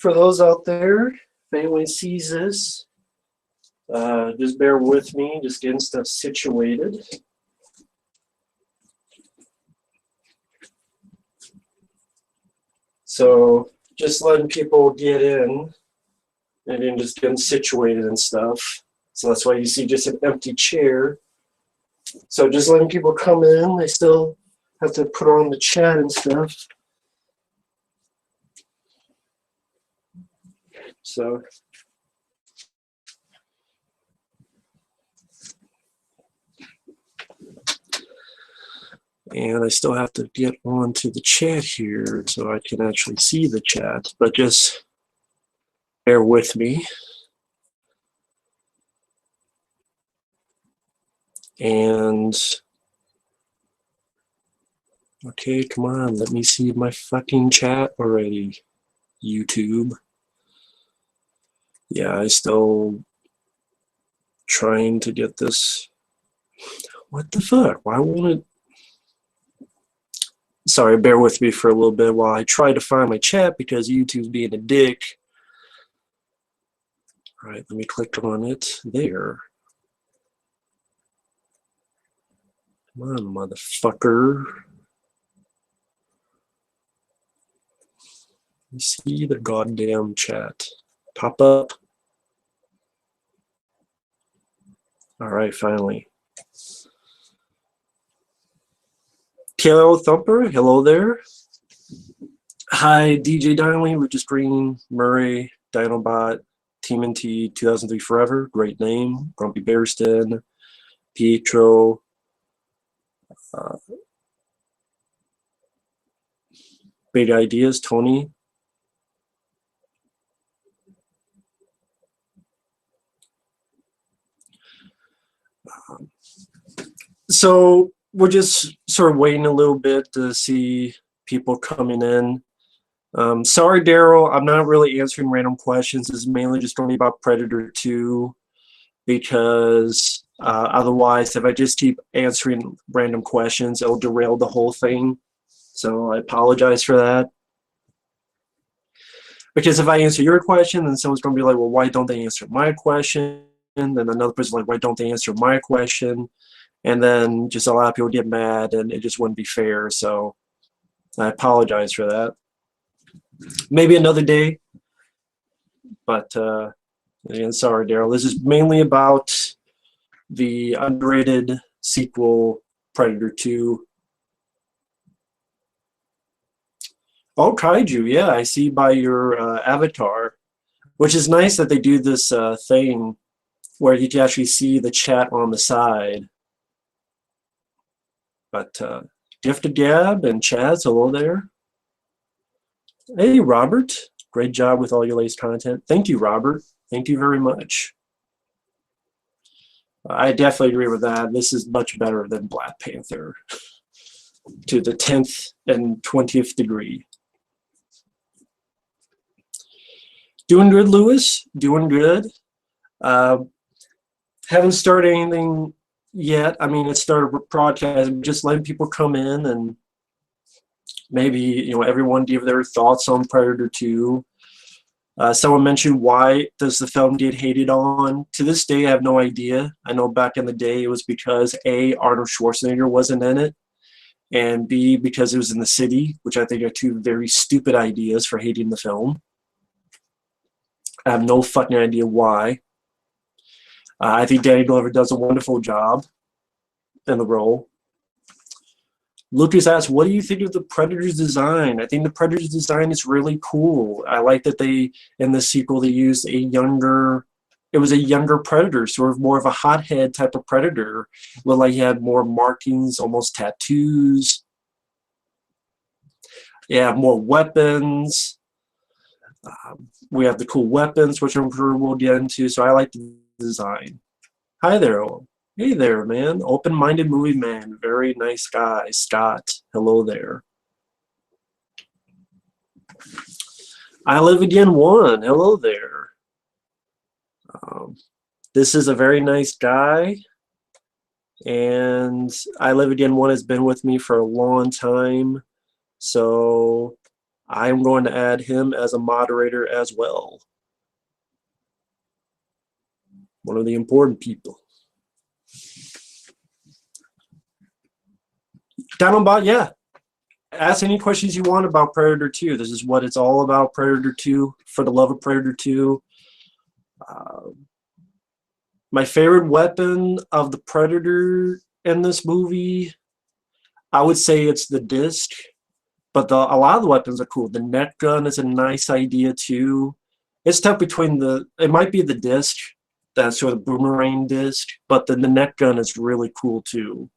for those out there, if anyone sees this, just bear with me, just getting stuff situated. So just letting people get in and then just getting situated and stuff. So that's why you see just an empty chair. So just letting people come in. I still have to put on the chat and stuff. So and I still have to get onto the chat here so I can actually see the chat, but just bear with me. And okay, come on, let me see my fucking chat already, YouTube. Yeah, I still trying to get this. What the fuck? Why won't it? Sorry, bear with me for a little bit while I try to find my chat because YouTube's being a dick. All right, let me click on it. There. Come on, motherfucker. Let me see the goddamn chat. Pop up. All right, finally. Kilo Thumper, hello there. Hi, DJ Donnelly, Lucas Green, Murray, Dinobot, Team NT 2003 Forever, great name. Grumpy Bearston, Pietro, Big Ideas, Tony. So we're just sort of waiting a little bit to see people coming in. Sorry, Daryl, I'm not really answering random questions. It's mainly just going to be about Predator 2 because otherwise, if I just keep answering random questions, it'll derail the whole thing. So I apologize for that. Because if I answer your question, then someone's going to be like, well, why don't they answer my question? And then another person's like, why don't they answer my question? And then just a lot of people get mad, and it just wouldn't be fair. So I apologize for that. Maybe another day. But again, sorry, Daryl. This is mainly about the underrated sequel, Predator 2. Oh, Kaiju, yeah, I see by your avatar, which is nice that they do this thing where you can actually see the chat on the side. But Gift of Gab and Chaz, hello there. Hey, Robert. Great job with all your latest content. Thank you, Robert. Thank you very much. I definitely agree with that. This is much better than Black Panther to the 10th and 20th degree. Doing good, Lewis. Doing good. Haven't started anything yet. I mean, it started broadcasting, just letting people come in and maybe everyone give their thoughts on Predator 2. Someone mentioned why does the film get hated on. To this day, I have no idea. I know back in the day it was because A, Arnold Schwarzenegger wasn't in it, and B, because it was in the city, which I think are two very stupid ideas for hating the film. I have no fucking idea why. I think Danny Glover does a wonderful job in the role. Lucas asks, what do you think of the Predator's design? I think the Predator's design is really cool. I like that they, in the sequel, they used a younger Predator, sort of more of a hothead type of Predator. Looked like he had more markings, almost tattoos. Yeah, more weapons. We have the cool weapons, which I'm sure we'll get into, so I like the design. Hi there, Owen. Hey there, man. Open-minded movie man. Very nice guy. Scott. Hello there. I Live Again 1. Hello there. This is a very nice guy. And I Live Again 1 has been with me for a long time. So I'm going to add him as a moderator as well. One of the important people. Down on bot, yeah. Ask any questions you want about Predator 2. This is what it's all about, Predator 2, for the love of Predator 2. My favorite weapon of the Predator in this movie, I would say it's the disc, but a lot of the weapons are cool. The net gun is a nice idea too. It's tough between it might be the disc, that sort of boomerang disc, but the net gun is really cool too.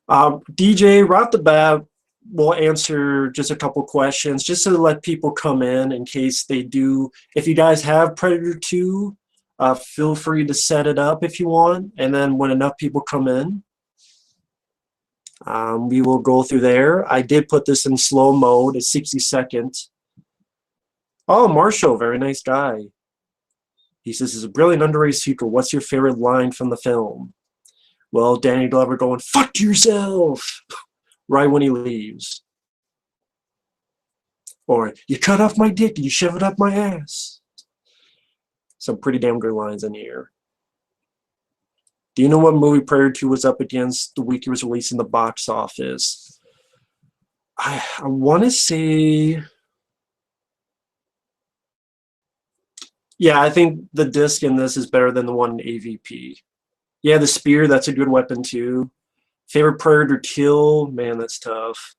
DJ, right off the bat, we'll answer just a couple questions just to let people come in case they do. If you guys have Predator 2, feel free to set it up if you want. And then when enough people come in, we will go through there. I did put this in slow mode at 60 seconds. Oh, Marshall, very nice guy. He says, "This is a brilliant underrated sequel. What's your favorite line from the film?" Well, Danny Glover going, "Fuck yourself," right when he leaves. Or, "You cut off my dick and you shove it up my ass." Some pretty damn good lines in here. Do you know what movie Predator 2 was up against the week it was released in the box office? I want to say... Yeah, I think the disc in this is better than the one in AVP. Yeah, the spear, that's a good weapon too. Favorite Predator kill? Man, that's tough.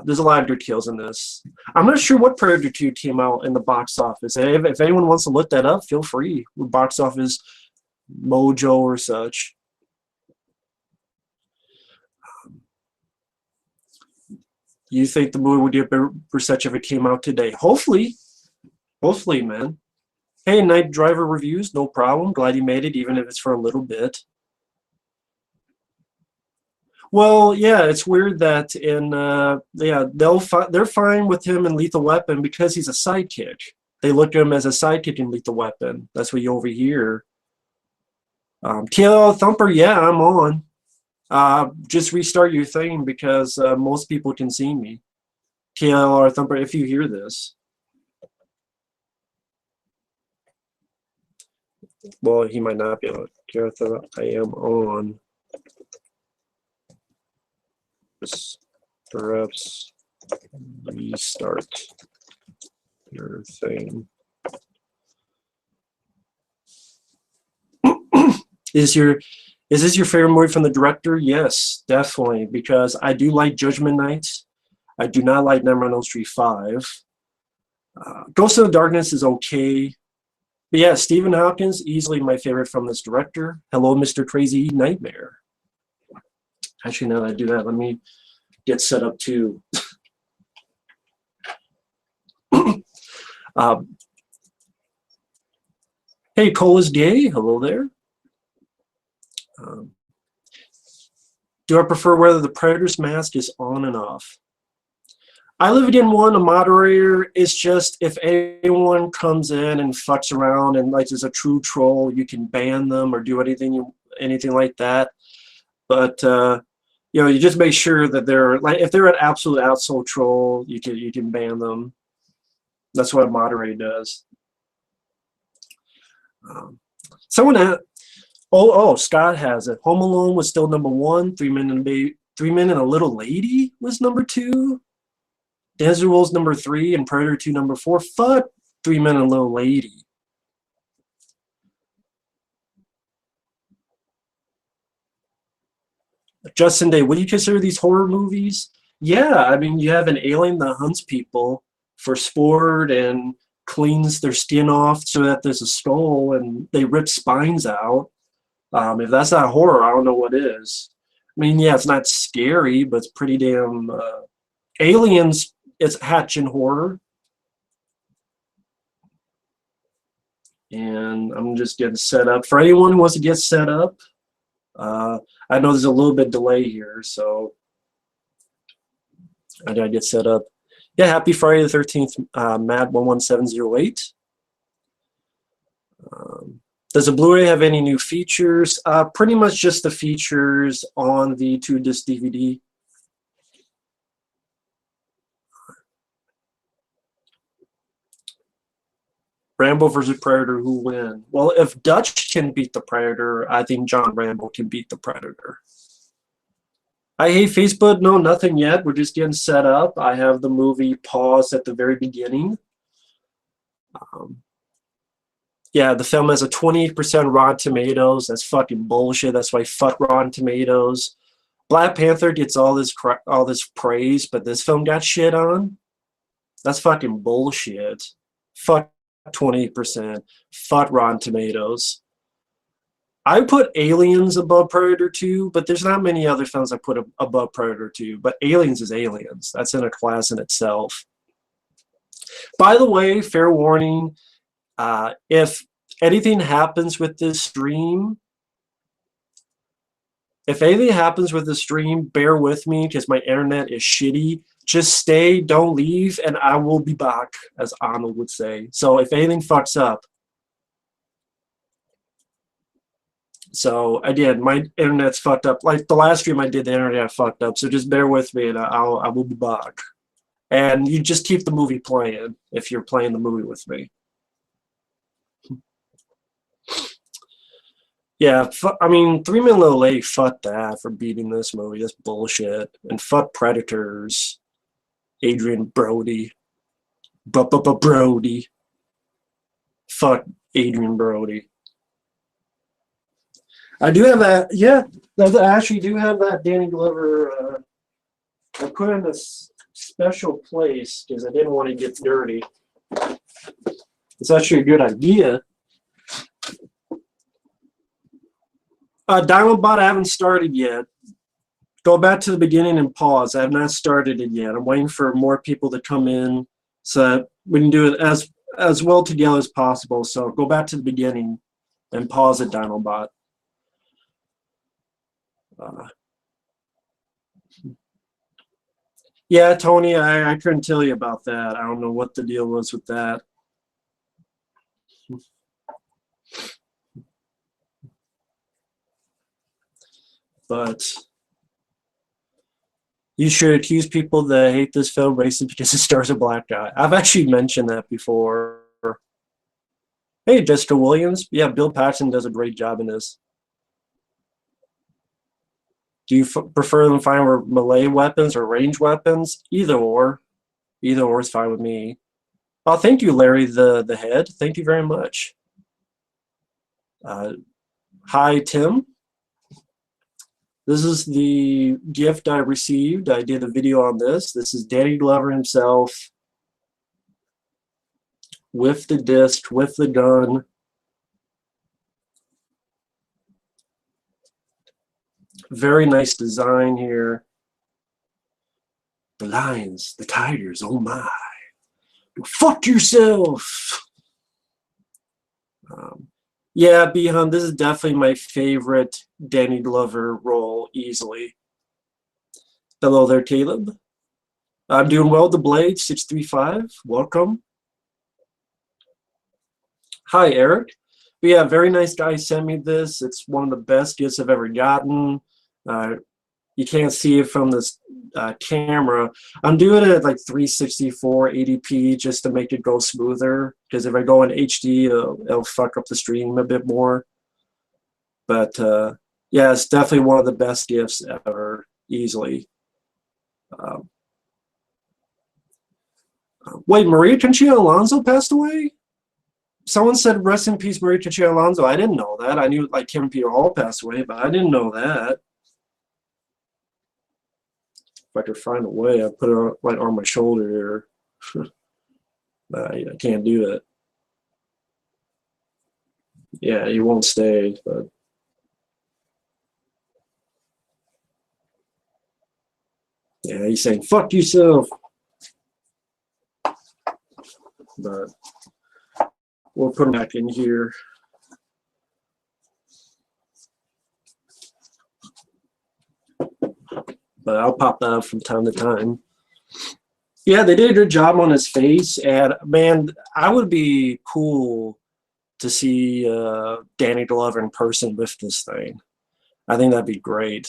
There's a lot of good kills in this. I'm not sure what Predator 2 came out in the box office. If anyone wants to look that up, feel free. Box office mojo or such. You think the movie would get better reception if it came out today? Hopefully. Hopefully, man. Hey, Night Driver reviews, no problem. Glad you made it, even if it's for a little bit. Well, yeah, it's weird that they're fine with him in Lethal Weapon because he's a sidekick. They look at him as a sidekick in Lethal Weapon. That's what you overhear. TLL Thumper, yeah, I'm on. Just restart your thing because most people can see me. TLR Thumper, if you hear this. Well, he might not be able to. I am on. Perhaps restart your thing. Is this your favorite movie from the director? Yes, definitely, because I do like Judgment Night. I do not like Nightmare on Elm Street 5. Ghost of the Darkness is okay. But yeah, Stephen Hawkins, easily my favorite from this director. Hello, Mr. Crazy Nightmare. Actually, now that I do that, let me get set up too. Hey, Cola's gay. Hello there. Do I prefer whether the Predator's mask is on and off? I live in one, a moderator. It's just if anyone comes in and fucks around and like is a true troll, you can ban them or do anything like that. But you just make sure that they're like if they're an absolute asshole troll, you can ban them. That's what a moderator does. Someone Scott has it. Home Alone was still #1. 3 Men and a Little Lady was #2. Desert Wolves #3 and Predator 2 #4. Fuck 3 Men and a Little Lady. Justin Day, would you consider these horror movies? Yeah, I mean, you have an alien that hunts people for sport and cleans their skin off so that there's a skull and they rip spines out. If that's not horror, I don't know what is. I mean, yeah, it's not scary, but it's pretty damn... Aliens, it's hatching horror. And I'm just getting set up. For anyone who wants to get set up, I know there's a little bit delay here, so I gotta get set up. Yeah, happy Friday the 13th, Matt11708. Does the Blu-ray have any new features? Pretty much just the features on the 2-disc DVD. Rambo versus Predator, who win? Well, if Dutch can beat the Predator, I think John Rambo can beat the Predator. I hate Facebook. No, nothing yet. We're just getting set up. I have the movie paused at the very beginning. Um, yeah, the film has a 28% Rotten Tomatoes. That's fucking bullshit. That's why fuck Rotten Tomatoes. Black Panther gets all this praise, but this film got shit on. That's fucking bullshit. Fuck 20%. Fuck Rotten Tomatoes. I put Aliens above Predator 2, but there's not many other films I put above Predator 2. But Aliens is Aliens. That's in a class in itself. By the way, fair warning, if anything happens with this stream, bear with me because my internet is shitty. Just stay, don't leave, and I will be back, as Arnold would say. So if anything fucks up, so again, my internet's fucked up. Like the last stream I did, the internet fucked up. So just bear with me, and I will be back. And you just keep the movie playing if you're playing the movie with me. Yeah, I mean, 3 Men Little Lake, fuck that for beating this movie. That's bullshit. And fuck Predators. Adrian Brody. Brody. Fuck Adrian Brody. I do have that. Yeah, I actually do have that Danny Glover. I put in this special place because I didn't want to get dirty. It's actually a good idea. Diamondbot, I haven't started yet. Go back to the beginning and pause. I have not started it yet. I'm waiting for more people to come in so that we can do it as well together as possible. So go back to the beginning and pause at Diamondbot. Yeah, Tony, I couldn't tell you about that. I don't know what the deal was with that. But you should accuse people that hate this film racist because it stars a black guy. I've actually mentioned that before. Hey, Jessica Williams. Yeah, Bill Paxton does a great job in this. Do you prefer them firing with melee weapons or range weapons? Either or. Either or is fine with me. Oh, thank you, Larry the Head. Thank you very much. Hi, Tim. This is the gift I received. I did a video on this. This is Danny Glover himself with the disc, with the gun. Very nice design here. The lions, the tigers, oh my. Fuck yourself. Yeah, Bihan, this is definitely my favorite Danny Glover role, easily. Hello there, Caleb. I'm doing well, The Blade 635. Welcome. Hi, Eric. But yeah, very nice guy sent me this. It's one of the best gifts I've ever gotten. You can't see it from this camera. I'm doing it at like 364 80p just to make it go smoother. Because if I go in HD, it'll fuck up the stream a bit more. But yeah, it's definitely one of the best gifts ever, easily. Wait, Maria Conchita Alonso passed away? Someone said rest in peace, Maria Conchita Alonso. I didn't know that. I knew like Kevin Peter Hall passed away, but I didn't know that. If I could find a way, I put it right on my shoulder here. But I can't do it. Yeah, he won't stay, but yeah, he's saying fuck yourself. But we'll put him back in here. But I'll pop that up from time to time. Yeah, they did a good job on his face, and man, I would be cool to see Danny Glover in person with this thing. I think that'd be great.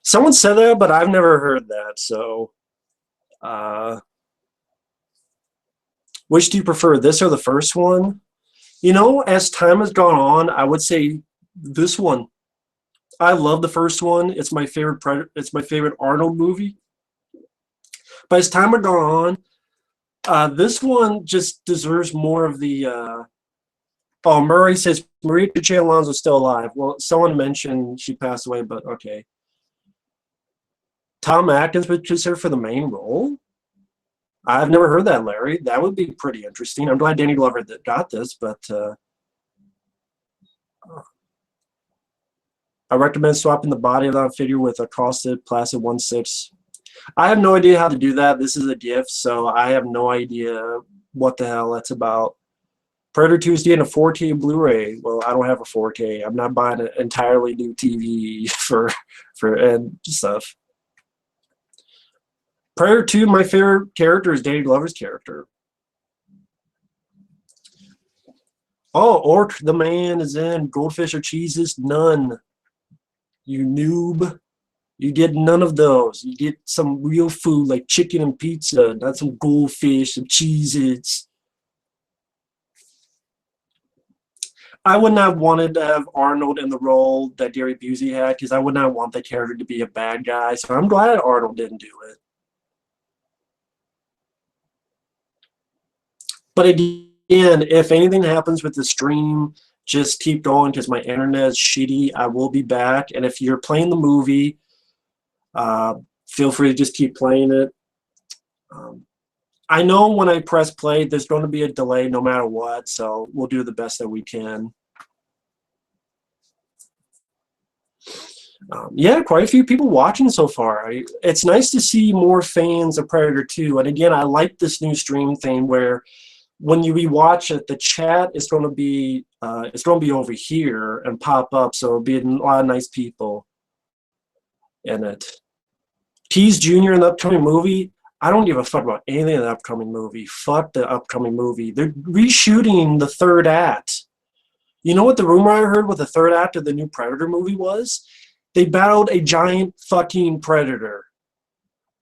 Someone said that, but I've never heard that. So, Which do you prefer, this or the first one? As time has gone on, I would say this one. I love the first one. It's my favorite it's my favorite Arnold movie. But as time has gone on, this one just deserves more of the. Oh, Murray says Maria Duche Alonso is still alive. Well, someone mentioned she passed away, but okay. Tom Atkins was considered for the main role. I've never heard that, Larry. That would be pretty interesting. I'm glad Danny Glover got this, but I recommend swapping the body of that figure with a costed plastic 1/6. I have no idea how to do that. This is a gift, so I have no idea what the hell that's about. Predator 2 is getting a 4K Blu-ray. Well, I don't have a 4K. I'm not buying an entirely new TV for and stuff. Predator 2, my favorite character is Danny Glover's character. Oh, Orc the Man is in. Goldfish or cheeses? None. You noob. You get none of those. You get some real food like chicken and pizza, not some goldfish, some cheeses. I would not wanted to have Arnold in the role that Gary Busey had because I would not want the character to be a bad guy. So I'm glad Arnold didn't do it. But again, if anything happens with the stream, just keep going because my internet is shitty. I will be back. And if you're playing the movie, feel free to just keep playing it. I know when I press play, there's going to be a delay no matter what, so we'll do the best that we can. Yeah, quite a few people watching so far. It's nice to see more fans of Predator 2. And again, I like this new stream thing where when you rewatch it, the chat is going to be over here and pop up, so it'll be a lot of nice people in it. Tease Jr. in the upcoming movie. I don't give a fuck about anything in the upcoming movie. Fuck the upcoming movie. They're reshooting the third act. You know what the rumor I heard with the third act of the new Predator movie was? They battled a giant fucking predator.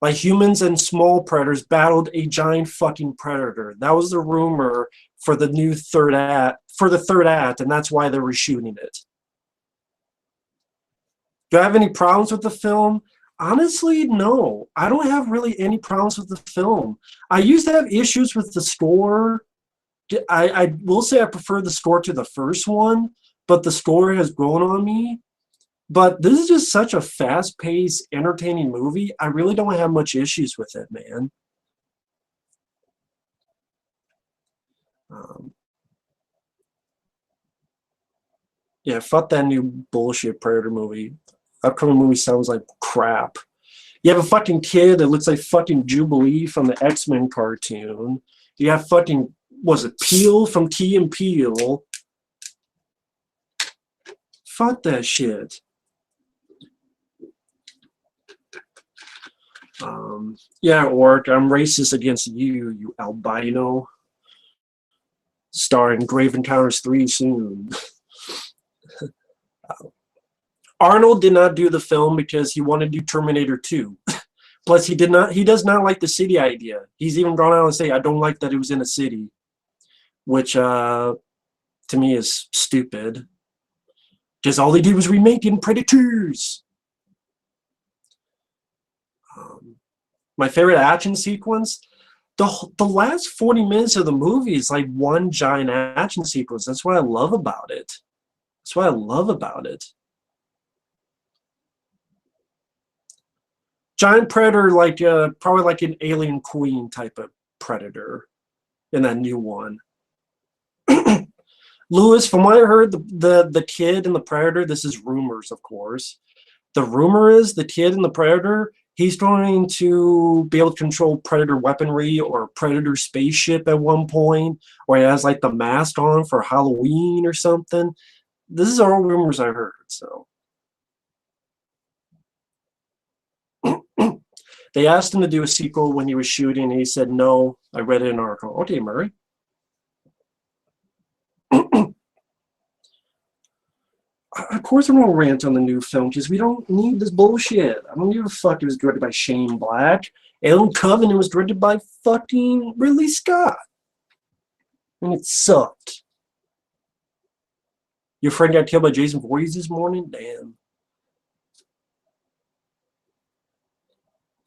Like humans and small predators battled a giant fucking predator. That was the rumor for the new third act, and that's why they're reshooting it. Do I have any problems with the film? Honestly, no. I don't have really any problems with the film. I used to have issues with the score. I will say I prefer the score to the first one, but the score has grown on me. But this is just such a fast-paced, entertaining movie. I really don't have much issues with it, man. Yeah, fuck that new bullshit Predator movie. Upcoming movie sounds like crap. You have a fucking kid that looks like fucking Jubilee from the X-Men cartoon. You have fucking, was it Peel from Key and Peele? Fuck that shit. Yeah, Orc, I'm racist against you, you albino. Starring Grave Encounters 3 soon. Arnold did not do the film because he wanted to do Terminator 2. Plus, he does not like the city idea. He's even gone out and say, I don't like that it was in a city. Which, to me, is stupid. Because all they did was remaking Predators. My favorite action sequence? The last 40 minutes of the movie is like one giant action sequence. That's what I love about it. That's what I love about it. Giant predator, like probably like an alien queen type of predator in that new one. Lewis, from what I heard, the kid in the Predator, this is rumors, of course. The rumor is the kid in the Predator, he's going to be able to control Predator weaponry or Predator spaceship at one point, or he has like the mask on for Halloween or something. This is all rumors I heard, so. They asked him to do a sequel when he was shooting, and he said no. I read it in an article. Okay, Murray. Of course I'm going to rant on the new film, because we don't need this bullshit. I don't give a fuck it was directed by Shane Black. Alien Covenant was directed by fucking Ridley Scott. and it sucked. Your friend got killed by Jason Voorhees this morning? Damn.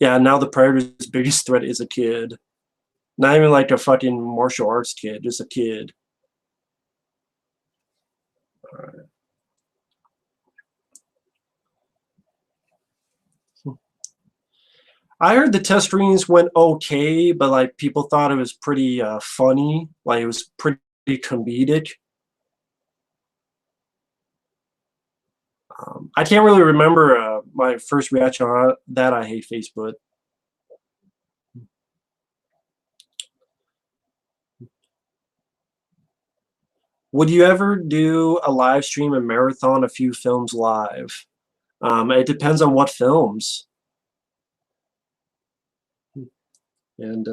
Yeah, now the Predator's biggest threat is a kid. Not even like a fucking martial arts kid, just a kid. All right. I heard the test screenings went okay, but like people thought it was pretty funny. Like it was pretty comedic. I can't really remember my first reaction on that. I hate Facebook. Would you ever do a live stream and marathon a few films live? It depends on what films. And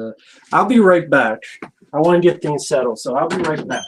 I'll be right back. I want to get things settled, so I'll be right back.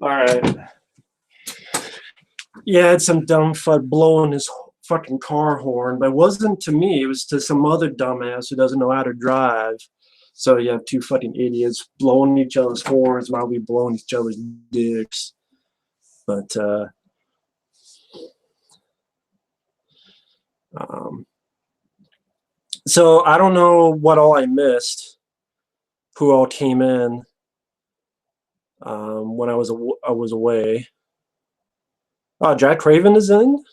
All right. Yeah, it's some dumb fuck blowing his fucking car horn, but it wasn't to me. It was to some other dumbass who doesn't know how to drive. So you have two fucking idiots blowing each other's horns while we blowing each other's dicks. But so I don't know what all I missed, who all came in when I was away. Oh, Jack Craven is in.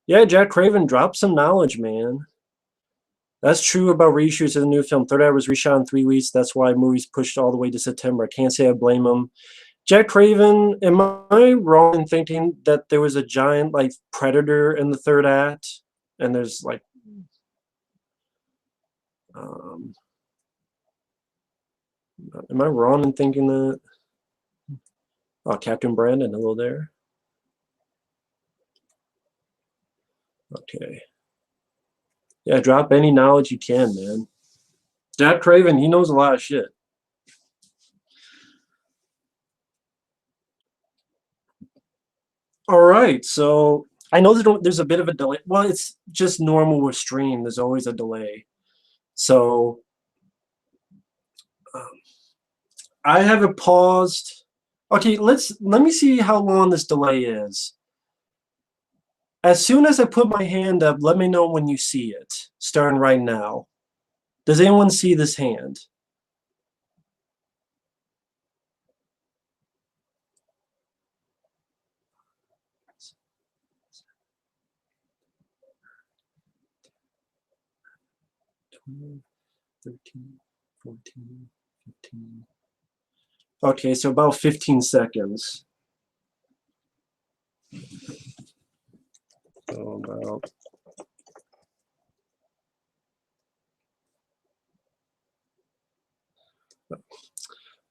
Yeah, Jack Craven dropped some knowledge, man. That's true about reshoots of the new film. Third Eye was reshot in 3 weeks. That's why movies pushed all the way to September. I can't say I blame him. Jack Craven, am I wrong in thinking that there was a giant like predator in the third act? And there's like am I wrong in thinking that? Oh, Captain Brandon, hello there. Okay. Yeah, drop any knowledge you can, man. Jack Craven, he knows a lot of shit. All right, so I know there's a bit of a delay. Well, it's just normal with stream. There's always a delay. So I have it paused. Okay, let me see how long this delay is. As soon as I put my hand up, let me know when you see it. Starting right now. Does anyone see this hand? "12, 13, 14, 15." Okay, so about 15 seconds. So about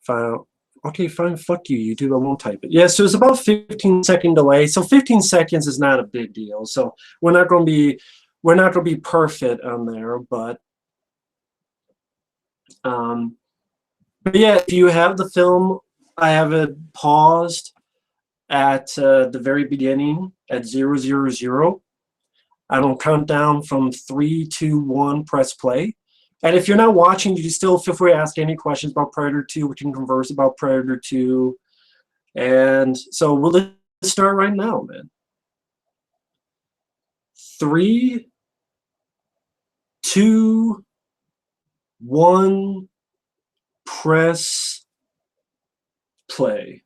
fine. Okay, fine. Fuck you, YouTube. I won't type it. Yeah, so it's about 15-second delay. So 15 seconds is not a big deal. So we're not going to be perfect on there, but yeah, if you have the film, I have it paused at the very beginning at 000. I will count down from 3, 2, 1. Press play. And if you're not watching, you can still feel free to ask any questions about Predator 2. We can converse about Predator 2. And so let's start right now, man. 3, 2, 1. Press play.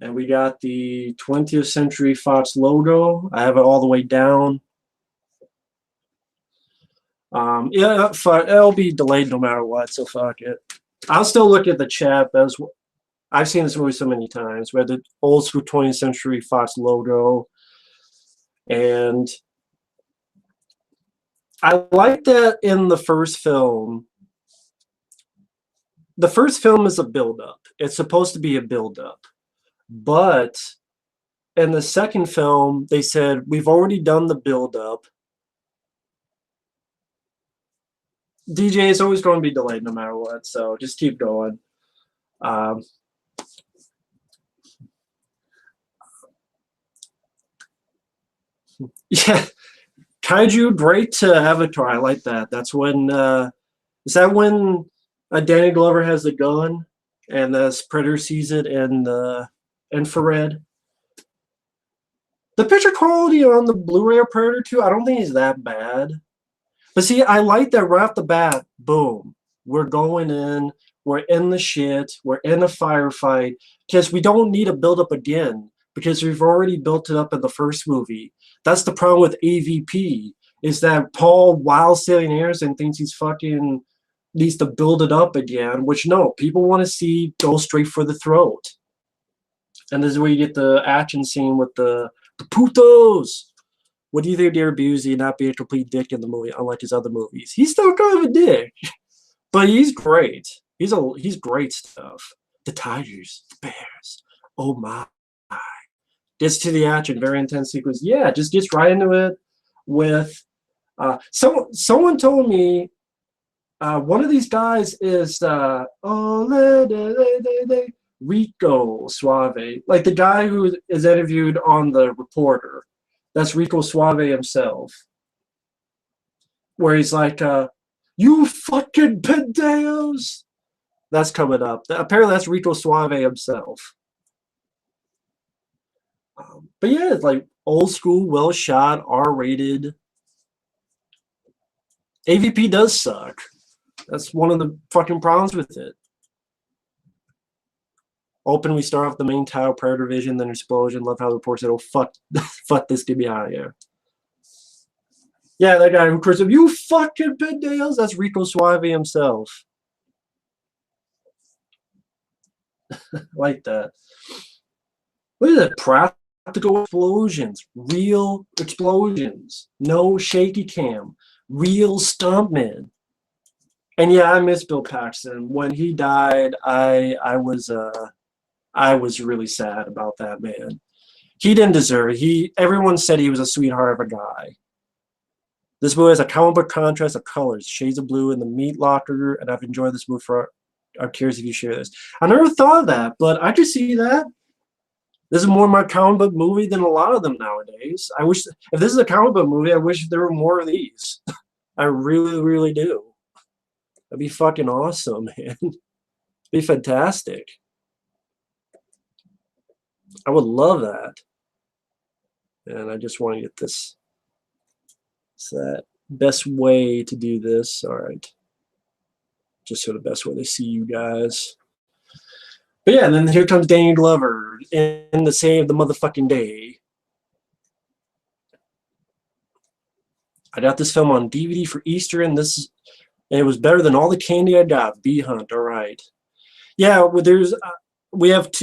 And we got the 20th Century Fox logo. I have it all the way down. Yeah, it'll be delayed no matter what, so fuck it. I'll still look at the chat as well. I've seen this movie so many times. We had the old school 20th Century Fox logo, and I like that in the first film. The first film is a build-up. It's supposed to be a build-up, but in the second film, they said we've already done the build-up. DJ is always going to be delayed no matter what, so just keep going. Um, yeah, Kaiju break to Avatar. I like that. That's when is that when Danny Glover has the gun and the Predator sees it in the infrared. The picture quality on the Blu-ray of Predator 2, I don't think is that bad. But see, I like that right off the bat. Boom, we're going in. We're in the shit. We're in a firefight because we don't need to build up again because we've already built it up in the first movie. That's the problem with AVP is that Paul, while sailing airs and thinks he's fucking needs to build it up again. Which no, people want to see go straight for the throat. And this is where you get the action scene with the putos. What do you think of Busey not being a complete dick in the movie, unlike his other movies? He's still kind of a dick, but he's great. He's great stuff. The tigers, the bears. Oh my! Gets to the action, very intense sequence. Yeah, just gets right into it. With someone told me one of these guys is Rico Suave, like the guy who is interviewed on The Reporter. That's Rico Suave himself, where he's like, "You fucking pendejos." That's coming up. Apparently, that's Rico Suave himself. But yeah, it's like old school, well shot, R-rated. AVP does suck. That's one of the fucking problems with it. Open, we start off the main title, Predator Vision, then explosion. Love how the report said, "Oh fuck, fuck this, get me out of here." Yeah, that guy who cursed him, "You fucking pendejos." That's Rico Suave himself. Like that. Look at that, practical explosions, real explosions, no shaky cam, real stuntmen. And yeah, I miss Bill Paxton. When he died, I was really sad about that, man. He didn't deserve it. Everyone said he was a sweetheart of a guy. This movie has a comic book contrast of colors, shades of blue in the meat locker, and I've enjoyed this movie for. I'm curious if you share this. I never thought of that, but I could see that. This is more my comic book movie than a lot of them nowadays. I wish if this is a comic book movie, I wish there were more of these. I really, really do. That'd be fucking awesome, man. It'd be fantastic. I would love that. And I just want to get this. It's that best way to do this. All right. Just so the best way to see you guys. But yeah, and then here comes Danny Glover in the Save the Motherfucking Day. I got this film on DVD for Easter, and it was better than all the candy I got. Bee Hunt, all right. Yeah,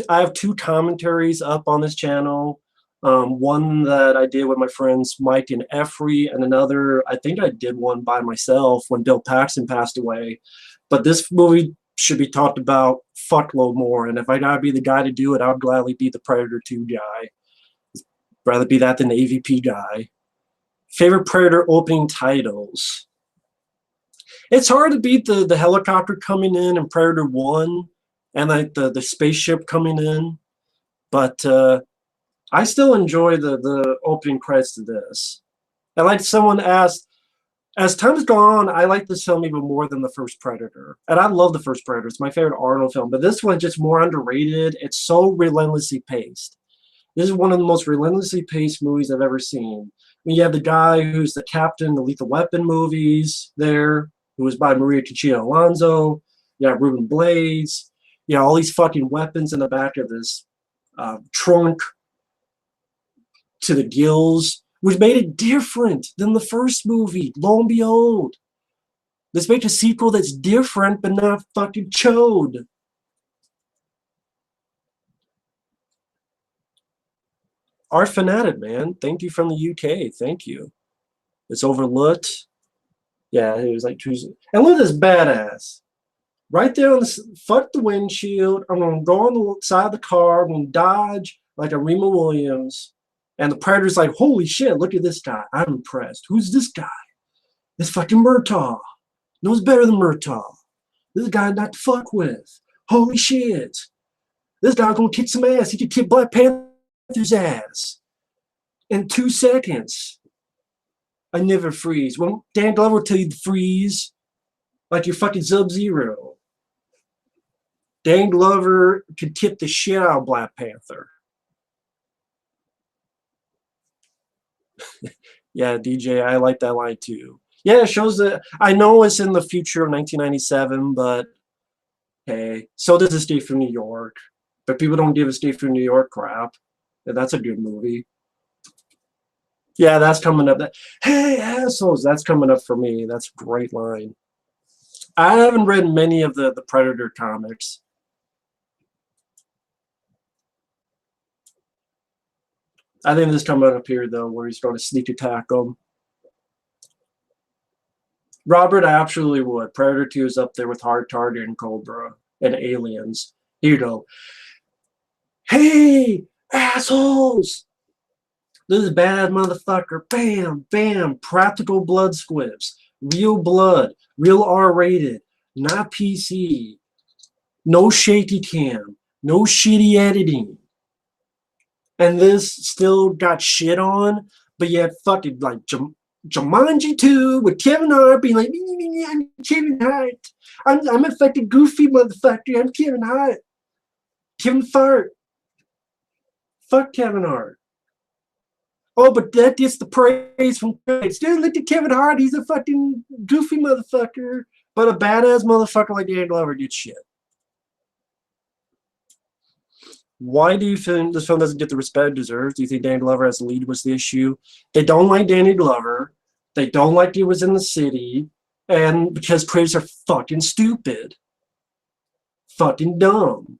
I have two commentaries up on this channel. One that I did with my friends Mike and Effrey, and another I think I did one by myself when Bill Paxton passed away. But this movie should be talked about fuckload more, and if I gotta be the guy to do it, I would gladly be the Predator 2 guy. Rather be that than the AVP guy. Favorite Predator opening titles. It's hard to beat the helicopter coming in Predator 1 and like the spaceship coming in, but I still enjoy the opening credits to this. And like someone asked, as time's gone on, I like this film even more than the first Predator. And I love the first Predator. It's my favorite Arnold film. But this one's just more underrated. It's so relentlessly paced. This is one of the most relentlessly paced movies I've ever seen. I mean, you have the guy who's the captain in the Lethal Weapon movies there, who was by Maria Conchita Alonso. You have Ruben Blades. You know, all these fucking weapons in the back of this trunk to the gills, which made it different than the first movie. Lo and behold, let's make a sequel that's different but not fucking chode. Art Fanatic, man. Thank you from the UK. Thank you. It's overlooked. Yeah, it was like Tuesday. And look at this badass. Right there on the fuck the windshield. I'm gonna go on the side of the car. I'm gonna dodge like a Rima Williams. And the Predator's like, holy shit, look at this guy. I'm impressed. Who's this guy? This fucking Murtaugh. Knows better than Murtaugh. This is a guy not to fuck with. Holy shit. This guy's gonna kick some ass. He could kick Black Panther's ass in 2 seconds. I never freeze. Well, Dan Glover will tell you to freeze like you're fucking Sub-Zero. Dan Glover could tip the shit out of Black Panther. Yeah, DJ, I like that line too. Yeah, it shows that I know it's in the future of 1997, but hey, so does Escape from New York. But people don't give Escape from New York crap. That's a good movie. Yeah, that's coming up. Hey, assholes, that's coming up for me. That's a great line. I haven't read many of the Predator comics. I think this is coming up here, though, where he's going to sneak attack them. Robert, I absolutely would. Predator 2 is up there with Hard Target and Cobra and Aliens. Here you go. Hey, assholes! This is a bad motherfucker. Bam, bam. Practical blood squibs. Real blood. Real R-rated. Not PC. No shaky cam. No shitty editing. And this still got shit on, but yet fucking like Jumanji 2 with Kevin Hart being like, I'm Kevin Hart. I'm a fucking goofy motherfucker. I'm Kevin Hart. Kevin Fart. Fuck Kevin Hart. Oh, but that gets the praise from critics. Dude, look at Kevin Hart. He's a fucking goofy motherfucker. But a badass motherfucker like Dan Glover gets shit. Why do you think this film doesn't get the respect it deserves? Do you think Dan Glover as the lead was the issue? They don't like Danny Glover. They don't like he was in the city. And because critics are fucking stupid. Fucking dumb.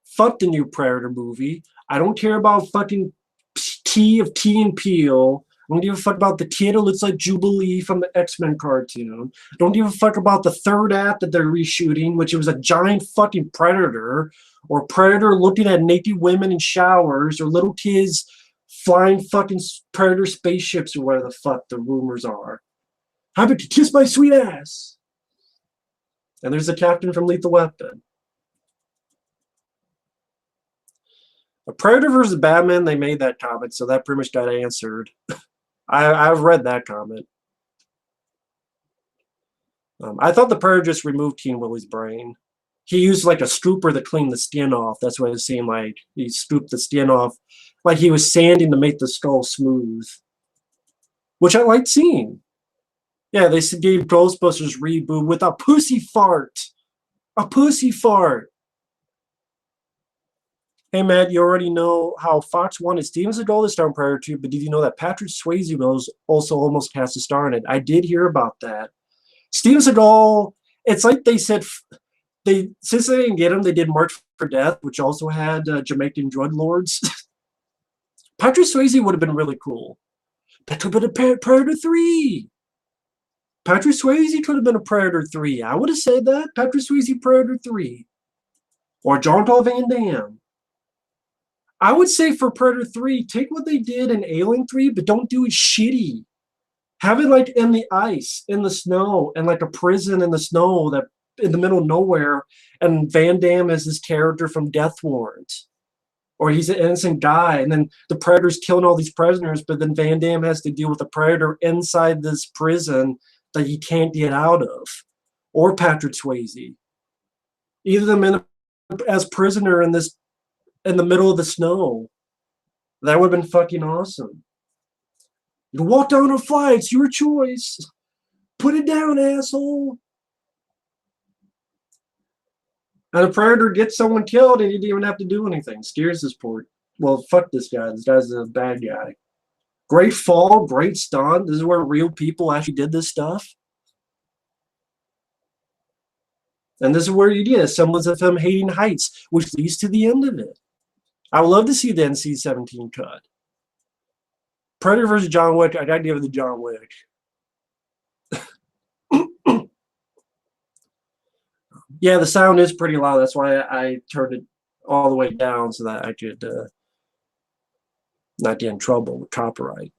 Fuck the new Predator movie. I don't care about fucking T of Key and Peele. I don't give a fuck about the kid who looks like Jubilee from the X-Men cartoon. I don't give a fuck about the third act that they're reshooting, which was a giant fucking predator, or predator looking at naked women in showers, or little kids flying fucking predator spaceships, or whatever the fuck the rumors are. How about you kiss my sweet ass? And there's the captain from Lethal Weapon. A Predator versus Batman, they made that comment, so that pretty much got answered. I've read that comment. I thought the Predator just removed Teen Willie's brain. He used like a scooper to clean the skin off. That's what it seemed like. He scooped the skin off like he was sanding to make the skull smooth. Which I liked seeing. Yeah, they gave Ghostbusters reboot with a pussy fart. A pussy fart. Hey, Matt, you already know how Fox wanted Steven Seagal to star in Predator 2, but did you know that Patrick Swayze was also almost cast to star in it? I did hear about that. Steven Seagal, it's like they said, since they didn't get him, they did March for Death, which also had Jamaican drug lords. Patrick Swayze would have been really cool. That could have been a Predator 3. Patrick Swayze could have been a Predator 3. I would have said that. Patrick Swayze Predator 3. Or Jean-Claude Van Damme. I would say for Predator 3, take what they did in Alien 3, but don't do it shitty. Have it like in the ice, in the snow, and like a prison in the snow that in the middle of nowhere, and Van Damme is this character from Death Warrant. Or he's an innocent guy, and then the Predator's killing all these prisoners, but then Van Damme has to deal with the Predator inside this prison that he can't get out of. Or Patrick Swayze. Either of them as prisoner in the middle of the snow. That would have been fucking awesome. You walk down or fly, it's your choice. Put it down, asshole. And the Predator gets someone killed and he didn't even have to do anything. Scares this poor. Well, fuck this guy. This guy's a bad guy. Great fall, great stunt. This is where real people actually did this stuff. And this is where you get semblance of him hating heights, which leads to the end of it. I would love to see the NC-17 cut. Predator versus John Wick, I gotta give it to John Wick. Yeah, the sound is pretty loud. That's why I turned it all the way down so that I could not get in trouble with copyright.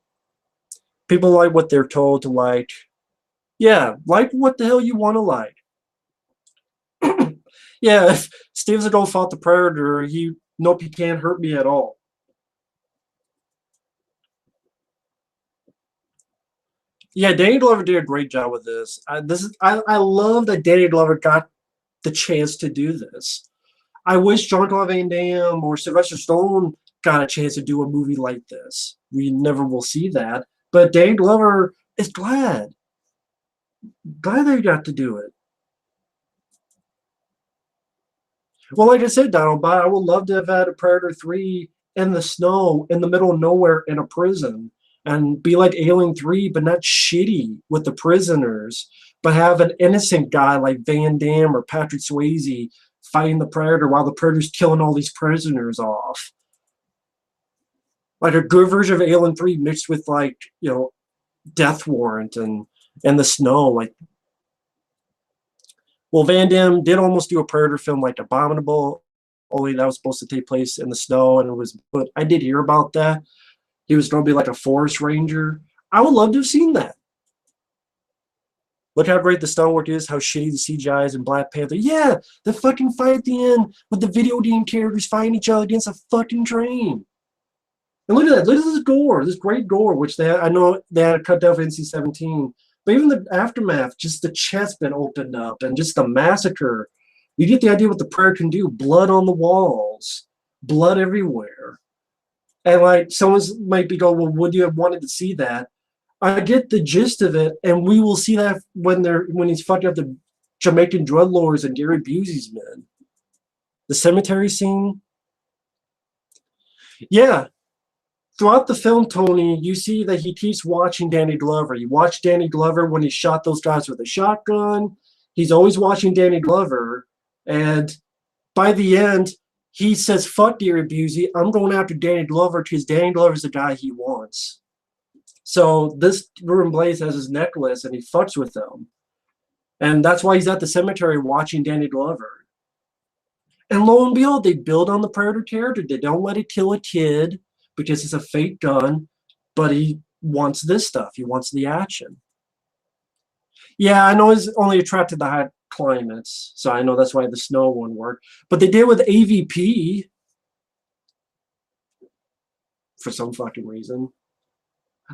People like what they're told to like. Yeah, like what the hell you want to like. Yeah, if Steve Seagal fought the Predator, nope, he can't hurt me at all. Yeah, Danny Glover did a great job with this. I love that Danny Glover got the chance to do this. I wish Jean-Claude Van Damme or Sylvester Stallone got a chance to do a movie like this. We never will see that. But Danny Glover is glad they got to do it. Well, like I said, Donald, but I would love to have had a Predator 3 in the snow, in the middle of nowhere, in a prison, and be like Alien 3, but not shitty with the prisoners, but have an innocent guy like Van Damme or Patrick Swayze fighting the Predator while the Predator's killing all these prisoners off. Like a good version of Alien 3 mixed with like, Death Warrant and the snow. Like, well, Van Damme did almost do a Predator film like Abominable, only that was supposed to take place in the snow, and but I did hear about that. He was going to be like a forest ranger. I would love to have seen that. Look how great the stonework is, how shitty the CGI is in Black Panther. Yeah, the fucking fight at the end with the video game characters fighting each other against a fucking train. And look at that. Look at this gore, this great gore, which I know they had to cut down for NC-17. But even the aftermath, just the chest been opened up and just the massacre. You get the idea what the Predator can do. Blood on the walls, blood everywhere. And like someone might be going, well, would you have wanted to see that? I get the gist of it, and we will see that when he's fucking up the Jamaican drug lords and Gary Busey's men. The cemetery scene. Yeah. Throughout the film, Tony, you see that he keeps watching Danny Glover. You watch Danny Glover when he shot those guys with a shotgun. He's always watching Danny Glover. And by the end, he says, fuck Gary Busey. I'm going after Danny Glover because Danny Glover's the guy he wants. So this Ruben Blaze has his necklace, and he fucks with them. And that's why he's at the cemetery watching Danny Glover. And lo and behold, they build on the Predator character. They don't let it kill a kid because it's a fake gun, but he wants this stuff. He wants the action. Yeah, I know he's only attracted to high climates, so I know that's why the snow one worked. But they did with AVP for some fucking reason.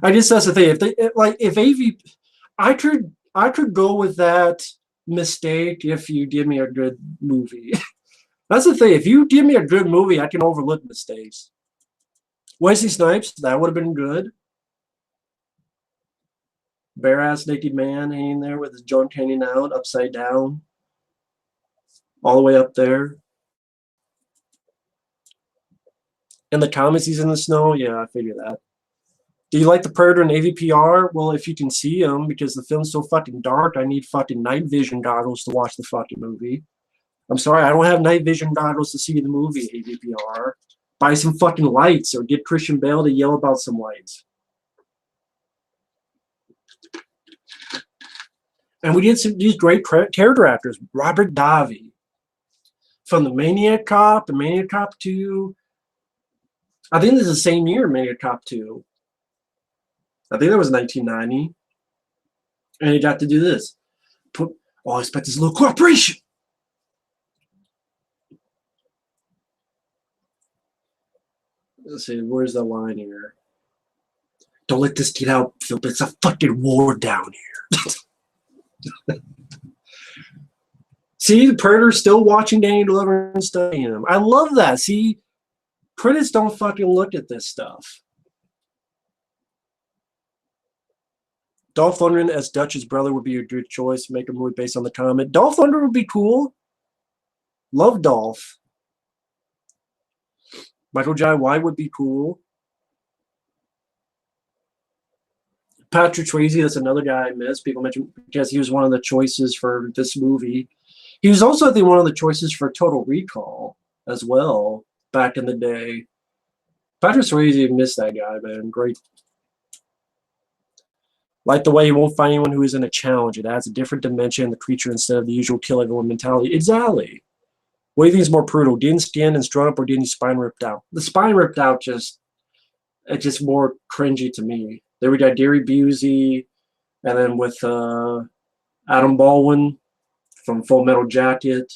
I guess that's the thing. If AVP, I could go with that mistake if you give me a good movie. That's the thing. If you give me a good movie, I can overlook mistakes. Wesley Snipes, that would have been good. Bare-ass naked man hanging there with his junk hanging out, upside down. All the way up there. And the comics he's in the snow, yeah, I figure that. Do you like the Predator and AVPR? Well, if you can see them, because the film's so fucking dark, I need fucking night vision goggles to watch the fucking movie. I'm sorry, I don't have night vision goggles to see the movie, AVPR. Buy some fucking lights or get Christian Bale to yell about some lights. And we did these great character actors. Robert Davi from the Maniac Cop and Maniac Cop 2. I think this is the same year, Maniac Cop 2. I think that was 1990. And he got to do this. I expect this little corporation. Let's see, where's the line here? Don't let this get out, Phil. It's a fucking war down here. See, the Predator's still watching Danny Glover and studying him. I love that. See, critics don't fucking look at this stuff. Dolph Lundgren as Dutch's brother would be a good choice to make a movie based on the comic. Dolph Lundgren would be cool. Love Dolph. Michael Jai White would be cool. Patrick Swayze, that's another guy I miss. People mention because he was one of the choices for this movie. He was also, I think, one of the choices for Total Recall as well back in the day. Patrick Swayze missed that guy, man. Great. Like the way he won't find anyone who isn't a challenge. It adds a different dimension to the creature instead of the usual kill everyone mentality. Exactly. What do you think is more brutal? Getting skinned and strung up or getting your spine ripped out? The spine ripped out it's just more cringy to me. There we got Gary Busey, and then with Adam Baldwin from Full Metal Jacket.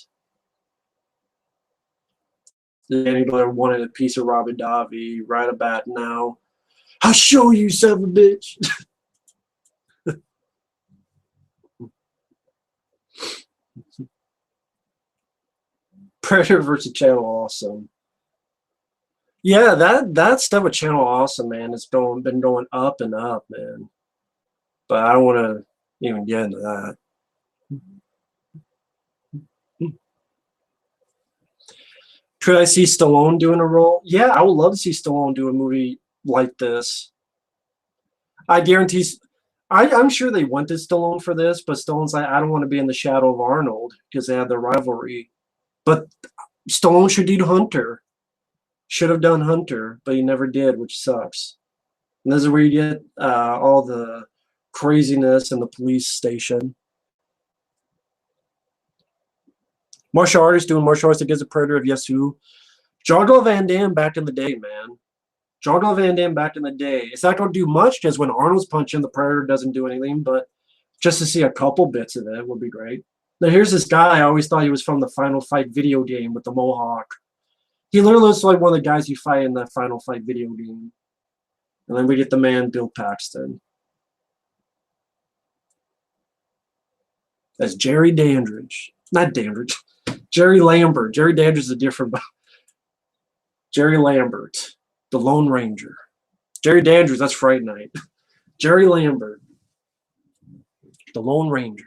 Danny Blair wanted a piece of Robert Davi right about now. I'll show you, son of a bitch. Predator versus Channel Awesome. Yeah, that stuff with Channel Awesome, man, it's been going up and up, man. But I don't want to even get into that. Could I see Stallone doing a role? Yeah, I would love to see Stallone do a movie like this. I guarantee. I'm sure they wanted Stallone for this, but Stallone's like, I don't want to be in the shadow of Arnold because they had the rivalry. But Stallone should do Hunter. Should have done Hunter, but he never did, which sucks. And this is where you get all the craziness in the police station. Martial artist doing martial arts against a predator of Yes Who. Jean-Claude Van Damme back in the day, man. Jean-Claude Van Damme back in the day. It's not going to do much because when Arnold's punching, the predator doesn't do anything, but just to see a couple bits of it would be great. Now, here's this guy. I always thought he was from the Final Fight video game with the mohawk. He literally looks like one of the guys you fight in the Final Fight video game. And then we get the man, Bill Paxton. That's Jerry Dandridge. Not Dandridge. Jerry Lambert. Jerry Dandridge is a different. Jerry Lambert, the Lone Ranger. Jerry Dandridge, that's Fright Night. Jerry Lambert, the Lone Ranger.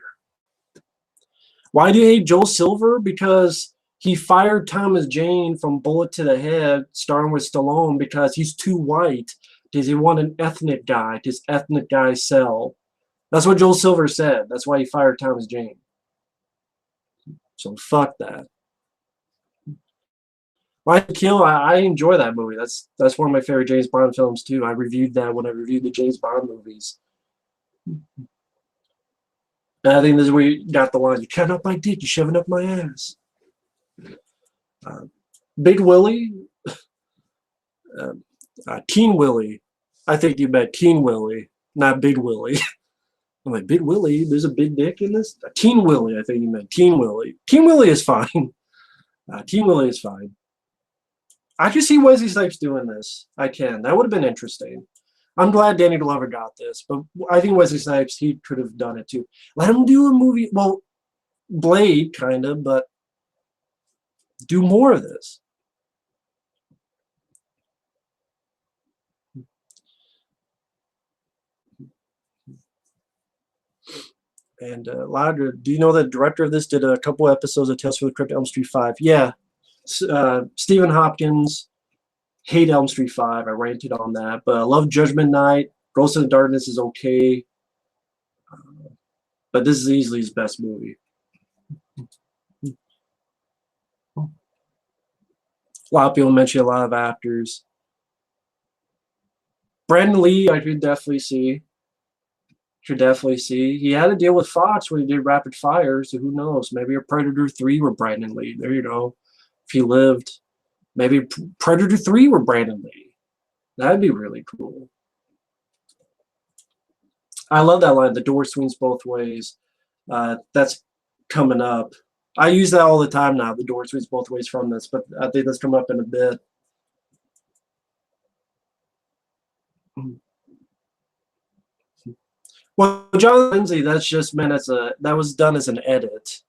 Why do you hate Joel Silver? Because he fired Thomas Jane from Bullet to the Head, starring with Stallone, because he's too white. Does he want an ethnic guy? Does ethnic guys sell? That's what Joel Silver said. That's why he fired Thomas Jane. So fuck that. Lion Kill, I enjoy that movie. That's one of my favorite James Bond films too. I reviewed that when I reviewed the James Bond movies. And I think this is where you got the line, "You cutting up my dick, you shoving up my ass." Big Willie, Teen Willie. I think you meant Teen Willie, not Big Willie. I'm like, Big Willie, there's a big dick in this? Teen Willie, I think you meant Teen Willie. Teen Willie is fine. Teen Willie is fine. I can see Wesley Snipes doing this. I can. That would have been interesting. I'm glad Danny Glover got this, but I think Wesley Snipes, he could have done it too. Let him do a movie. Well, Blade, kind of, but do more of this. And Ladra, do you know that the director of this did a couple episodes of Tales from the Crypt, Elm Street 5? Yeah. Stephen Hopkins, hate Elm Street 5. I ranted on that. But I love Judgment Night. Ghost in the Darkness is okay. But this is easily his best movie. A lot of people mention a lot of actors. Brandon Lee, I could definitely see. He had a deal with Fox when he did Rapid Fire, so who knows? Maybe a Predator 3 with Brandon Lee. There you go. If he lived. Maybe Predator 3 with Brandon Lee. That'd be really cool. I love that line, the door swings both ways. That's coming up. I use that all the time now, the door swings both ways from this, but I think that's coming up in a bit. Well, John Lindsay, that's just meant as that was done as an edit.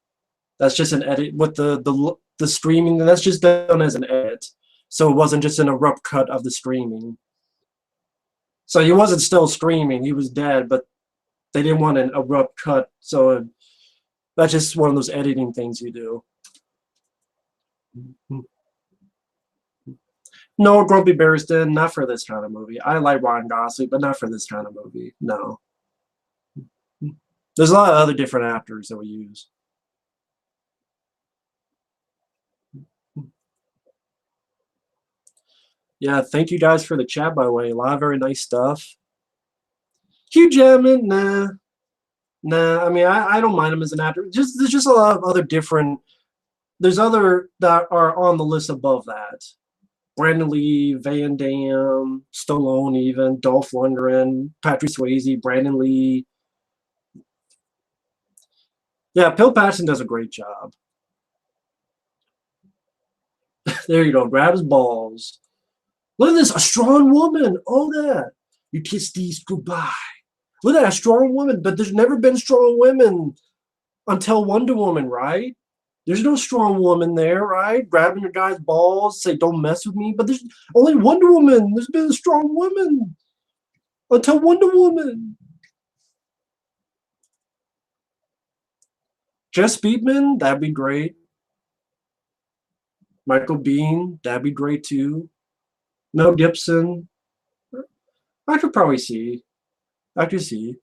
That's just an edit with the streaming. That's just done as an edit, so it wasn't just an abrupt cut of the streaming. So he wasn't still streaming; he was dead, but they didn't want an abrupt cut. So that's just one of those editing things you do. No, Grumpy Bears did not for this kind of movie. I like Ryan Gosling, but not for this kind of movie. No. There's a lot of other different actors that we use. Yeah, thank you guys for the chat, by the way. A lot of very nice stuff. Hugh Jackman, nah. Nah, I mean, I don't mind him as an actor. There's just a lot of other different. There's other that are on the list above that. Brandon Lee, Van Damme, Stallone, even Dolph Lundgren, Patrick Swayze, Brandon Lee. Yeah, Bill Paxton does a great job. There you go. Grab his balls. Look at this, a strong woman. Oh, that. You kiss these goodbye. Look at that, a strong woman. But there's never been strong women until Wonder Woman, right? There's no strong woman there, right? Grabbing your guy's balls, say, don't mess with me. But there's only Wonder Woman. There's been a strong woman until Wonder Woman. Jess Beatman, that'd be great. Michael Biehn, that'd be great too. Mel Gibson, I could probably see. I could see.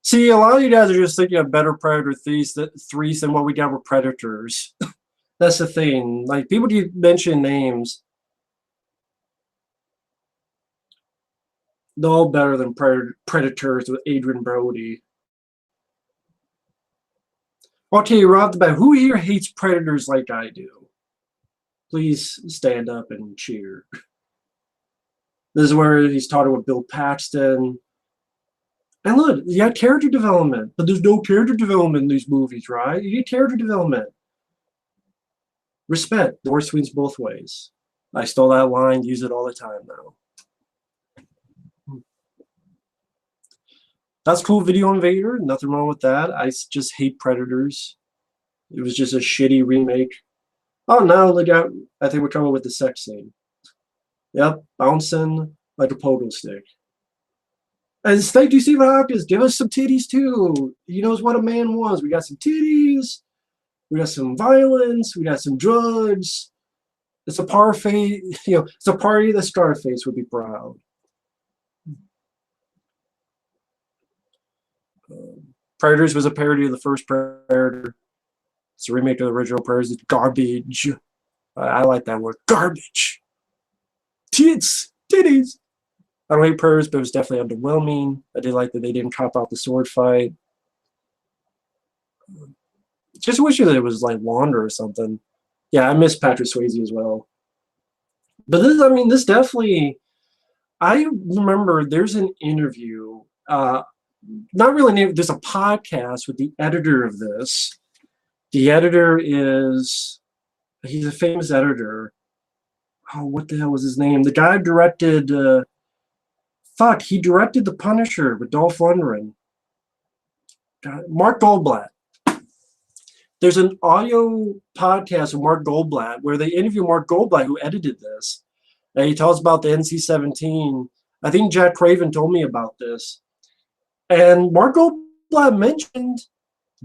See, a lot of you guys are just thinking of better Predator threes than what we got with Predators. That's the thing. Like, people do mention names. They're all better than Predators with Adrian Brody. Okay, right off the bat, who here hates Predators like I do? Please stand up and cheer. This is where he's talking with Bill Paxton. And look, you got character development, but there's no character development in these movies, right? You get character development. Respect. The horse swings both ways. I stole that line, use it all the time now. That's cool, Video Invader. Nothing wrong with that. I just hate Predators. It was just a shitty remake. Oh, now look out. I think we're coming with the sex scene. Yep, bouncing like a pogo stick. And thank you, Stephen Hopkins. Give us some titties too. He knows what a man wants. We got some titties. We got some violence. We got some drugs. It's a party. It's a party that Scarface would be proud. Predators was a parody of the first Predator. It's a remake of the original Predators. It's garbage. I like that word. Garbage. Titties. I don't hate Predators, but it was definitely underwhelming. I did like that they didn't cop out the sword fight. Just wish that it was like longer or something. Yeah, I miss Patrick Swayze as well. But this definitely. I remember there's an interview. Not really named. There's a podcast with the editor of this. The editor he's a famous editor. Oh, what the hell was his name? The guy directed. He directed The Punisher with Dolph Lundgren. Mark Goldblatt. There's an audio podcast with Mark Goldblatt where they interview Mark Goldblatt, who edited this. And he tells about the NC-17. I think Jack Craven told me about this. And Mark Goldblatt mentioned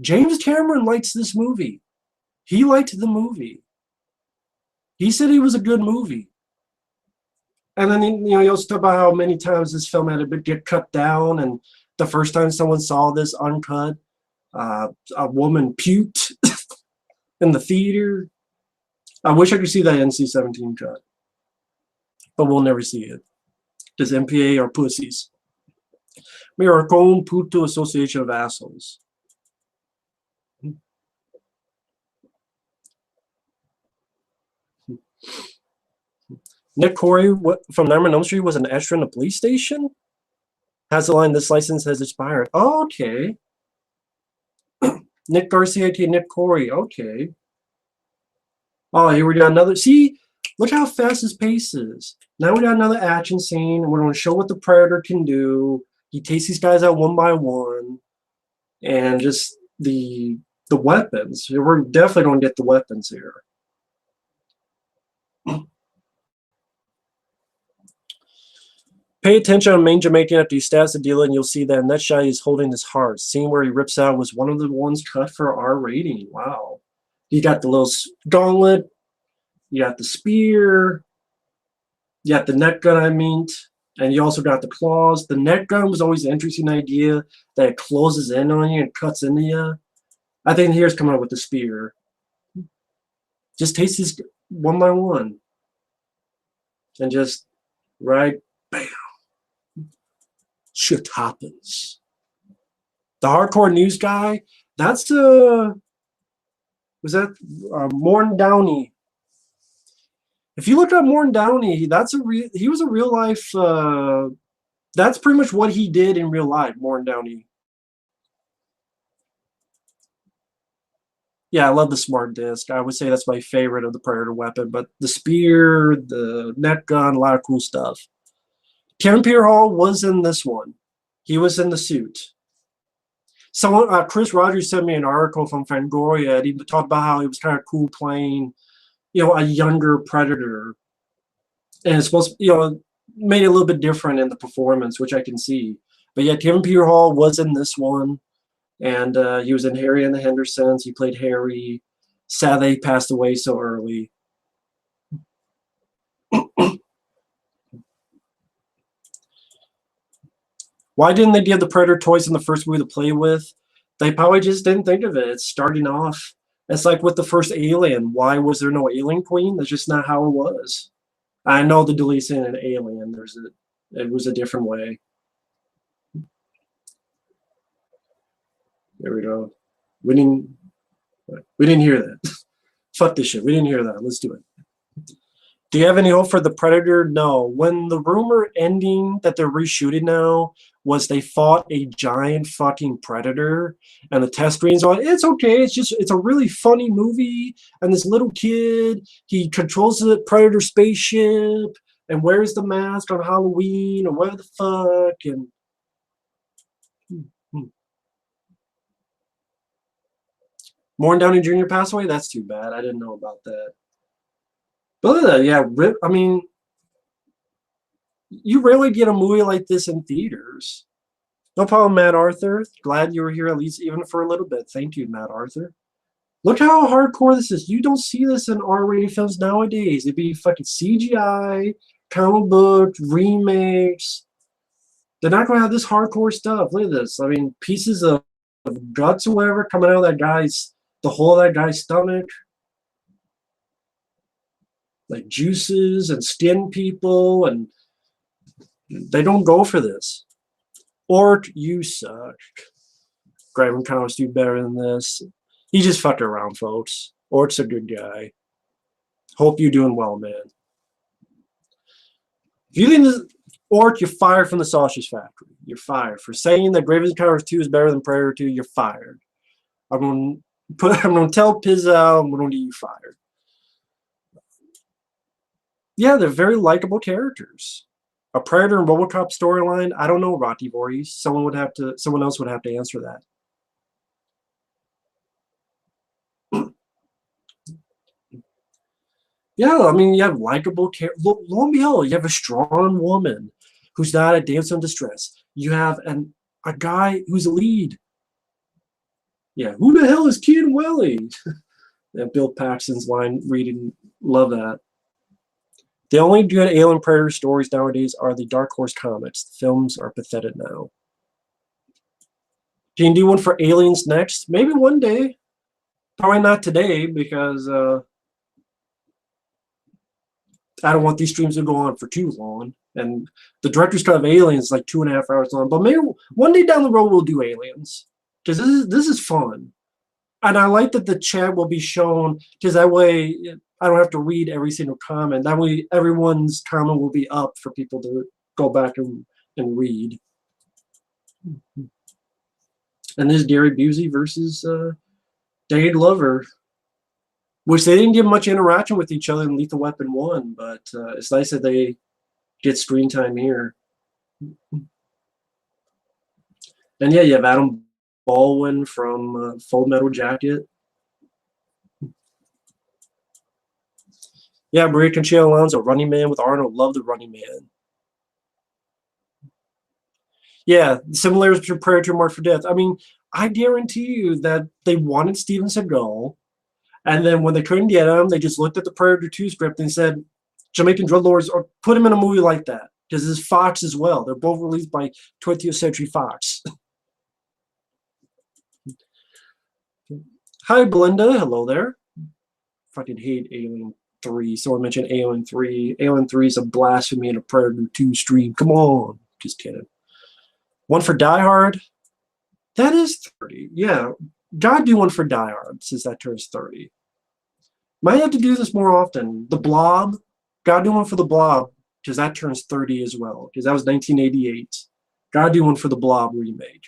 James Cameron likes this movie. He liked the movie. He said it was a good movie. And then he also talked about how many times this film had to get cut down, and the first time someone saw this uncut, a woman puked in the theater. I wish I could see that NC-17 cut, but we'll never see it because MPA are pussies. We are a con puto association of assholes. Nick Corey from Nightmare on Elm Street was an extra in a police station? Has the line, this license has expired. Oh, okay. Nick Garcia, Nick Corey. Okay. Oh, here we got another. See, look how fast his pace is. Now we got another action scene. We're going to show what the Predator can do. He takes these guys out one by one. And just the weapons. We're definitely going to get the weapons here. Pay attention on main Jamaican after he stabs the dealer, and you'll see that in that shot he's holding his heart. Scene where he rips out was one of the ones cut for R rating. Wow. You got the little gauntlet. You got the spear. You got the net gun, and you also got the claws. The net gun was always an interesting idea that it closes in on you and cuts into you. I think here's coming up with the spear. Just taste this one by one. And just, right, bam, shit happens. The hardcore news guy, that's was that Morton Downey. If you look up Morton Downey, he was a real life. That's pretty much what he did in real life. Morton Downey. Yeah, I love the smart disc. I would say that's my favorite of the Predator weapon. But the spear, the net gun, a lot of cool stuff. Kevin Pierre Hall was in this one. He was in the suit. Someone, Chris Rogers sent me an article from Fangoria, and he talked about how it was kind of cool playing, a younger Predator, and it's supposed to, made it a little bit different in the performance, which I can see. But yeah, Kevin Pierre Hall was in this one, and he was in Harry and the Hendersons. He played Harry. Sadly, he passed away so early. Why didn't they give the Predator toys in the first movie to play with? They probably just didn't think of it. It's starting off. It's like with the first Alien. Why was there no Alien Queen? That's just not how it was. I know the deletion in Alien. It was a different way. There we go. We didn't hear that. Fuck this shit. We didn't hear that. Let's do it. Do you have any hope for the Predator? No. When the rumor ending that they're reshooting now was they fought a giant fucking Predator and the test screens on, it's okay. It's a really funny movie. And this little kid, he controls the Predator spaceship and wears the mask on Halloween or whatever the fuck. And Morton Downey Jr. passed away? That's too bad. I didn't know about that. But yeah, I mean, you rarely get a movie like this in theaters. No problem, Matt Arthur. Glad you were here at least even for a little bit. Thank you, Matt Arthur. Look how hardcore this is. You don't see this in R-rated films nowadays. It'd be fucking CGI, comic book, remakes. They're not going to have this hardcore stuff. Look at this. I mean, pieces of guts or whatever coming out of the whole of that guy's stomach. Like juices and skin people, and they don't go for this. Ort, you suck. Graven Comics do better than this. He just fucked around, folks. Ort's a good guy. Hope you're doing well, man. If you think Ort, you're fired from the Sausage Factory. You're fired for saying that Graven Comics 2 is better than Predator 2. You're fired. I'm gonna tell Pizzow I'm gonna get you fired. Yeah, they're very likable characters. A Predator and RoboCop storyline, I don't know, Rocky Voorhees. Someone else would have to answer that. Yeah, I mean, you have likable characters. Lo and behold, you have a strong woman who's not a damsel in distress. You have a guy who's a lead. Yeah, who the hell is Keaton Welly? And Bill Paxton's line reading, love that. The only good Alien Predator stories nowadays are the Dark Horse comics. The films are pathetic now. Can you do one for Aliens next? Maybe one day. Probably not today because I don't want these streams to go on for too long. And the director's cut of Aliens is like 2.5 hours long. But maybe one day down the road we'll do Aliens. Because this is fun. And I like that the chat will be shown because that way I don't have to read every single comment. That way everyone's comment will be up for people to go back and read. And this is Gary Busey versus Dave Glover, which they didn't get much interaction with each other in Lethal Weapon 1, but it's nice that they get screen time here. And yeah, you have Adam Baldwin from Full Metal Jacket. Yeah, Maria Conchita Alonso, Running Man with Arnold. Love the Running Man. Yeah, similarities between Predator and Marked for Death. I mean, I guarantee you that they wanted Steven Seagal, and then when they couldn't get him, they just looked at the Predator 2 script and said, Jamaican drug lords, or put him in a movie like that. Because it's Fox as well. They're both released by 20th Century Fox. Hi, Belinda. Hello there. Fucking hate Alien 3. Someone mentioned Alien 3. Alien 3 is a blasphemy in a Predator 2 stream. Come on. Just kidding. One for Die Hard. That is 30. Yeah. Gotta do one for Die Hard since that turns 30. Might have to do this more often. The Blob. Gotta do one for The Blob because that turns 30 as well because that was 1988. Gotta do one for The Blob remake.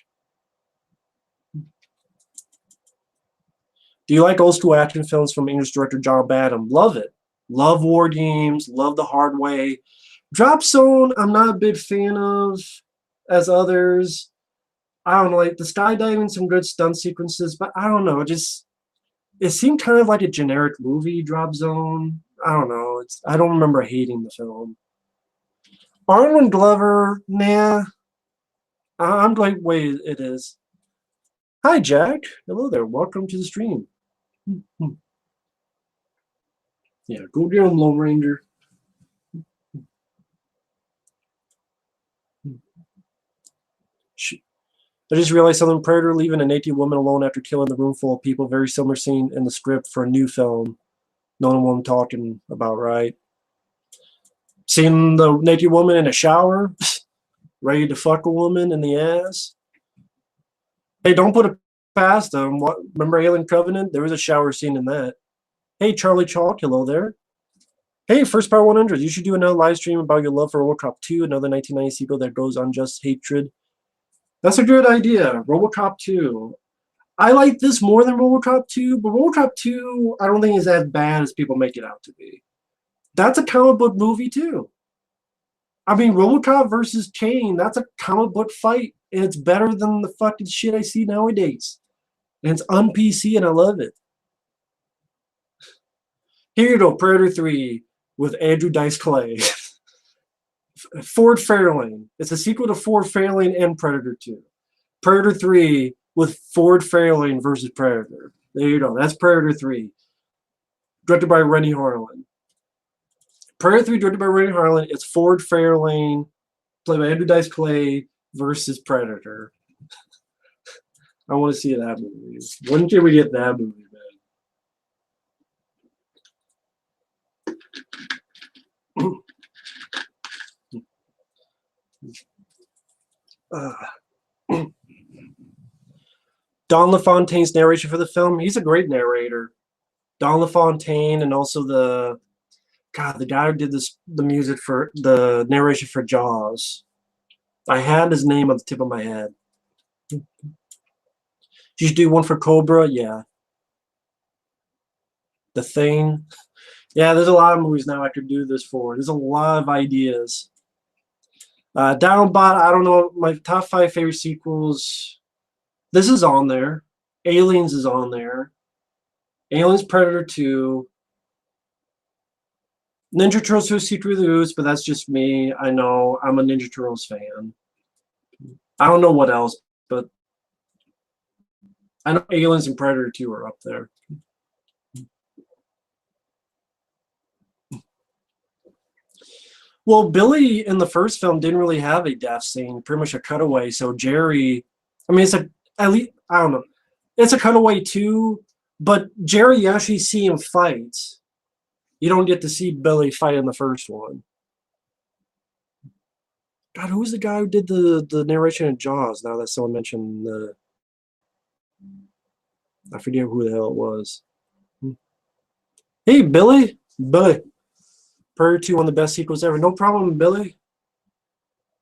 Do you like old school action films from English director John Badham? Love it. Love War Games. Love The Hard Way. Drop Zone, I'm not a big fan of as others. I don't know, like the skydiving, some good stunt sequences, but I don't know, it seemed kind of like a generic movie, Drop Zone. I don't know. I don't remember hating the film. Arnold Glover, nah. I'm like, wait, it is. Hi, Jack. Hello there. Welcome to the stream. Yeah, go get him, Lone Ranger. I just realized something. Predator leaving a naked woman alone after killing the room full of people. Very similar scene in the script for a new film. Knowing what I'm talking about, right? Seeing the naked woman in a shower, ready to fuck a woman in the ass. Hey, don't put it past them. What? Remember Alien Covenant? There was a shower scene in that. Hey, Charlie Chalk, hello there. Hey, First Power 100, you should do another live stream about your love for RoboCop 2, another 1990 sequel that goes on just hatred. That's a good idea. RoboCop 2. I like this more than RoboCop 2, but RoboCop 2 I don't think is as bad as people make it out to be. That's a comic book movie too. I mean, RoboCop versus Kane, that's a comic book fight, and it's better than the fucking shit I see nowadays. And it's on PC, and I love it. Here you go, Predator 3 with Andrew Dice Clay. Ford Fairlane. It's a sequel to Ford Fairlane and Predator 2. Predator 3 with Ford Fairlane versus Predator. There you go. That's Predator 3. Directed by Rennie Harlan. Predator 3 directed by Rennie Harlan. It's Ford Fairlane, played by Andrew Dice Clay, versus Predator. I want to see that movie. When can we get that movie, man? Don LaFontaine's narration for the film. He's a great narrator. Don LaFontaine and also the guy who did the music for the narration for Jaws. I had his name on the tip of my head. You should do one for Cobra, yeah. The Thing. Yeah, there's a lot of movies now I could do this for. There's a lot of ideas. Downbot, I don't know, my top 5 favorite sequels. This is on there. Aliens is on there. Aliens Predator 2. Ninja Turtles 2 Secret of the Ooze, but that's just me. I know. I'm a Ninja Turtles fan. I don't know what else, but I know Aliens and Predator 2 are up there. Well, Billy in the first film didn't really have a death scene, pretty much a cutaway. So Jerry, I mean, at least, I don't know. It's a cutaway too, but Jerry, you actually see him fight. You don't get to see Billy fight in the first one. God, who was the guy who did the narration of Jaws? Now that someone mentioned I forget who the hell it was. Hey, Billy. Billy. Predator 2, one of the best sequels ever. No problem, Billy.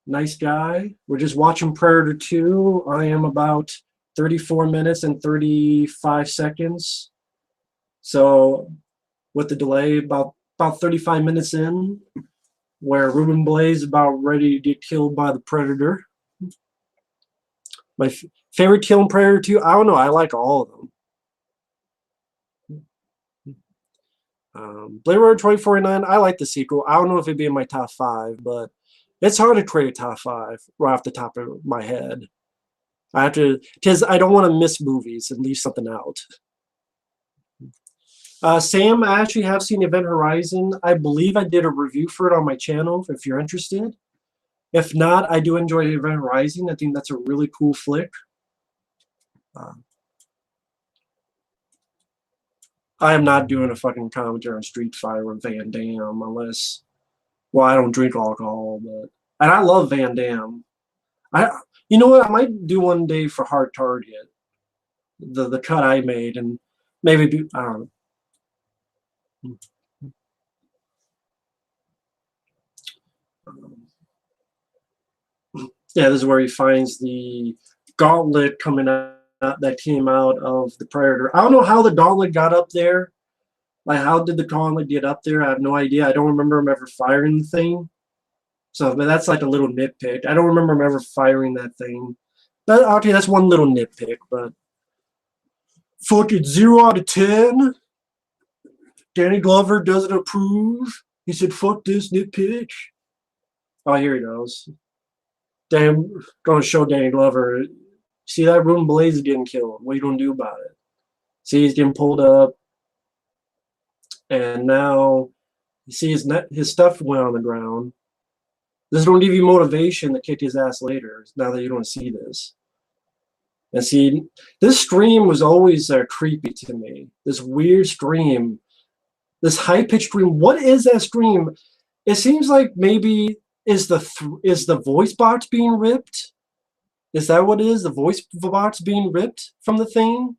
Nice guy. We're just watching Predator 2. I am about 34 minutes and 35 seconds. So with the delay, about 35 minutes in, where Ruben Blaze is about ready to get killed by the Predator. My favorite kill in Predator 2, I don't know. I like all of them. Blade Runner 2049, I like the sequel. I don't know if it'd be in my top 5, but it's hard to create a top 5 right off the top of my head. I have to, because I don't want to miss movies and leave something out. Sam, I actually have seen Event Horizon. I believe I did a review for it on my channel, if you're interested. If not, I do enjoy Event Horizon. I think that's a really cool flick. I am not doing a fucking commentary on Street Fighter with Van Damme unless, well, I don't drink alcohol, but and I love Van Damme. I, you know what? I might do one day for Hard Target, the cut I made, and maybe do, I don't know. Yeah, this is where he finds the gauntlet coming out that came out of the Predator. I don't know how the gauntlet got up there. Like, how did the gauntlet get up there? I have no idea. I don't remember him ever firing the thing. So, but that's like a little nitpick. I don't remember him ever firing that thing. But okay, that's one little nitpick. But fucking 0 out of 10. Danny Glover doesn't approve. He said, "Fuck this nitpick." Oh, here he goes. Damn, gonna show Danny Glover. See that room blaze is getting killed. What are you gonna do about it? See, he's getting pulled up, and now you see his stuff went on the ground. This is gonna give you motivation to kick his ass later. Now that you don't see this, and see, this stream was always creepy to me. This weird stream, this high pitched scream. What is that scream? It seems like maybe is the voice box being ripped? Is that what it is? The voice box being ripped from the thing?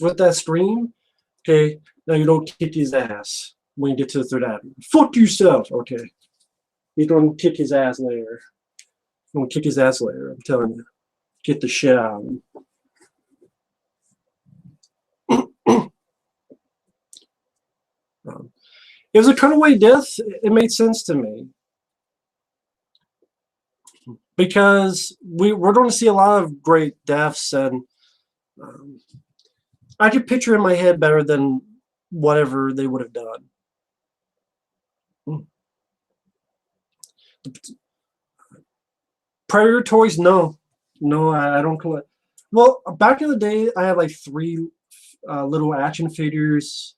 With that scream? Okay, now you don't kick his ass when you get to the third act. Fuck yourself! Okay. You don't kick his ass later. You don't kick his ass later, I'm telling you. Get the shit out of him. It was a cutaway death. It made sense to me. Because we're going to see a lot of great deaths, and I could picture in my head better than whatever they would have done. Predator toys, no. No, I don't collect. Well, back in the day, I had like 3 little action figures.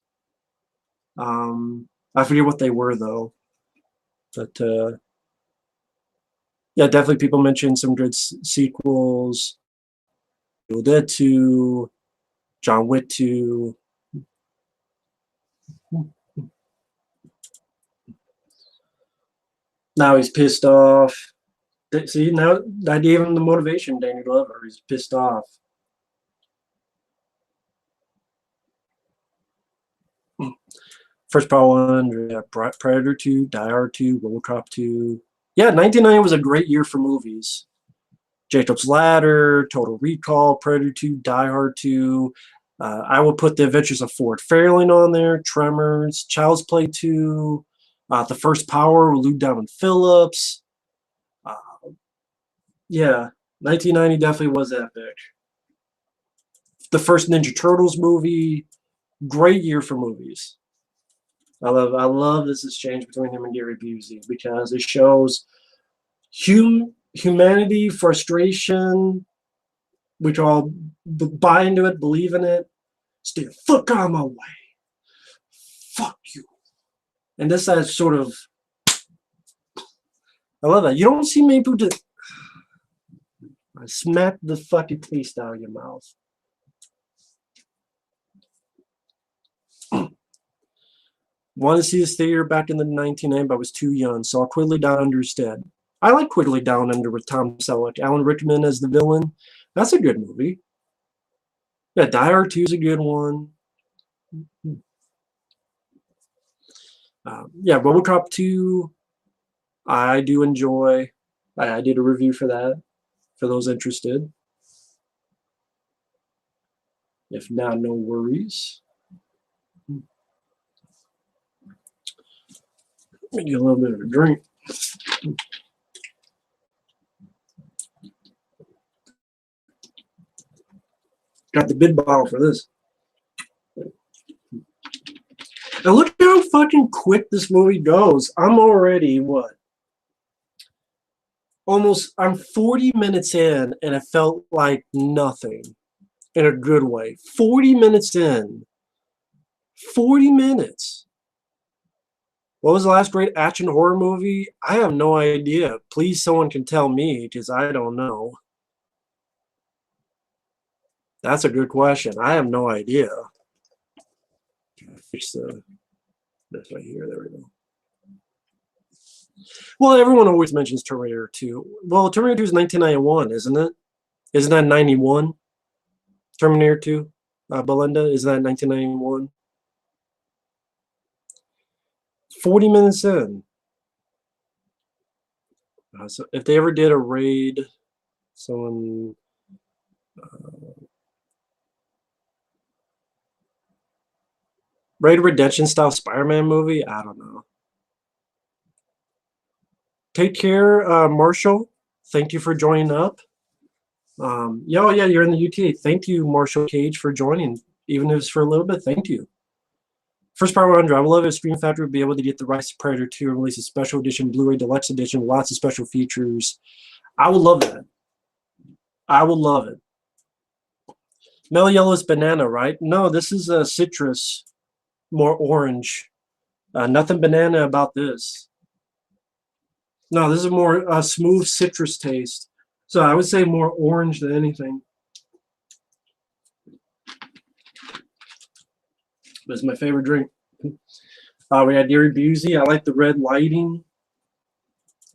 I forget what they were, though. But yeah, definitely people mentioned some good sequels. Evil Dead 2, John Wick 2. Now he's pissed off. See, now I gave him the motivation, Danny Glover. He's pissed off. First Power 100, yeah, Predator 2, Die Hard 2, RoboCop 2. Yeah, 1990 was a great year for movies. Jacob's Ladder, Total Recall, Predator 2, Die Hard 2. I would put The Adventures of Ford Fairlane on there, Tremors, Child's Play 2, The First Power with Lou Diamond Phillips. Yeah, 1990 definitely was epic. The first Ninja Turtles movie, great year for movies. I love this exchange between him and Gary Busey because it shows humanity, frustration. We can all buy into it, believe in it. Stay the fuck out of my way. Fuck you. And this has sort of, I love that. You don't see many people just, I smack the fucking taste out of your mouth. Wanted to see this theater back in the 1990s, but I was too young. Saw Quigley Down Under instead. I like Quigley Down Under with Tom Selleck. Alan Rickman as the villain. That's a good movie. Yeah, Die Hard 2 is a good one. Yeah, RoboCop 2, I do enjoy. I did a review for that, for those interested. If not, no worries. Let me get a little bit of a drink. Got the big bottle for this. And look how fucking quick this movie goes. I'm already, what? I'm 40 minutes in, and it felt like nothing in a good way. 40 minutes in. 40 minutes. What was the last great action horror movie? I have no idea. Please, someone can tell me, because I don't know. That's a good question. I have no idea. Fix this right here. There we go. Well, everyone always mentions Terminator 2. Well, Terminator 2 is 1991, isn't it? Isn't that 91? Terminator 2? Belinda, is that 1991? 40 minutes in. So if they ever did a raid, someone... Raid Redemption style Spider-Man movie? I don't know. Take care, Marshall. Thank you for joining up. Yeah, you're in the UTA. Thank you, Marshall Cage, for joining, even if it's for a little bit. Thank you. First Power 100. I would love if Scream Factory would be able to get the rights to Predator 2 and release a special edition, Blu-ray Deluxe edition, with lots of special features. I would love that. I would love it. Mellow Yellow is banana, right? No, this is a citrus, more orange. Nothing banana about this. No, this is more smooth citrus taste. So I would say more orange than anything. But it's my favorite drink. We had Dairy Busey. I like the red lighting.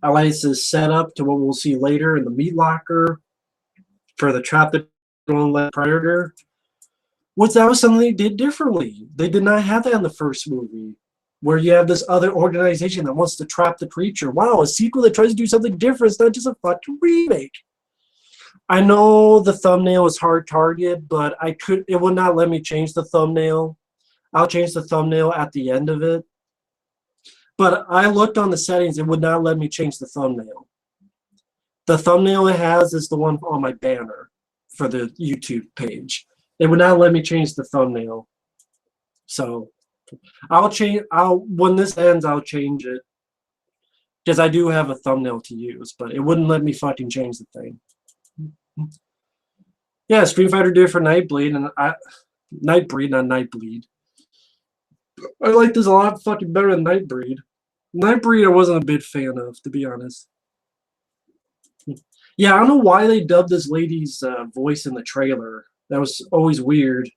I like this setup to what we'll see later in the meat locker for the trap that don't let Predator. That was something they did differently. They did not have that in the first movie, where you have this other organization that wants to trap the creature. Wow, a sequel that tries to do something different. It's not just a fucking remake. I know the thumbnail is hard target, but it would not let me change the thumbnail. I'll change the thumbnail at the end of it. But I looked on the settings, it would not let me change the thumbnail. The thumbnail it has is the one on my banner for the YouTube page. It would not let me change the thumbnail. So when this ends, I'll change it. Because I do have a thumbnail to use, but it wouldn't let me fucking change the thing. Yeah, Street Fighter did it for Nightbleed, and Nightbreed, not Nightbleed. I like this a lot fucking better than Nightbreed. Nightbreed I wasn't a big fan of, to be honest. Yeah, I don't know why they dubbed this lady's voice in the trailer. That was always weird.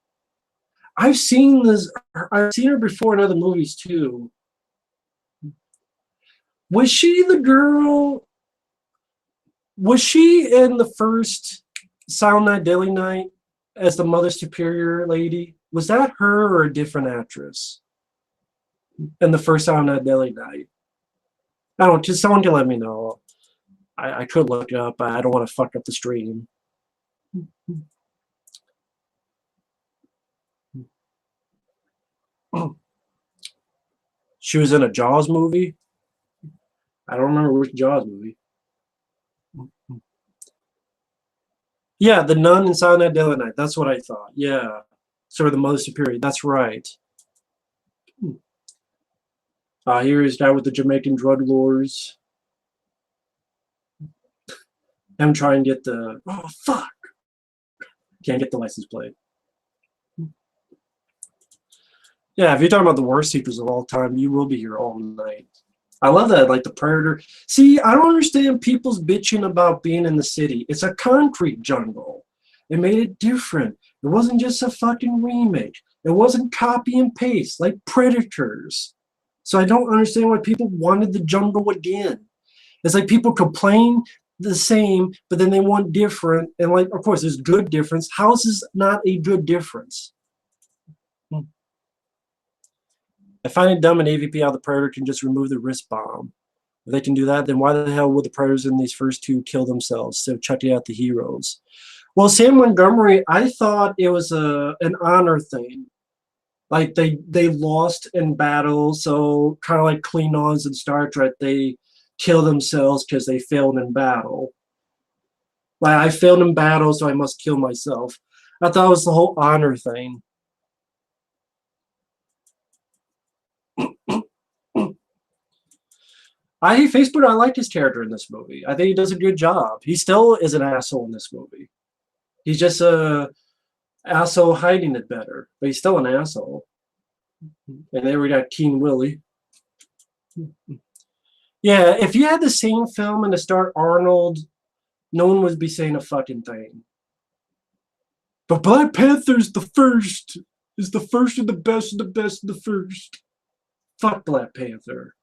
I've seen her before in other movies too. Was she the girl? Was she in the first Silent Night, Deadly Night as the Mother Superior lady? Was that her or a different actress in the first Silent Night, Deadly Night? I don't. Just someone can let me know. I could look it up, but I don't want to fuck up the stream. She was in a Jaws movie. I don't remember which Jaws movie. Yeah, the nun in Silent Night, Deadly Night. That's what I thought. Yeah, sort of the Mother Superior. That's right. Here is guy with the Jamaican drug lords. I'm trying to get the... Oh, fuck! Can't get the license plate. Yeah, if you're talking about the worst sequels of all time, you will be here all night. I love that, like the Predator. See, I don't understand people's bitching about being in the city. It's a concrete jungle. It made it different. It wasn't just a fucking remake. It wasn't copy and paste like Predators. So I don't understand why people wanted the jungle again. It's like people complain the same, but then they want different. And like, of course, there's good difference. How is this not a good difference? I find it dumb an AVP how the Predator can just remove the wrist bomb. If they can do that, then why the hell would the Predators in these first two kill themselves instead of chucking out the heroes? Well, Sam Montgomery, I thought it was an honor thing. Like they lost in battle, so kind of like Klingons in Star Trek, they kill themselves because they failed in battle. Like I failed in battle, so I must kill myself. I thought it was the whole honor thing. I hate Facebook. I like his character in this movie. I think he does a good job. He still is an asshole in this movie. He's just a asshole hiding it better, but he's still an asshole. And there we got King Willie. Yeah, if you had the same film and to start Arnold, no one would be saying a fucking thing. But Black Panther's the first. Is the first and the best and the best and the first. Fuck Black Panther.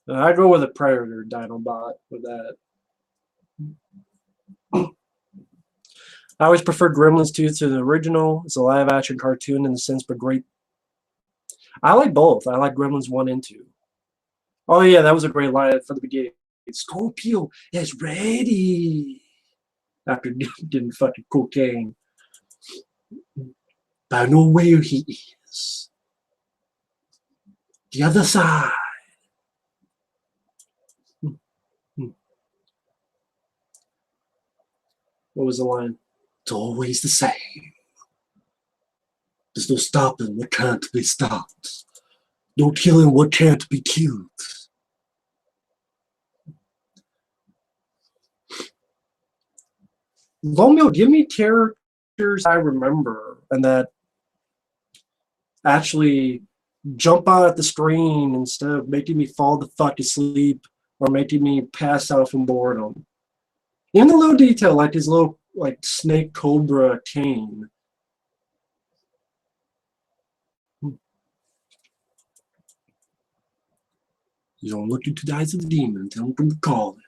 I go with a Predator Dinobot with that. I always prefer Gremlins 2 to the original. It's a live action cartoon in the sense, but great. I like both. I like Gremlins 1 and 2. Oh, yeah, that was a great line from the beginning. Scorpio is ready. After doing fucking cocaine. I know where he is. The other side. What was the line? It's always the same. There's no stopping what can't be stopped. No killing what can't be killed. Romeo, give me characters I remember and that actually jump out at the screen instead of making me fall the fuck asleep or making me pass out from boredom. In the little detail, like his little like snake cobra cane. You don't look into the eyes of the demon. Tell him to call it.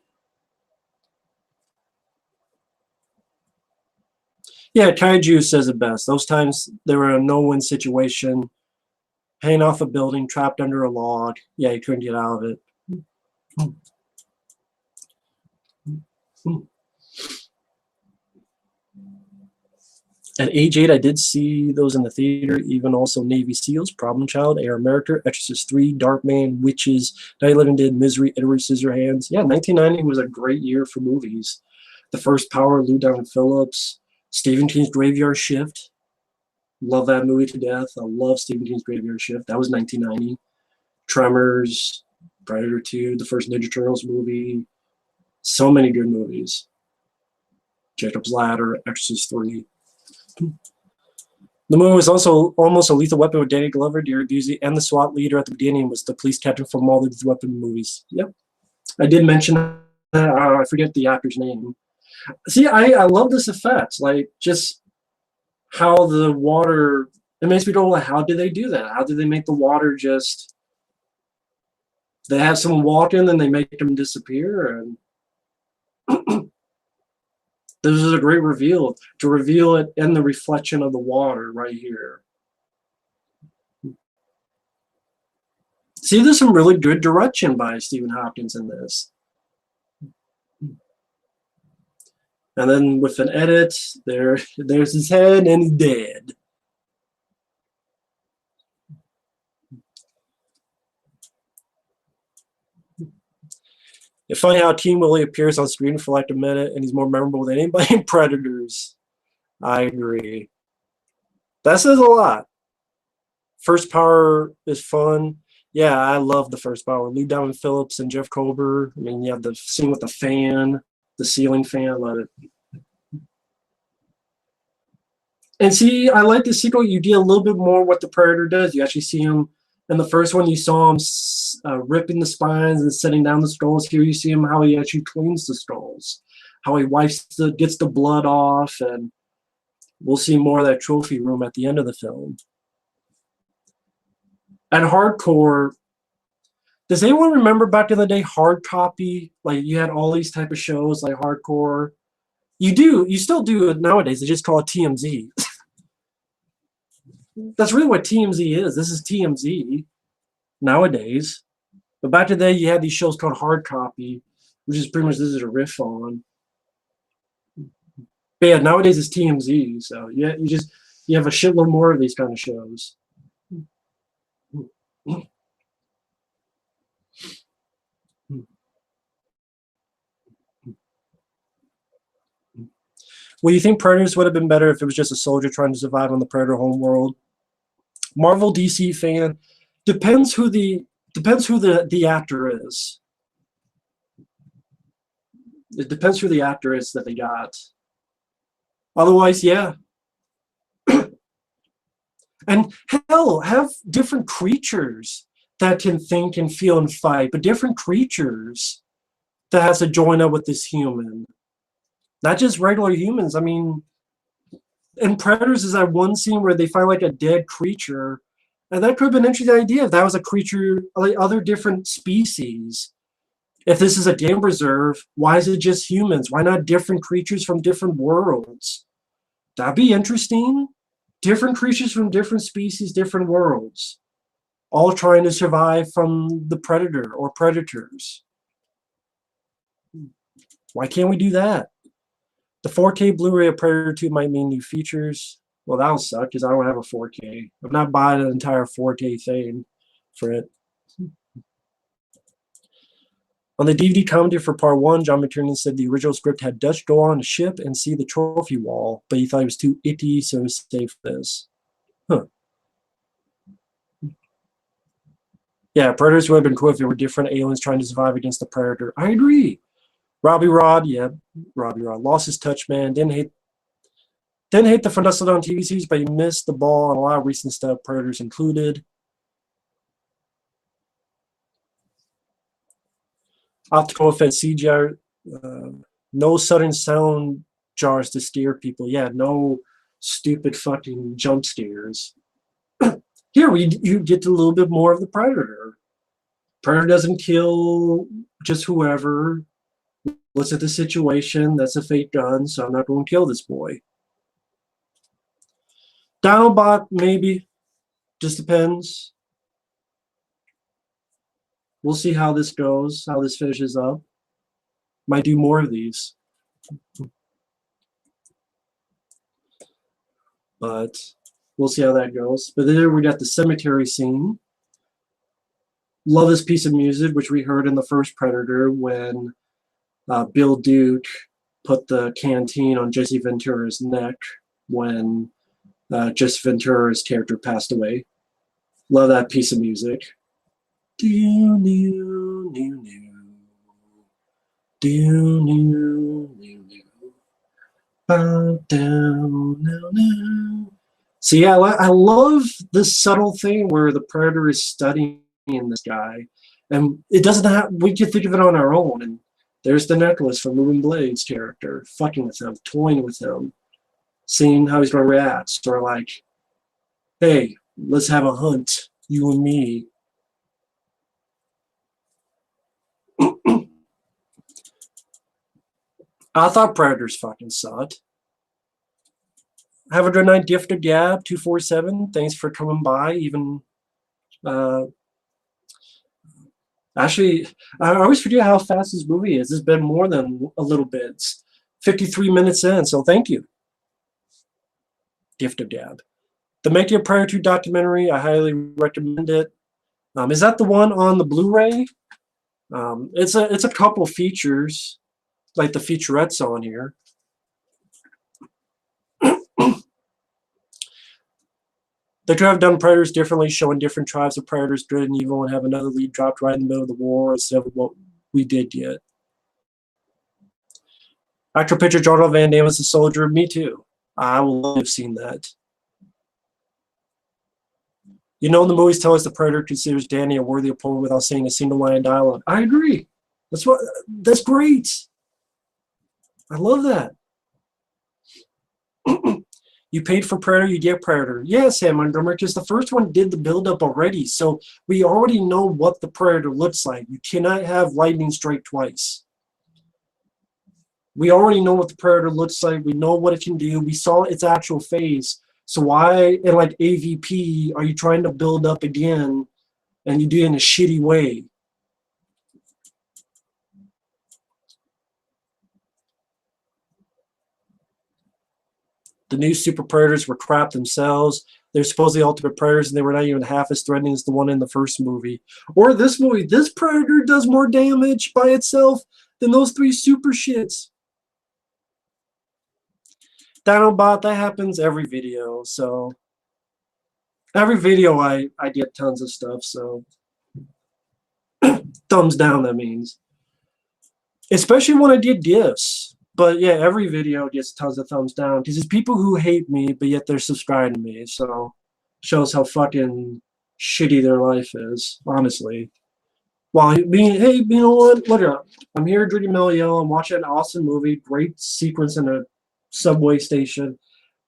Yeah, Kaiju says it best. Those times they were in a no-win situation, hanging off a building, trapped under a log. Yeah, he couldn't get out of it. At age 8, I did see those in the theater, even also Navy SEALs, Problem Child, Air America, Exorcist 3, Darkman, Witches, Night Living Dead, Misery, Edward Scissorhands. Yeah, 1990 was a great year for movies. The First Power, Lou Diamond Phillips, Stephen King's Graveyard Shift. Love that movie to death. I love Stephen King's Graveyard Shift. That was 1990. Tremors, Predator 2, the first Ninja Turtles movie. So many good movies. Jacob's Ladder, Exorcist 3. The movie was also almost a Lethal Weapon with Danny Glover, Gary Busey, and the SWAT leader at the beginning was the police captain from all the Lethal Weapon movies. Yep. I did mention that. I forget the actor's name. See, I love this effect. Like, just how the water, it makes me go, like, how did they do that? How did they make the water just, they have someone walk in and they make them disappear? And this is a great reveal, to reveal it in the reflection of the water right here. See, there's some really good direction by Stephen Hopkins in this. And then with an edit, there's his head and he's dead. It's funny how Team Willie appears on screen for like a minute and he's more memorable than anybody in Predators. I agree. That says a lot. First Power is fun. Yeah, I love the First Power. Lou Diamond Phillips and Jeff Kober. I mean, you have the scene with the fan, the ceiling fan. I love it. And see, I like the sequel. You get a little bit more what the Predator does. You actually see him in the first one. You saw him ripping the spines and setting down the skulls. Here you see him how he actually cleans the skulls, how he gets the blood off, and we'll see more of that trophy room at the end of the film. And Hardcore, does anyone remember back in the day Hard Copy? Like, you had all these type of shows like Hardcore. You still do it nowadays. They just call it TMZ. That's really what TMZ is. This is TMZ nowadays. But back in the day, you had these shows called Hard Copy, which is pretty much this is a riff on. But yeah, nowadays it's TMZ. So yeah, you have a shitload more of these kind of shows. Well, you think Predators would have been better if it was just a soldier trying to survive on the Predator homeworld? Marvel DC fan, depends who the actor is. It depends who the actor is that they got. Otherwise, yeah. And hell, have different creatures that can think and feel and fight, but different creatures that has to join up with this human. Not just regular humans. I mean, in Predators is that one scene where they find like a dead creature, and that could have been an interesting idea if that was a creature like other different species. If this is a game reserve, why is it just humans? Why not different creatures from different worlds? That'd be interesting. Different creatures from different species, different worlds, all trying to survive from the predator or predators. Why can't we do that? The 4K Blu-ray of Predator 2 might mean new features. Well, that'll suck because I don't have a 4K. I'm not buying an entire 4K thing for it. On the DVD commentary for Part 1, John McTiernan said the original script had Dutch go on a ship and see the trophy wall, but he thought it was too itty, so he saved this. Huh. Yeah, Predators would have been cool if they were different aliens trying to survive against the Predator. I agree. Robbie Rod lost his touch, man. Didn't hate the Phenocidon TV series, but he missed the ball on a lot of recent stuff, Predators included. Optical effects, CGI, no sudden sound jars to scare people. Yeah, no stupid fucking jump scares. Here, you get a little bit more of the Predator. Predator doesn't kill just whoever. Looks at the situation. That's a fake gun, so I'm not going to kill this boy. Dinobot, maybe. Just depends. We'll see how this goes, how this finishes up. Might do more of these. But we'll see how that goes. But then we got the cemetery scene. Love this piece of music, which we heard in the first Predator when Bill Duke put the canteen on Jesse Ventura's neck when Jesse Ventura's character passed away. Love that piece of music. So yeah, I love this subtle thing where the Predator is studying this guy, and it doesn't have. We can think of it on our own. And there's the necklace from Moving Blade's character, fucking with him, toying with him, seeing how he's gonna react. Sort of like, hey, let's have a hunt, you and me. I thought Predators fucking sucked. Have a good night, Gift of Gab 247. Thanks for coming by. Even actually, I always forget how fast this movie is. It's been more than a little bit. It's 53 minutes in, so thank you, Gift of Gab. The Making of Predator 2 documentary, I highly recommend it. Is that the one on the Blu-ray? It's a couple features, like the featurettes on here. They could have done Predators differently, showing different tribes of Predators, good and evil, and have another lead dropped right in the middle of the war instead of what we did yet. Actor picture Jean-Claude Van Damme as a soldier. Me too. I will have seen that. You know, the movies tell us the Predator considers Danny a worthy opponent without saying a single line of dialogue. I agree. That's great. I love that. You paid for Predator, you get Predator. Yes, Sam Montgomery, because the first one did the build-up already, so we already know what the Predator looks like. You cannot have lightning strike twice. We already know what the Predator looks like. We know what it can do. We saw its actual face. So why, in like AVP, are you trying to build up again, and you do it in a shitty way? The new Super Predators were crap themselves. They're supposedly ultimate predators, and they were not even half as threatening as the one in the first movie. Or this movie, this Predator does more damage by itself than those three super shits. Dinobot, that happens every video. So every video I get tons of stuff. So thumbs down, that means. Especially when I did gifts. But yeah, every video gets tons of thumbs down because there's people who hate me, but yet they're subscribing to me. So shows how fucking shitty their life is, honestly. While being, hey, you know what? Look up. I'm here drinking Mello. I'm watching an awesome movie. Great sequence in a subway station.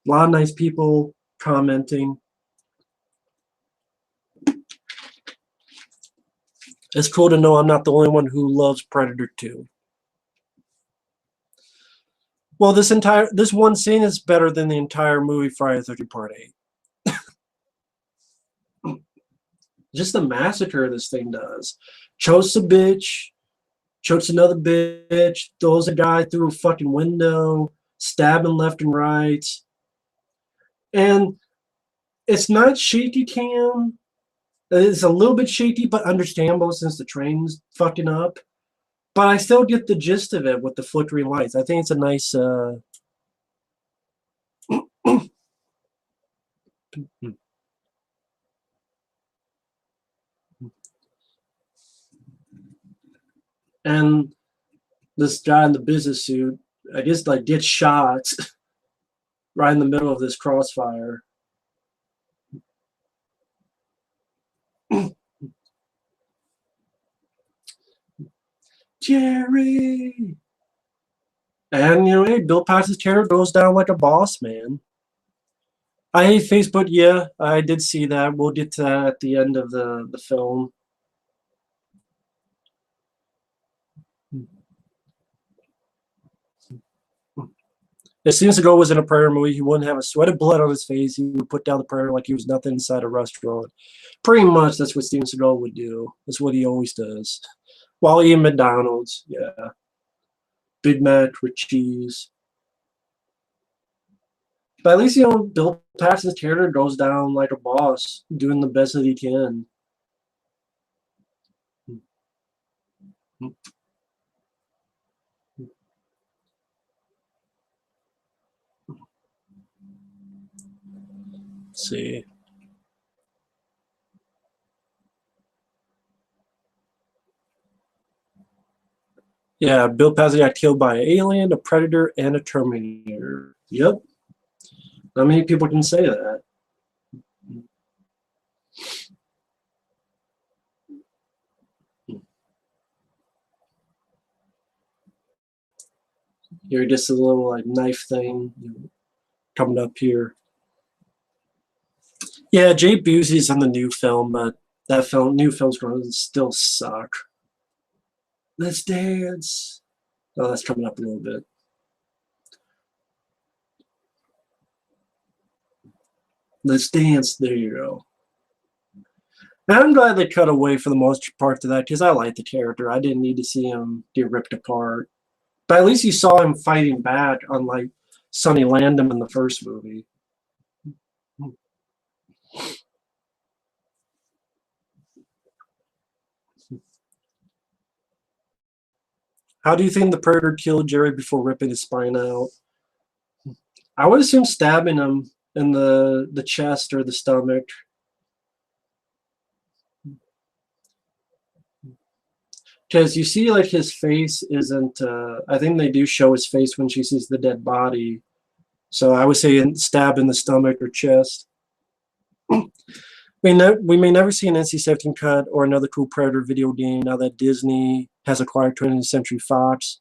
A lot of nice people commenting. It's cool to know I'm not the only one who loves Predator 2. Well, this one scene is better than the entire movie Friday the 13th Part 8. Just the massacre this thing does. Chokes a bitch, chokes another bitch, throws a guy through a fucking window, stabbing left and right. And it's not shaky cam. It's a little bit shaky, but understandable since the train's fucking up. But I still get the gist of it with the flickering lights. I think it's a nice. And this guy in the business suit, I guess, like gets shot right in the middle of this crossfire. Jerry. And hey, Bill Paxton's character goes down like a boss, man. I hate Facebook. Yeah, I did see that. We'll get to that at the end of the film. If Steven Seagal was in a Predator movie, he wouldn't have a sweat of blood on his face. He would put down the Predator like he was nothing inside a restaurant. Pretty much, that's what Steven Seagal would do. That's what he always does. While eating McDonald's, yeah. Big Mac with cheese. But at least, Bill Paxton's character goes down like a boss, doing the best that he can. Let's see. Yeah, Bill Paxton got killed by an alien, a predator, and a Terminator. Yep. Not many people can say that. You're just a little like knife thing coming up here. Yeah, Jay Busey's in the new film, but that new film's going to still suck. Let's dance. Oh, that's coming up a little bit. Let's dance. There you go. And I'm glad they cut away for the most part to that because I like the character. I didn't need to see him get ripped apart. But at least you saw him fighting back, unlike Sonny Landham in the first movie. How do you think the Predator killed Jerry before ripping his spine out? I would assume stabbing him in the chest or the stomach. Because you see, like, his face isn't. I think they do show his face when she sees the dead body. So I would say stab in the stomach or chest. We may never see an NC-17 cut or another cool Predator video game now that Disney has acquired 20th Century Fox.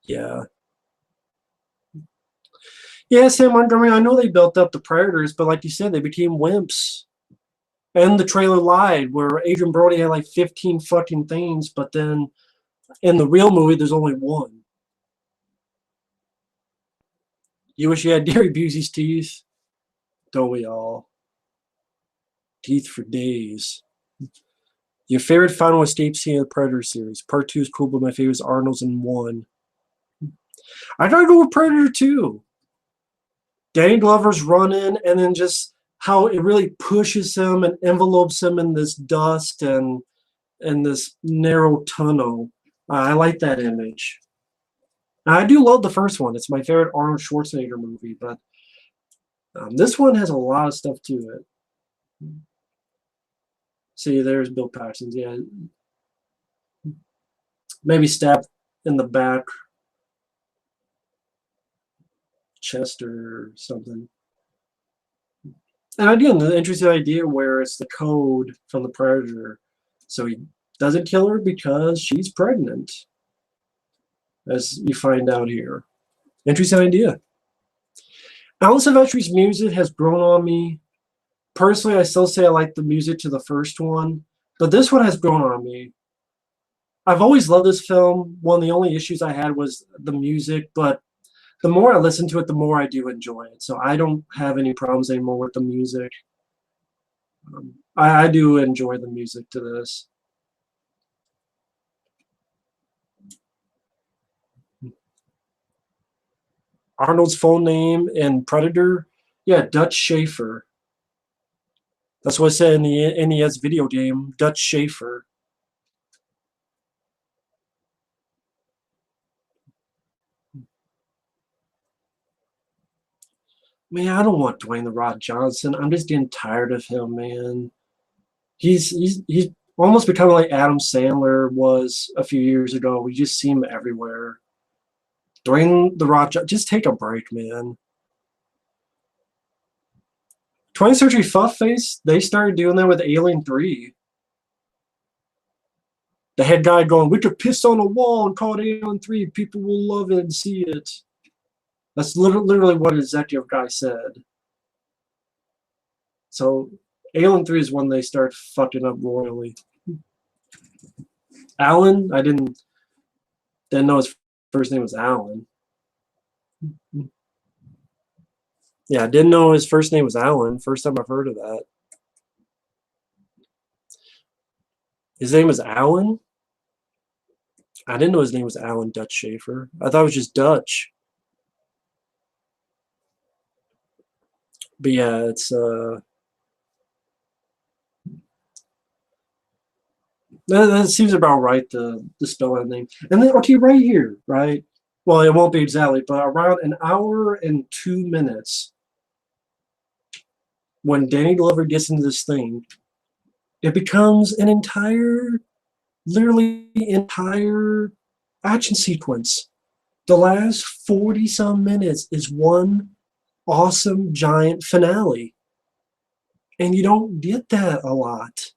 Yeah. Yeah, Sam Montgomery, I know they built up the Predators, but like you said, they became wimps. And the trailer lied, where Adrian Brody had like 15 fucking things, but then in the real movie, there's only one. You wish you had Gary Busey's teeth? Don't we all? Teeth for days. Your favorite final escape scene of the Predator series? Part 2 is cool, but my favorite is Arnold's in 1. I gotta go with Predator 2. Danny Glover's running, and then just how it really pushes him and envelopes him in this dust and this narrow tunnel. I like that image. I do love the first one. It's my favorite Arnold Schwarzenegger movie, but this one has a lot of stuff to it. See, there's Bill Paxton. Yeah, maybe stabbed in the back, chest or something. And again, the interesting idea where it's the code from the Predator, so he Doesn't kill her because she's pregnant, as you find out here. Interesting idea. Alan Silvestri's music has grown on me. Personally, I still say I like the music to the first one, but this one has grown on me. I've always loved this film. One of the only issues I had was the music, but the more I listen to it, the more I do enjoy it. So I don't have any problems anymore with the music. I do enjoy the music to this. Arnold's full name in Predator, yeah, Dutch Schaefer. That's what I said in the NES video game, Dutch Schaefer. Man, I don't want Dwayne the Rock Johnson. I'm just getting tired of him, man. He's almost becoming like Adam Sandler was a few years ago. We just see him everywhere. Dwayne the Rock, just take a break, man. 20th Century Fuckface, they started doing that with Alien 3. The head guy going, we could piss on a wall and call it Alien 3. People will love it and see it. That's literally what an executive guy said. So Alien 3 is when they start fucking up royally. Alan, I didn't know his first name was Alan. Yeah, I didn't know his first name was Alan. First time I've heard of that. His name was Alan? I didn't know his name was Alan Dutch Schaefer. I thought it was just Dutch. But yeah, it's that seems about right, the spell that name. And then okay, right here, right? Well, it won't be exactly, but around an hour and 2 minutes when Danny Glover gets into this thing, it becomes an literally entire action sequence. The last 40 some minutes is one awesome giant finale. And you don't get that a lot.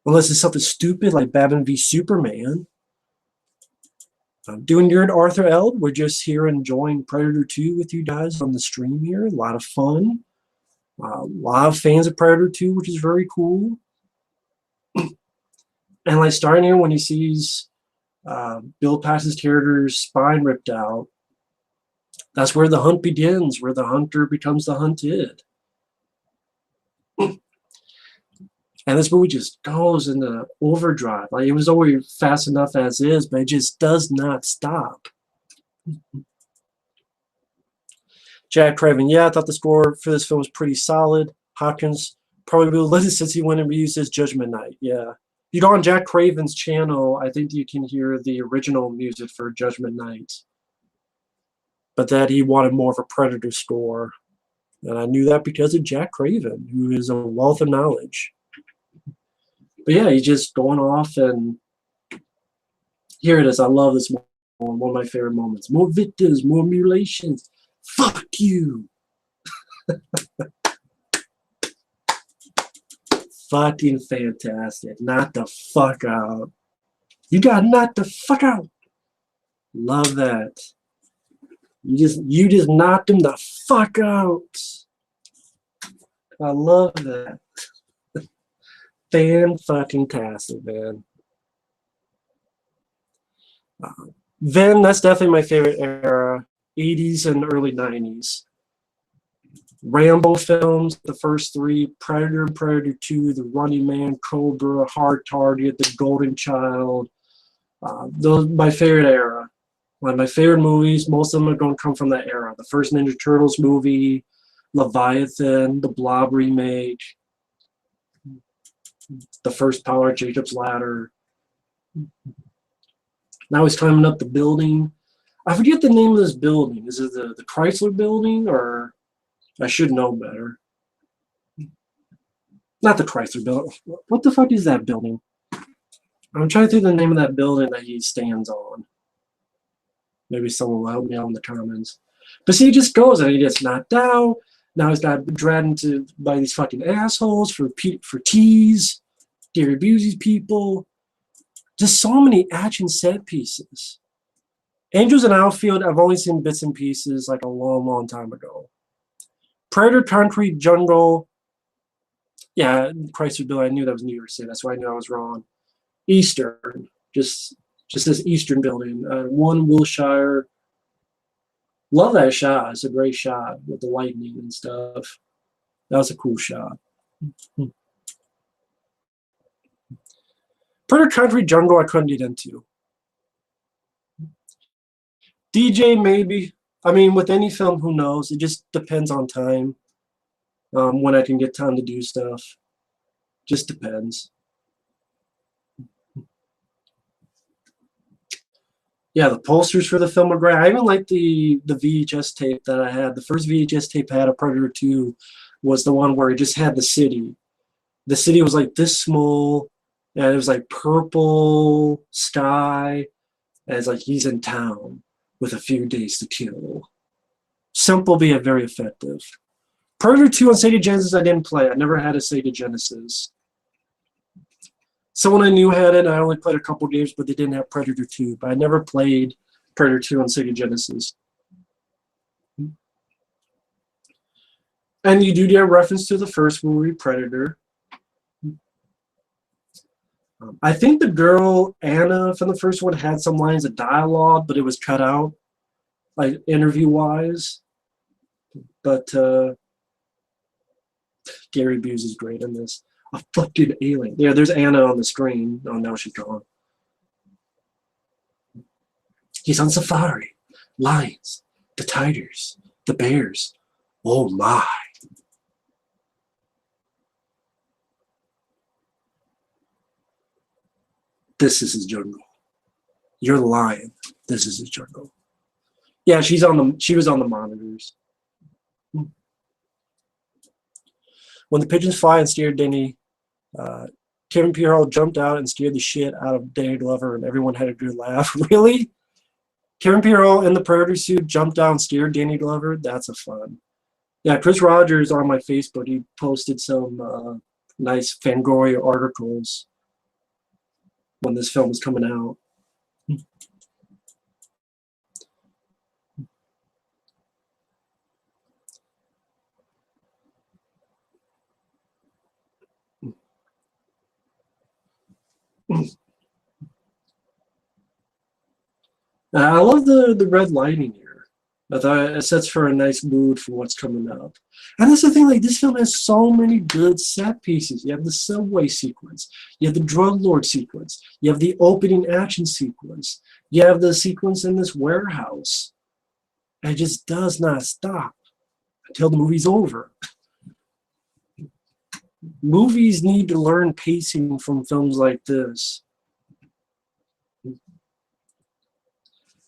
Unless it's something stupid like Batman v Superman. I'm doing your Arthur Eld. We're just here enjoying Predator 2 with you guys on the stream here. A lot of fun. A lot of fans of Predator 2, which is very cool. And like starting here when he sees Bill Paxton's character's spine ripped out, that's where the hunt begins, where the hunter becomes the hunted. And this movie just goes into overdrive. Like it was always fast enough as is, but it just does not stop. Jack Craven, yeah, I thought the score for this film was pretty solid. Hopkins probably will listen since he went and reused his Judgment Night. Yeah. If you go on Jack Craven's channel, I think you can hear the original music for Judgment Night. But that he wanted more of a Predator score. And I knew that because of Jack Craven, who is a wealth of knowledge. But yeah, he's just going off, and here it is. I love this one of my favorite moments. More victims, more mutilations. Fuck you. Fucking fantastic. Knock the fuck out. You got knocked the fuck out. Love that. You just knocked him the fuck out. I love that. Fan-fucking-tastic, man. Then that's definitely my favorite era, 80s and early 90s. Rambo films, the first three, Predator, Predator 2, The Running Man, Cobra, Hard Target, The Golden Child. Those my favorite era. One of my favorite movies, most of them are going to come from that era. The first Ninja Turtles movie, Leviathan, the Blob remake, the first Power Jacob's Ladder. Now he's climbing up the building. I forget the name of this building. Is it the Chrysler building, or I should know better. Not the Chrysler building. What the fuck is that building? I'm trying to think of the name of that building that he stands on. Maybe someone will help me out in the comments. But see, he just goes and he gets knocked out. Now he's got dragged by these fucking assholes for tease. Gary Busey's people. Just so many action set pieces. Angels in Outfield, I've only seen bits and pieces like a long, long time ago. Predator Concrete Jungle, yeah, Chrysler Bill, I knew that was New York City. That's why I knew I was wrong. Eastern, just this Eastern building. One Wilshire. Love that shot. It's a great shot with the lightning and stuff. That was a cool shot. Predator Concrete Jungle, I couldn't get into. DJ, maybe. I mean, with any film, who knows? It just depends on time. When I can get time to do stuff. Just depends. Yeah, the posters for the film are great. I even like the VHS tape that I had. The first VHS tape I had of Predator 2 was the one where it just had the city. The city was like this small, and it was like purple sky, and it's like he's in town with a few days to kill. Simple, but yet very effective. Predator 2 on Sega Genesis I didn't play. I never had a Sega Genesis. Someone I knew had it. I only played a couple games, but they didn't have Predator 2. But I never played Predator 2 on Sega Genesis. And you do get a reference to the first movie, Predator. I think the girl, Anna, from the first one had some lines of dialogue, but it was cut out, like interview-wise. But Gary Busey is great in this. A fucking alien. Yeah, there's Anna on the screen. Oh, now she's gone. He's on safari. Lions, the tigers, the bears. Oh my. This is his jungle. You're the lion. This is his jungle. Yeah, she was on the monitors. When the pigeons fly and steered Denny, Kevin Pierre jumped out and scared the shit out of Danny Glover, and everyone had a good laugh. Really? Kevin Pierre in the Predator suit jumped out and scared Danny Glover? That's a fun. Yeah, Chris Rogers on my Facebook, he posted some nice Fangoria articles when this film was coming out. I love the red lighting here. I thought it sets for a nice mood for what's coming up. And that's the thing, like, this film has so many good set pieces. You have the subway sequence. You have the drug lord sequence. You have the opening action sequence. You have the sequence in this warehouse. And it just does not stop until the movie's over. Movies need to learn pacing from films like this.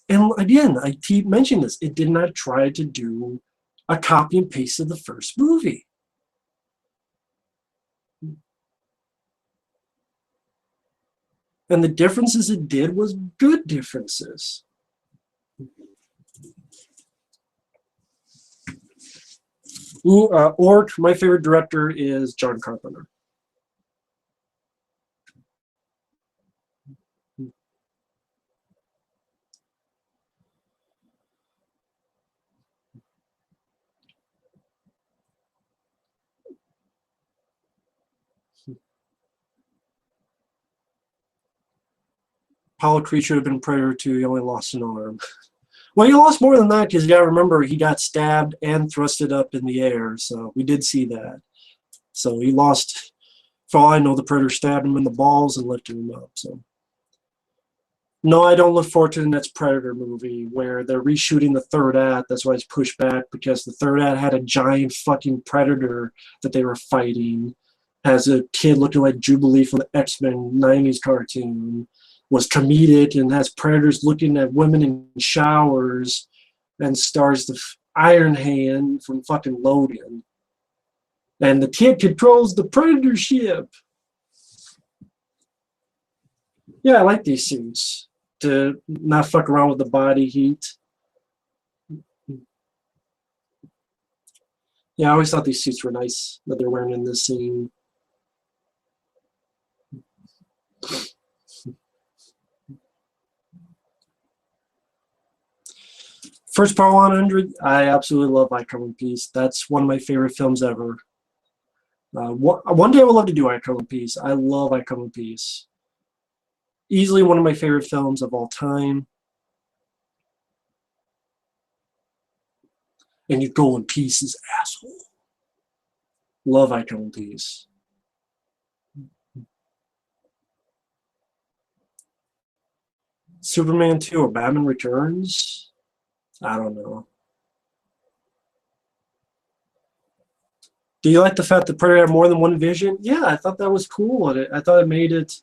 And again, I keep mentioning this. It did not try to do a copy and paste of the first movie. And the differences it did was good differences. Orc, my favorite director is John Carpenter. Apollo Creed should have been Predator 2. He only lost an arm. Well, he lost more than that because you got to remember he got stabbed and thrusted up in the air. So we did see that. So he lost. For all I know, the Predator stabbed him in the balls and lifted him up. So no, I don't look forward to the next Predator movie where they're reshooting the third act. That's why it's pushed back, because the third act had a giant fucking predator that they were fighting. Has a kid looking like Jubilee from the X-Men 90s cartoon. Was comedic and has predators looking at women in showers, and stars the Iron Hand from fucking Logan. And the kid controls the Predator ship. Yeah, I like these suits to not fuck around with the body heat. Yeah, I always thought these suits were nice that they're wearing in this scene. First Part 100, I absolutely love I Come in Peace. That's one of my favorite films ever. One day I would love to do I Come in Peace. I love I Come in Peace. Easily one of my favorite films of all time. And you go in pieces, asshole. Love I Come in Peace. Superman 2 or Batman Returns? I don't know. Do you like the fact that Predator had more than one vision? Yeah, I thought that was cool. And I thought it made it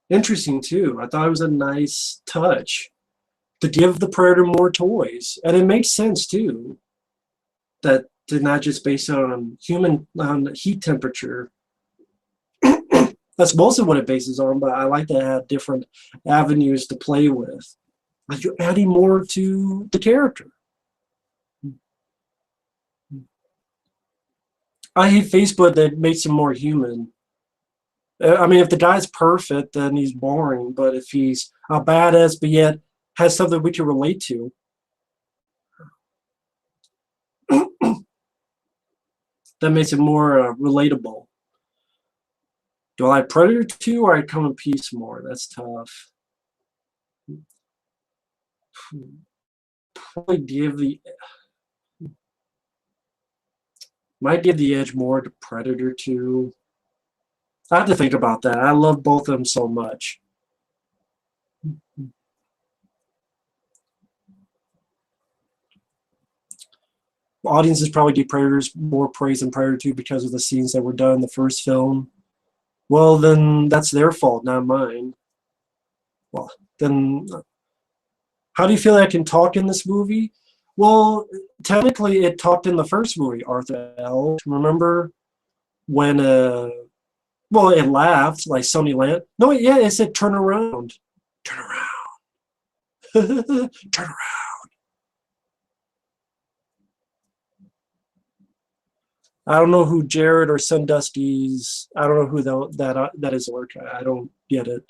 interesting too. I thought it was a nice touch to give the Predator more toys. And it makes sense too that they're not just based on on heat temperature. That's mostly what it bases on, but I like to have different avenues to play with. Like you're adding more to the character. I hate Facebook that makes him more human. I mean, if the guy's perfect, then he's boring. But if he's a badass, but yet has something we can relate to, that makes it more relatable. Do I like Predator 2 or I Come in Peace more? That's tough. Probably might give the edge more to Predator 2. I have to think about that. I love both of them so much. Audiences probably give Predators more praise than Predator 2 because of the scenes that were done in the first film. Well, then that's their fault, not mine. Well, then how do you feel I can talk in this movie? Well, technically, it talked in the first movie, Arthur L. Remember when, well, it laughed like Sony Land. No, yeah, it said turn around. Turn around. Turn around. I don't know who Jared or Sundusty's. I don't know who that is. I don't get it.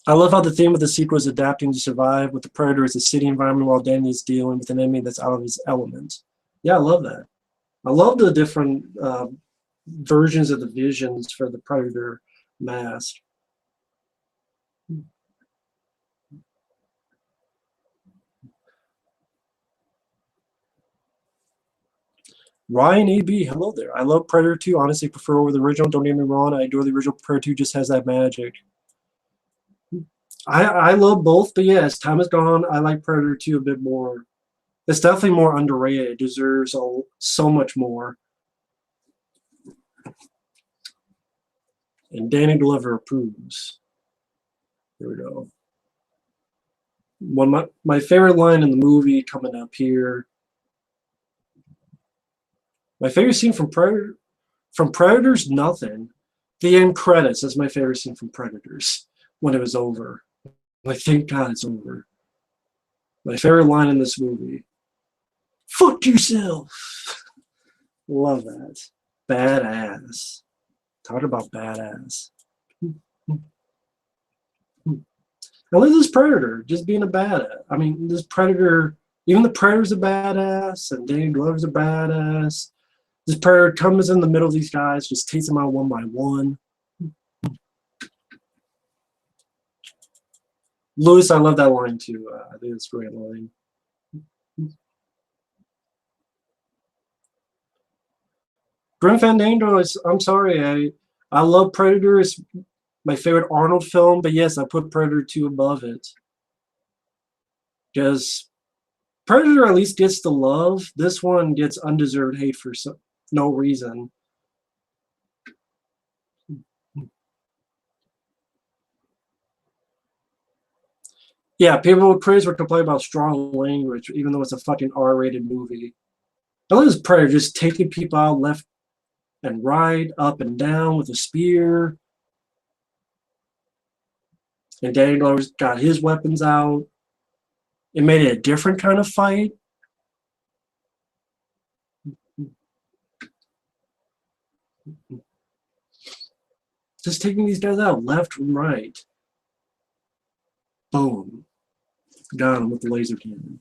I love how the theme of the sequel is adapting to survive with the predator as a city environment while Danny's dealing with an enemy that's out of his element. Yeah, I love that. I love the different versions of the visions for the predator mask. Ryan AB, hello there. I love Predator 2. Honestly, prefer over the original. Don't get me wrong. I adore the original. Predator 2 just has that magic. I love both, but yeah, as time has gone, I like Predator 2 a bit more. It's definitely more underrated. It deserves so much more. And Danny Glover approves. Here we go. One of my favorite line in the movie coming up here. My favorite scene from Predators, nothing. The end credits. That's my favorite scene from Predators when it was over. Like, thank God it's over. My favorite line in this movie. Fuck yourself. Love that. Badass. Talk about badass. I love this Predator just being a badass. I mean, this Predator, even the Predator's a badass, and Danny Glover's a badass. This Predator comes in the middle of these guys, just takes them out one by one. Lewis, I love that line too. I think it's a great line. Grim Fandango is, I'm sorry, I love Predator. It's my favorite Arnold film, but yes, I put Predator 2 above it. Because Predator at least gets the love. This one gets undeserved hate for no reason. Yeah, people with praise were complaining about strong language, even though it's a fucking R-rated movie. I love this Predator just taking people out left and right, up and down with a spear. And Danny Glover's got his weapons out. It made it a different kind of fight. Just taking these guys out left and right. Boom. Got him with the laser cannon.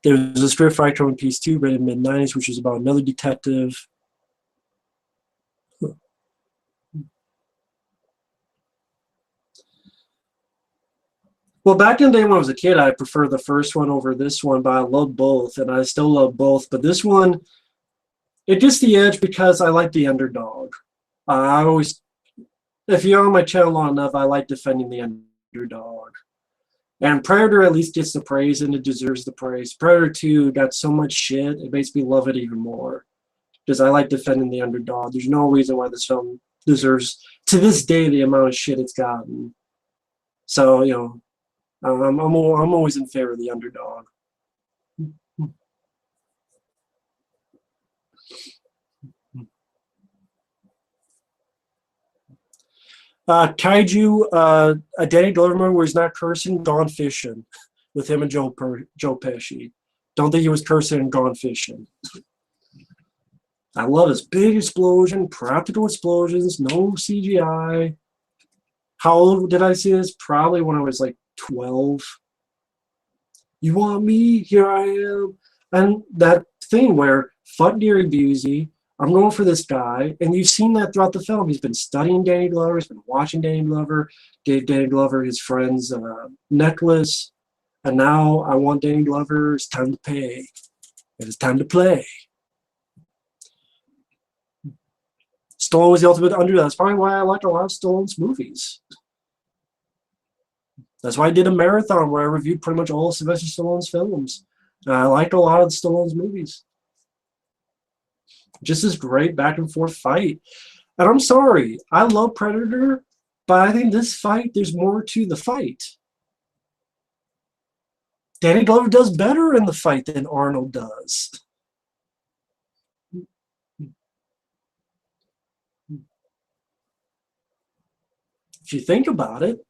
There was a Street Fighter One Piece 2 written in the mid-90s, which was about another detective. Well, back in the day when I was a kid, I preferred the first one over this one, but I love both, and I still love both. But this one, it gets the edge because I like the underdog. I always, if you're on my channel long enough, I like defending the underdog. And Predator at least gets the praise, and it deserves the praise. Predator 2 got so much shit, it makes me love it even more. Because I like defending the underdog. There's no reason why this film deserves, to this day, the amount of shit it's gotten. So, I'm always in favor of the underdog. Kaiju, a Danny Glover where he's not cursing, Gone Fishing, with him and Joe Pesci. Don't think he was cursing and Gone Fishing. I love his big explosion, practical explosions, no CGI. How old did I see this? Probably when I was like 12. You want me? Here I am. And that thing where, fuck Gary Busey, I'm going for this guy. And you've seen that throughout the film. He's been studying Danny Glover. He's been watching Danny Glover. Gave Danny Glover his friend's necklace. And now I want Danny Glover. It's time to pay. It is time to play. Stallone was the ultimate underdog. That's probably why I like a lot of Stallone's movies. That's why I did a marathon where I reviewed pretty much all of Sylvester Stallone's films. I liked a lot of Stallone's movies. Just this great back and forth fight. And I'm sorry, I love Predator, but I think this fight, there's more to the fight. Danny Glover does better in the fight than Arnold does. If you think about it.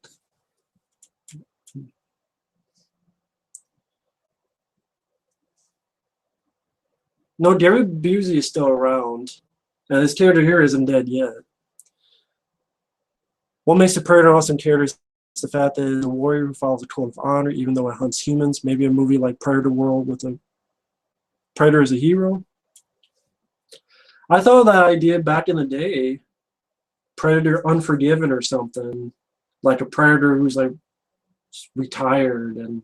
No, Gary Busey is still around. And his character here isn't dead yet. What makes the Predator an awesome character is the fact that he's a warrior who follows a code of honor, even though it hunts humans. Maybe a movie like Predator World with a Predator as a hero. I thought of that idea back in the day. Predator Unforgiven or something. Like a Predator who's like retired and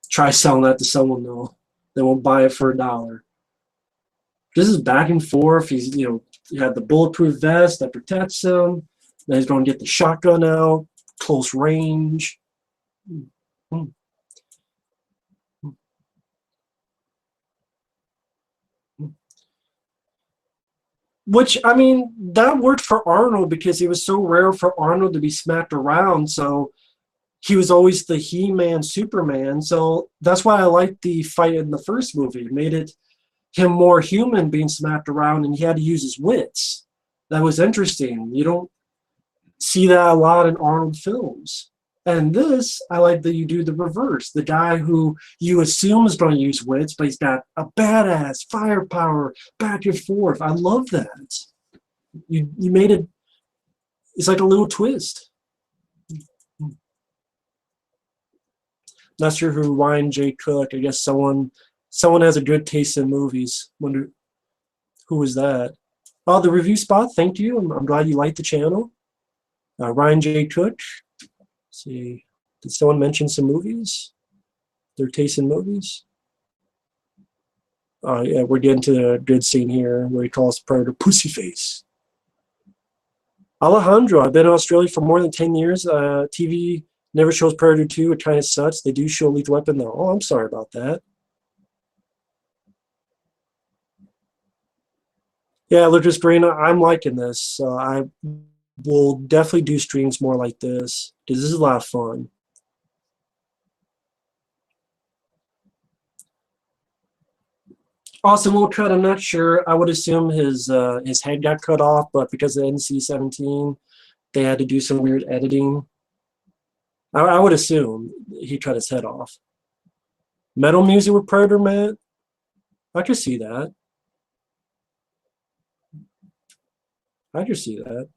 try selling that to someone though. They won't buy it for $1. This is back and forth. He's, he had the bulletproof vest that protects him. Then he's going to get the shotgun out, close range. Which, I mean, that worked for Arnold because it was so rare for Arnold to be smacked around. So he was always the He-Man, Superman. So that's why I liked the fight in the first movie. It made it him more human being smacked around, and he had to use his wits. That was interesting. You don't see that a lot in Arnold films. And this, I like that you do the reverse. The guy who you assume is going to use wits, but he's got a badass firepower back and forth. I love that. You made it. It's like a little twist. Not sure who Ryan J. Cook. I guess someone has a good taste in movies. Wonder who was that? Oh, the review spot. Thank you. I'm glad you liked the channel. Ryan J. Cook. Let's see, did someone mention some movies? Their taste in movies? Yeah, we're getting to a good scene here where he calls Predator Pussyface. Alejandro, I've been in Australia for more than 10 years. TV never shows Predator 2. It kind of sucks. They do show Lethal Weapon though. Oh, I'm sorry about that. Yeah, Lucas Green, I'm liking this. I will definitely do streams more like this because this is a lot of fun. Austin will cut. I'm not sure. I would assume his head got cut off, but because of NC-17, they had to do some weird editing. I would assume he cut his head off. Metal music with Predator, man. I could see that. I could see that.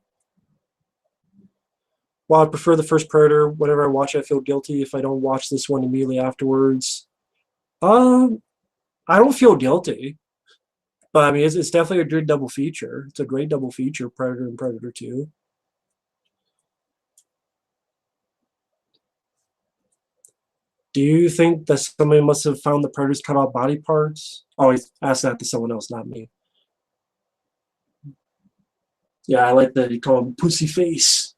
While I prefer the first Predator, whenever I watch it, I feel guilty if I don't watch this one immediately afterwards. Um, I don't feel guilty, but I mean, it's definitely a good double feature. It's a great double feature, Predator and Predator 2. Do you think that somebody must have found the Predator's cut off body parts? Oh, he's asked that to someone else, not me. Yeah, I like that you call him Pussy Face.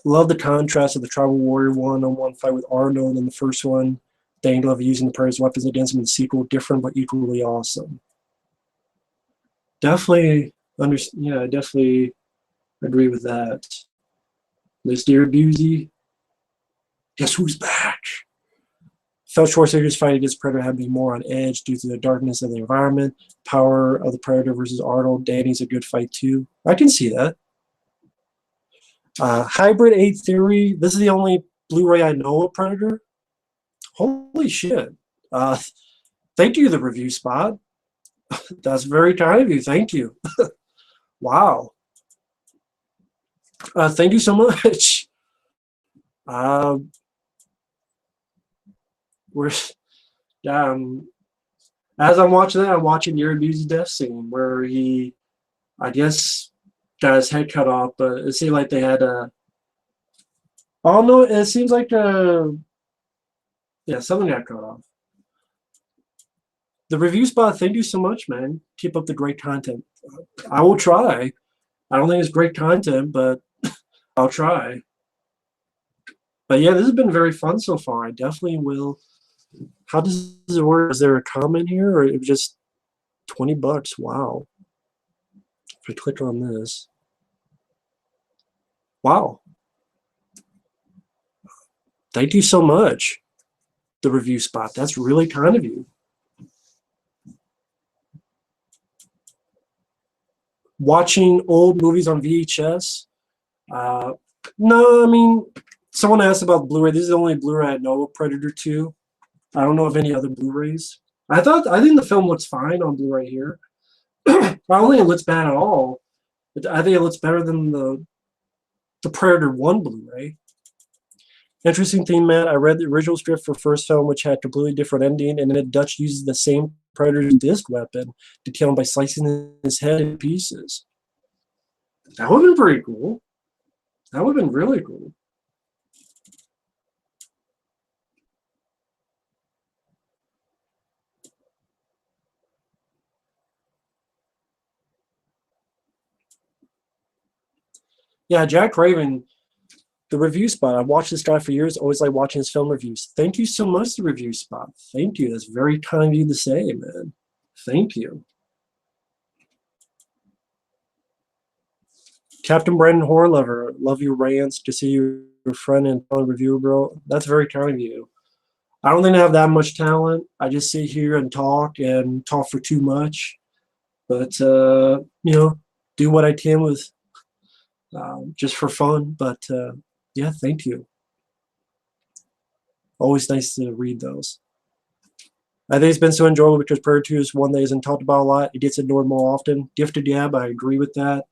Love the contrast of the Tribal Warrior one-on-one fight with Arnold in the first one. The angle of using the Predator's weapons against him in the sequel, different but equally awesome. Definitely yeah, I definitely agree with that. Mr. Busey, guess who's back? Felt Schwarzenegger's fight against Predator had been more on edge due to the darkness of the environment. Power of the Predator versus Arnold. Danny's a good fight too. I can see that. Hybrid 8 Theory. This is the only Blu-ray I know of Predator. Holy shit. Uh, Thank you, the review spot. That's very kind of you. Thank you. Wow. Thank you so much. We're as I'm watching that, I'm watching Your Abused death scene where he, I guess, got his head cut off, but it seemed like they had a. Oh no! It seems like yeah, something got cut off. The review spot. Thank you so much, man. Keep up the great content. I will try. I don't think it's great content, but I'll try. But yeah, this has been very fun so far. I definitely will. How does it work? Is there a comment here, or it was just $20? Wow. If I click on this, wow. Thank you so much. The review spot. That's really kind of you. Watching old movies on VHS. No, I mean, someone asked about Blu-ray. This is the only Blu-ray I know of Predator 2. I don't know of any other Blu-rays. I think the film looks fine on Blu-ray here. I don't think it looks bad at all. I think it looks better than the Predator 1 Blu-ray. Interesting thing, Matt. I read the original script for first film, which had a completely different ending, and then Dutch uses the same Predator's disc weapon to kill him by slicing his head in pieces. That would have been pretty cool. That would have been really cool. Yeah, Jack Craven, the review spot. I've watched this guy for years. Always like watching his film reviews. Thank you so much, the review spot. Thank you. That's very kind of you to say, man. Thank you. Captain Brandon Horlover, love your rants. To see your friend and reviewer, bro. That's very kind of you. I don't think I have that much talent. I just sit here and talk for too much. But do what I can with just for fun. But yeah, thank you. Always nice to read those. I think it's been so enjoyable because Predator 2 is one that isn't talked about a lot. It gets ignored more often. Gifted, yeah, but I agree with that.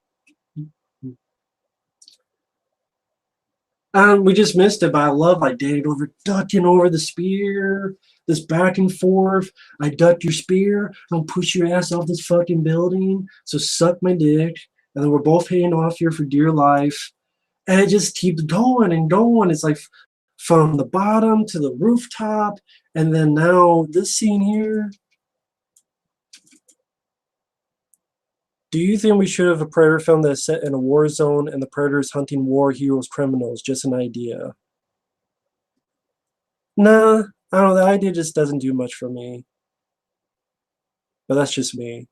We just missed it, but I love like Danny Glover ducking over the spear, this back and forth. I ducked your spear, I'm gonna push your ass off this fucking building. So suck my dick, and then we're both hanging off here for dear life. And it just keeps going and going. It's like from the bottom to the rooftop, and then now this scene here. Do you think we should have a Predator film that's set in a war zone and the Predators hunting war heroes, criminals? Just an idea. Nah, I don't know. The idea just doesn't do much for me. But that's just me.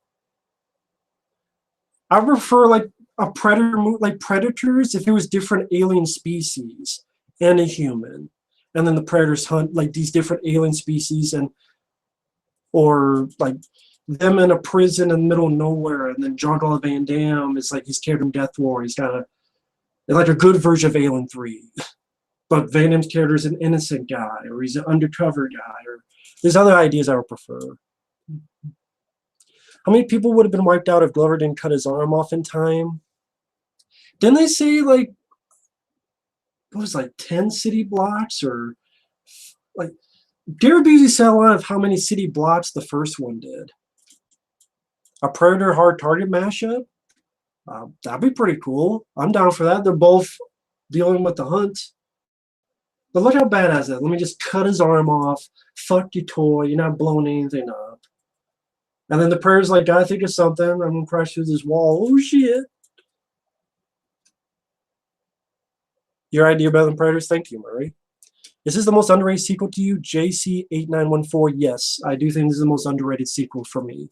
I prefer like a Predator movie, like Predators, if it was different alien species and a human, and then the Predators hunt like these different alien species or like them in a prison in the middle of nowhere, and then Jean-Claude Van Damme is like he's carried from Death War. He's got it's like a good version of Alien 3. but Van Damme's character is an innocent guy, or he's an undercover guy, or there's other ideas I would prefer. How many people would have been wiped out if Glover didn't cut his arm off in time? Didn't they say like it was like 10 city blocks or like Gary Busey said a lot of how many city blocks the first one did. A Predator Hard Target mashup? That'd be pretty cool. I'm down for that. They're both dealing with the hunt. But look how badass that. Let me just cut his arm off. Fuck your toy. You're not blowing anything up. And then the Predator's like, gotta think of something. I'm gonna crash through this wall. Oh shit. Your idea better than Predators? Thank you, Murray. Is this the most underrated sequel to you? JC8914? Yes, I do think this is the most underrated sequel for me.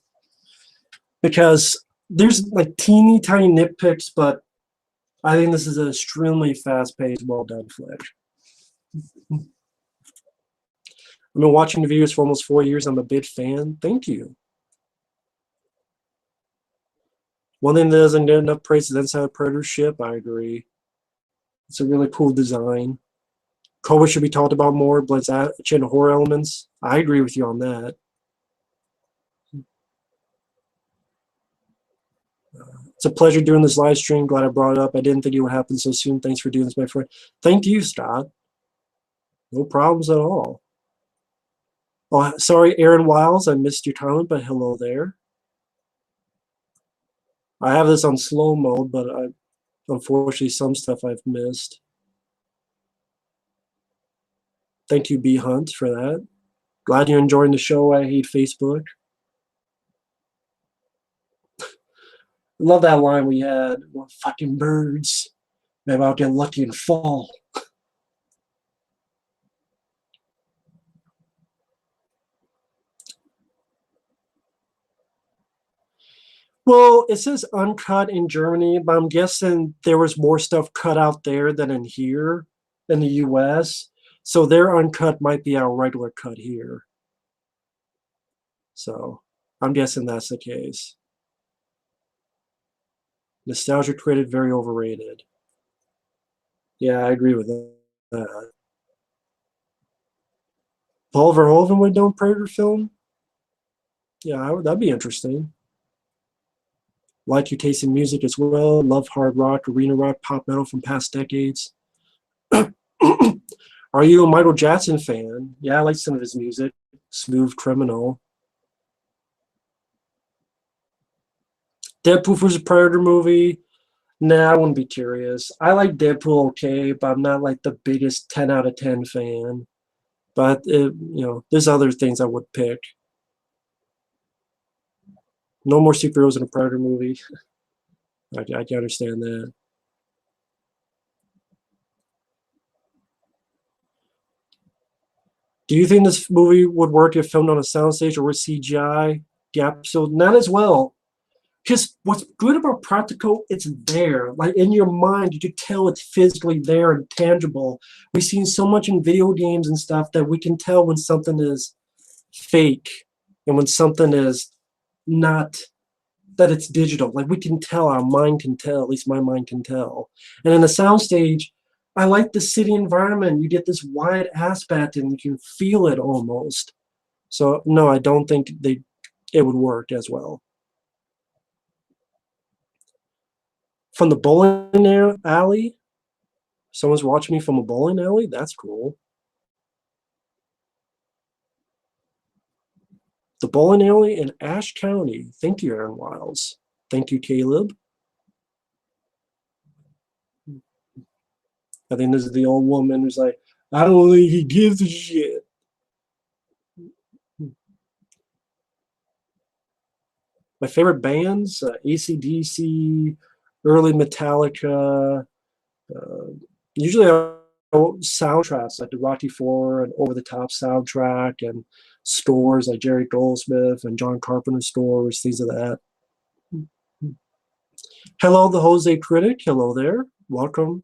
Because there's like teeny tiny nitpicks, but I think this is an extremely fast-paced, well-done flick. I've been watching the videos for almost 4 years. I'm a big fan. Thank you. One thing that doesn't get enough praise is Inside Predator ship. I agree. It's a really cool design. Cobra should be talked about more, but it's action horror elements. I agree with you on that. It's a pleasure doing this live stream. Glad I brought it up. I didn't think it would happen so soon. Thanks for doing this, my friend. Thank you, Scott. No problems at all. Oh, sorry, Aaron Wiles. I missed your comment, but hello there. I have this on slow mode, but unfortunately some stuff I've missed. Thank you, B Hunt, for that. Glad you're enjoying the show. I hate Facebook. Love that line we had. Well, fucking birds. Maybe I'll get lucky and fall. Well, it says uncut in Germany, but I'm guessing there was more stuff cut out there than in here in the US. So their uncut might be our regular cut here. So I'm guessing that's the case. Nostalgia created, very overrated. Yeah, I agree with that. Paul Verhoeven would do a Predator film? Yeah, that'd be interesting. Like your taste in music as well. Love hard rock, arena rock, pop metal from past decades. Are you a Michael Jackson fan? Yeah, I like some of his music. Smooth Criminal. Deadpool was a Predator movie. Nah, I wouldn't be curious. I like Deadpool okay, but I'm not like the biggest 10 out of 10 fan. But, there's other things I would pick. No more superheroes in a Predator movie. I can understand that. Do you think this movie would work if filmed on a soundstage or with CGI? Yeah, so not as well. Because what's good about practical, it's there. Like in your mind, you could tell it's physically there and tangible. We've seen so much in video games and stuff that we can tell when something is fake and when something is not, that it's digital. Like we can tell, our mind can tell, at least my mind can tell. And in a soundstage, I like the city environment. You get this wide aspect and you can feel it almost. So no, I don't think it would work as well. From the bowling alley? Someone's watching me from a bowling alley? That's cool. The bowling alley in Ashe County. Thank you, Aaron Wiles. Thank you, Caleb. I think this is the old woman who's like, I don't think he gives a shit. My favorite bands, AC/DC, early Metallica, usually soundtracks like the Rocky IV and Over the Top soundtrack and scores like Jerry Goldsmith and John Carpenter scores, things of that. Hello, the Jose Critic. Hello there. Welcome.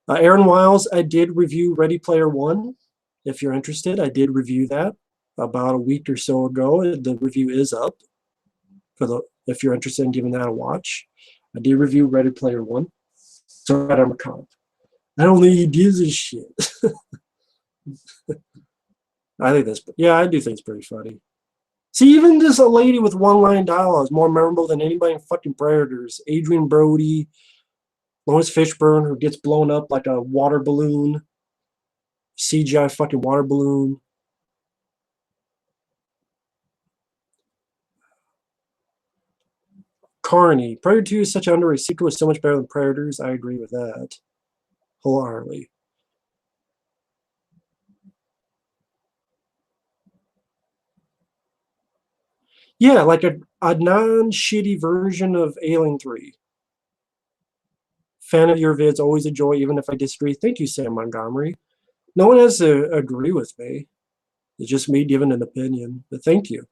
Aaron Wiles, I did review Ready Player One. If you're interested, I did review that about a week or so ago. The review is up if you're interested in giving that a watch. I did review Ready Player One. So right on the comp. I don't think he gives a shit. I think that's, yeah, I do think it's pretty funny. See, even this a lady with one line dialogue is more memorable than anybody in fucking Predators. Adrian Brody, Lawrence Fishburne, who gets blown up like a water balloon, CGI fucking water balloon. Carney. Predator 2 is such an underrated sequel. It's so much better than Predators. I agree with that wholeheartedly. Yeah, like a non-shitty version of Alien 3. Fan of your vids, always a joy, even if I disagree. Thank you, Sam Montgomery. No one has to agree with me. It's just me giving an opinion. But thank you.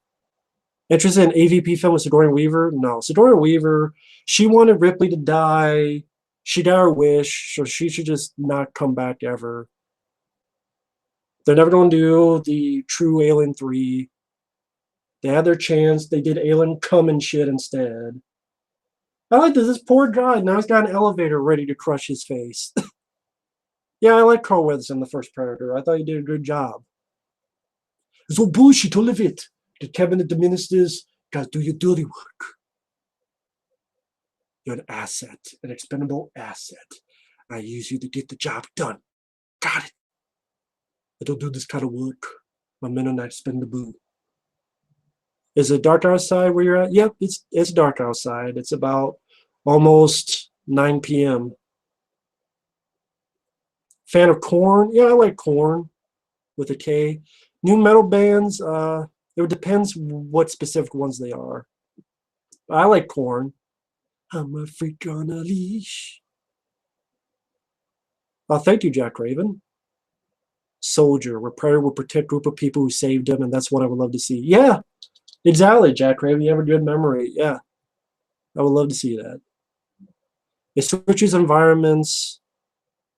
Interested in AVP film with Sigourney Weaver? No. Sigourney Weaver, she wanted Ripley to die. She got her wish, so she should just not come back ever. They're never going to do the true Alien 3. They had their chance. They did Alien Come and shit instead. I like this. This poor guy, now he's got an elevator ready to crush his face. Yeah, I like Carl Weathers in the first Predator. I thought he did a good job. It's all bullshit, all of it. The cabinet, the ministers, gotta do your dirty work. You're an asset, an expendable asset. I use you to get the job done. Got it. I don't do this kind of work. My men are not expendable. Is it dark outside where you're at? Yep, it's dark outside. It's about almost 9 p.m. Fan of Korn? Yeah, I like Korn with a K. New metal bands, it depends what specific ones they are. I like Korn. I'm a freak on a leash. Oh, thank you, Jack Raven. Soldier, where Predator will protect a group of people who saved him, and that's what I would love to see. Yeah, exactly, Jack Raven. You have a good memory. Yeah, I would love to see that. It switches environments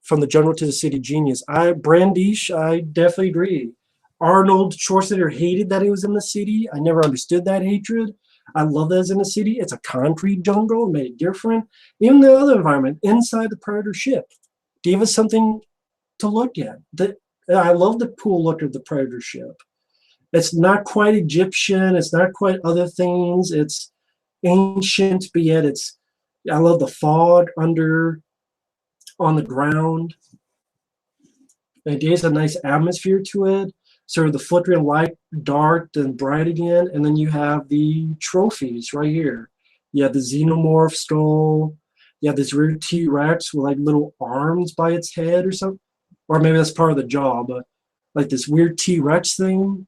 from the jungle to the city. Genius. Brandish, I definitely agree. Arnold Schwarzenegger hated that he was in the city. I never understood that hatred. I love that it's in the city. It's a concrete jungle, it made it different. Even the other environment inside the Predator ship gave us something to look at. I love the cool look of the Predator ship. It's not quite Egyptian. It's not quite other things. It's ancient, but yet it's. I love the fog under on the ground. It gives a nice atmosphere to it. Sort of the flickering light, dark and bright again, and then you have the trophies right here. You have the xenomorph skull. You have this weird T-Rex with like little arms by its head or something, or maybe that's part of the jaw, but like this weird T-Rex thing.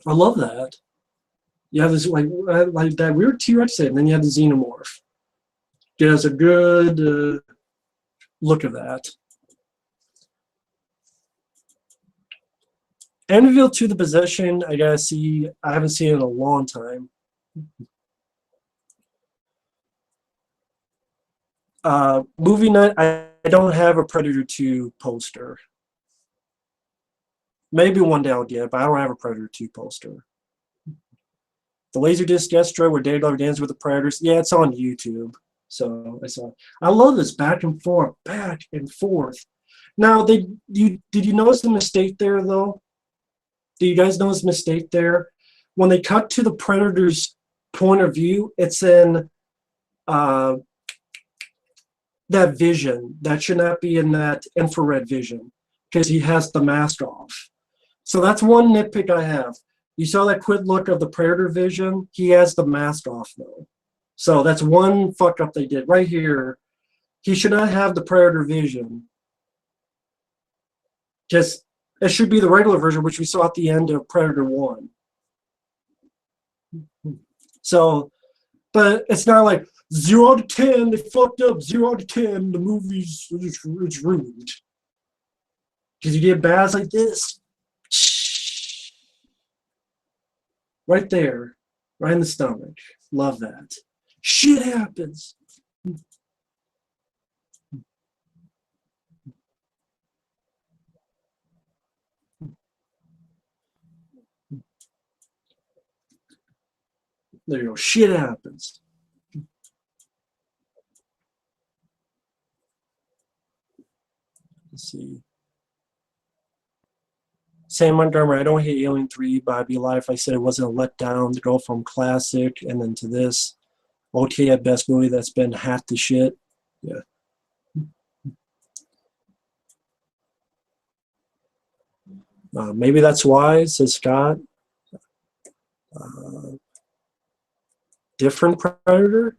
I love that. You have this like that weird T-Rex thing, and then you have the xenomorph. Gives a good look of that. Anvil to the Possession, I gotta see. I haven't seen it in a long time. Movie night, I don't have a Predator 2 poster. Maybe one day I'll get it, but I don't have a Predator 2 poster. The Laserdisc Destro where Dave Glover dances with the Predators. Yeah, it's on YouTube. So I saw. I love this back and forth, back and forth. Now, did you notice the mistake there though? Do you guys notice the mistake there? When they cut to the Predator's point of view, it's in uh, that vision. That should not be in that infrared vision because he has the mask off. So that's one nitpick I have. You saw that quick look of the Predator vision. He has the mask off though. So that's one fuck up they did right here. He should not have the Predator vision. Just it should be the regular version, which we saw at the end of Predator 1. So, but it's not like 0 to 10, they fucked up, 0 to 10, the movie's it's ruined. Because you get bads like this. Right there, right in the stomach. Love that. Shit happens. There you go. Shit happens. Let's see. Sam Montgomery, I don't hate Alien 3, but I'd be lying if I said it wasn't a letdown to go from classic and then to this. Okay, at best movie that's been half the shit. Yeah. Maybe that's why, says Scott. Different Predator?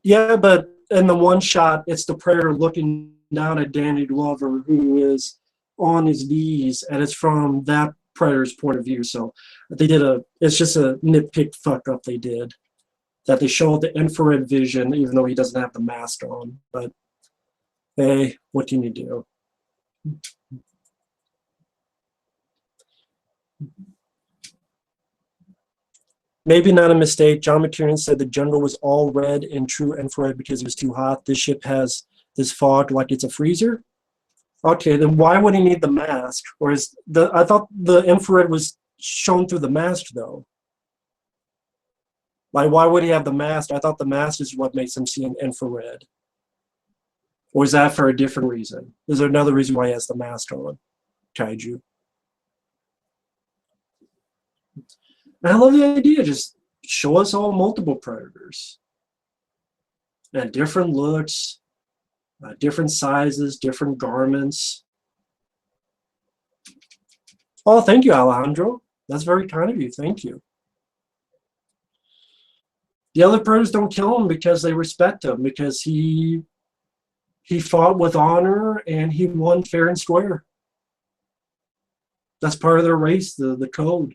Yeah, but in the one shot, it's the Predator looking down at Danny Glover, who is on his knees, and it's from that Predator's point of view. So they did it's just a nitpick fuck up they did. That they showed the infrared vision, even though he doesn't have the mask on. But hey, what can you do? Maybe not a mistake. John McTiernan said the jungle was all red in true infrared because it was too hot. This ship has this fog like it's a freezer. Okay, then why would he need the mask? Or is I thought the infrared was shown through the mask though. Like, why would he have the mask? I thought the mask is what makes him see in infrared. Or is that for a different reason? Is there another reason why he has the mask on? Kaiju. And I love the idea. Just show us all multiple predators. And different looks, different sizes, different garments. Oh, thank you, Alejandro. That's very kind of you. Thank you. The other predators don't kill him because they respect him, because he fought with honor and he won fair and square. That's part of their race, the code.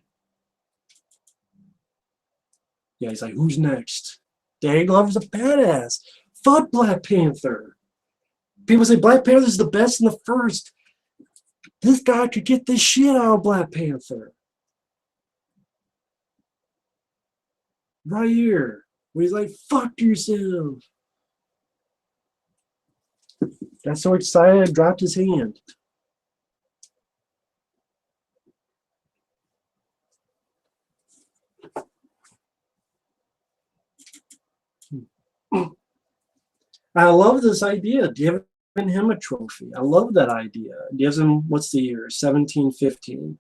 Yeah, he's like, who's next? Danny Glover's a badass. Fuck Black Panther. People say Black Panther is the best in the first. This guy could get this shit out of Black Panther. Right here. Where he's like, fuck yourself. Got so excited, I dropped his hand. I love this idea. Giving him a trophy. I love that idea. It gives him, what's the year? 1715.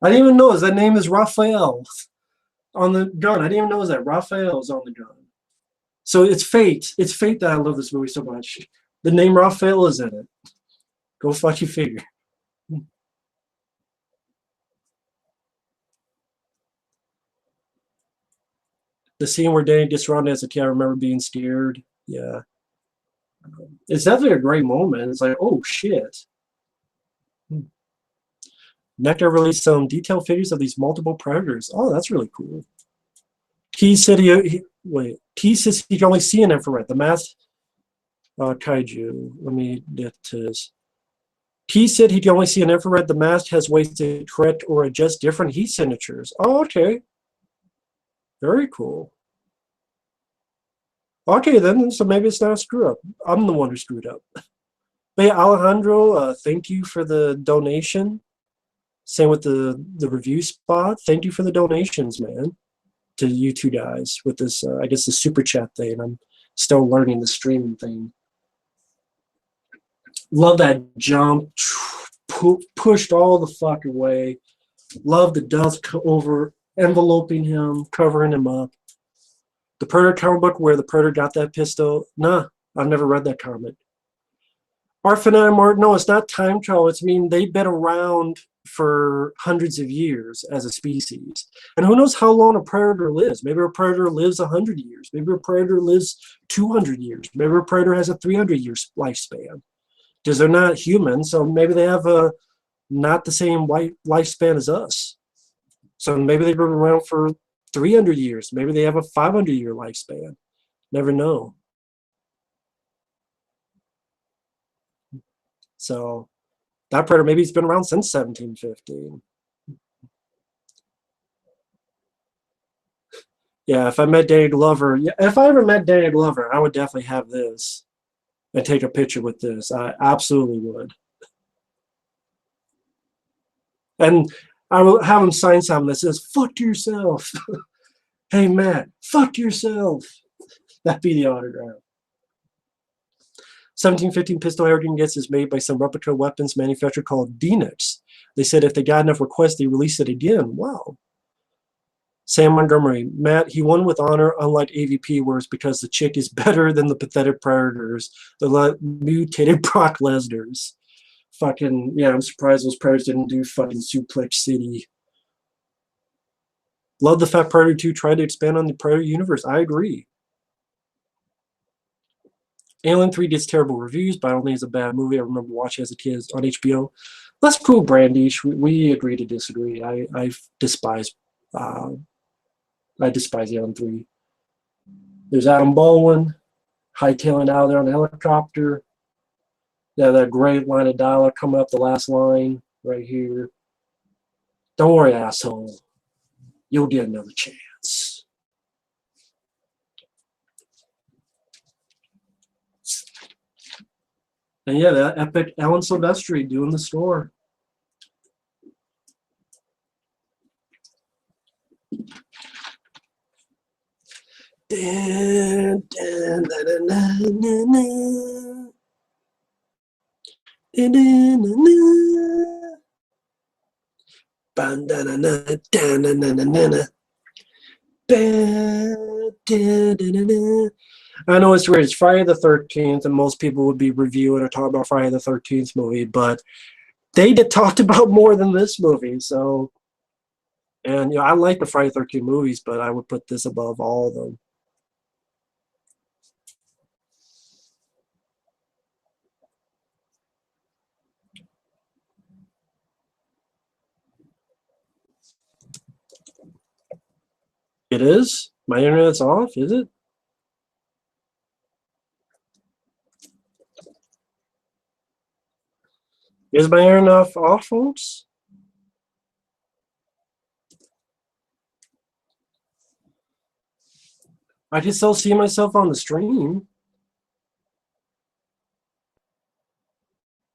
I didn't even know that name is Raphael on the gun. I didn't even know that Raphael is on the gun. So it's fate. It's fate that I love this movie so much. The name Raphael is in it. Go fucking figure. The scene where Danny gets surrounded as a kid, I remember being scared. Yeah. It's definitely a great moment. It's like, oh shit. Nectar released some detailed figures of these multiple predators. Oh, that's really cool. Key said Key says he can only see in infrared. The mask kaiju. Let me get this. Key said he can only see in infrared. The mask has ways to correct or adjust different heat signatures. Oh, okay. Very cool. Okay, then, so maybe it's not a screw up. I'm the one who screwed up. But yeah, Alejandro, thank you for the donation. Same with the review spot. Thank you for the donations, man, to you two guys with this, I guess, the super chat thing. I'm still learning the streaming thing. Love that jump. Pushed all the fuck away. Love the dust over enveloping him, covering him up. The Predator comic book where the Predator got that pistol. Nah, I've never read that comic. Arfana Martin, no, it's not time travel. It's they've been around for hundreds of years as a species. And who knows how long a predator lives? Maybe a predator lives 100 years. Maybe a predator lives 200 years. Maybe a predator has a 300-year lifespan. Because they're not human, so maybe they have not the same lifespan as us. So maybe they've been around for 300 years. Maybe they have a 500-year lifespan. Never know. So that predator, maybe he's been around since 1715. Yeah, if I met Danny Glover, if I ever met Danny Glover, I would definitely have this and take a picture with this. I absolutely would. And I will have him sign something that says, fuck yourself. Hey, Matt, fuck yourself. That'd be the autograph. 1715 pistol Harrigan gets is made by some replica weapons manufacturer called Phoenix. They said if they got enough requests, they release it again. Wow. Sam Montgomery, Matt, he won with honor, unlike AVP, where it's because the chick is better than the pathetic Predators, the mutated Brock Lesnar's. Fucking, yeah, I'm surprised those Predators didn't do fucking Suplex City. Love the fact Predator 2 tried to expand on the Predator universe. I agree. Alien 3 gets terrible reviews, but I don't think it's a bad movie. I remember watching as a kid on HBO. That's cool, Brandish. We agree to disagree. I despise Alien 3. There's Adam Baldwin hightailing out there on the helicopter. Yeah, that great line of dialogue coming up the last line right here. Don't worry, asshole. You'll get another chance. And yeah, that epic Alan Silvestri doing the score. Dun, dun, dun, dun, dun, dun. Dun, dun, dun, dun. Dun, dun, dun, dun, dun, dun, dun, dun, dun. Dun, dun, dun, dun, dun. I know it's weird. It's Friday the 13th, and most people would be reviewing or talking about Friday the 13th movie, but they get talked about more than this movie. So, and I like the Friday the 13th movies, but I would put this above all of them. It is? My internet's off, is it? Is my internet off, folks? I can still see myself on the stream.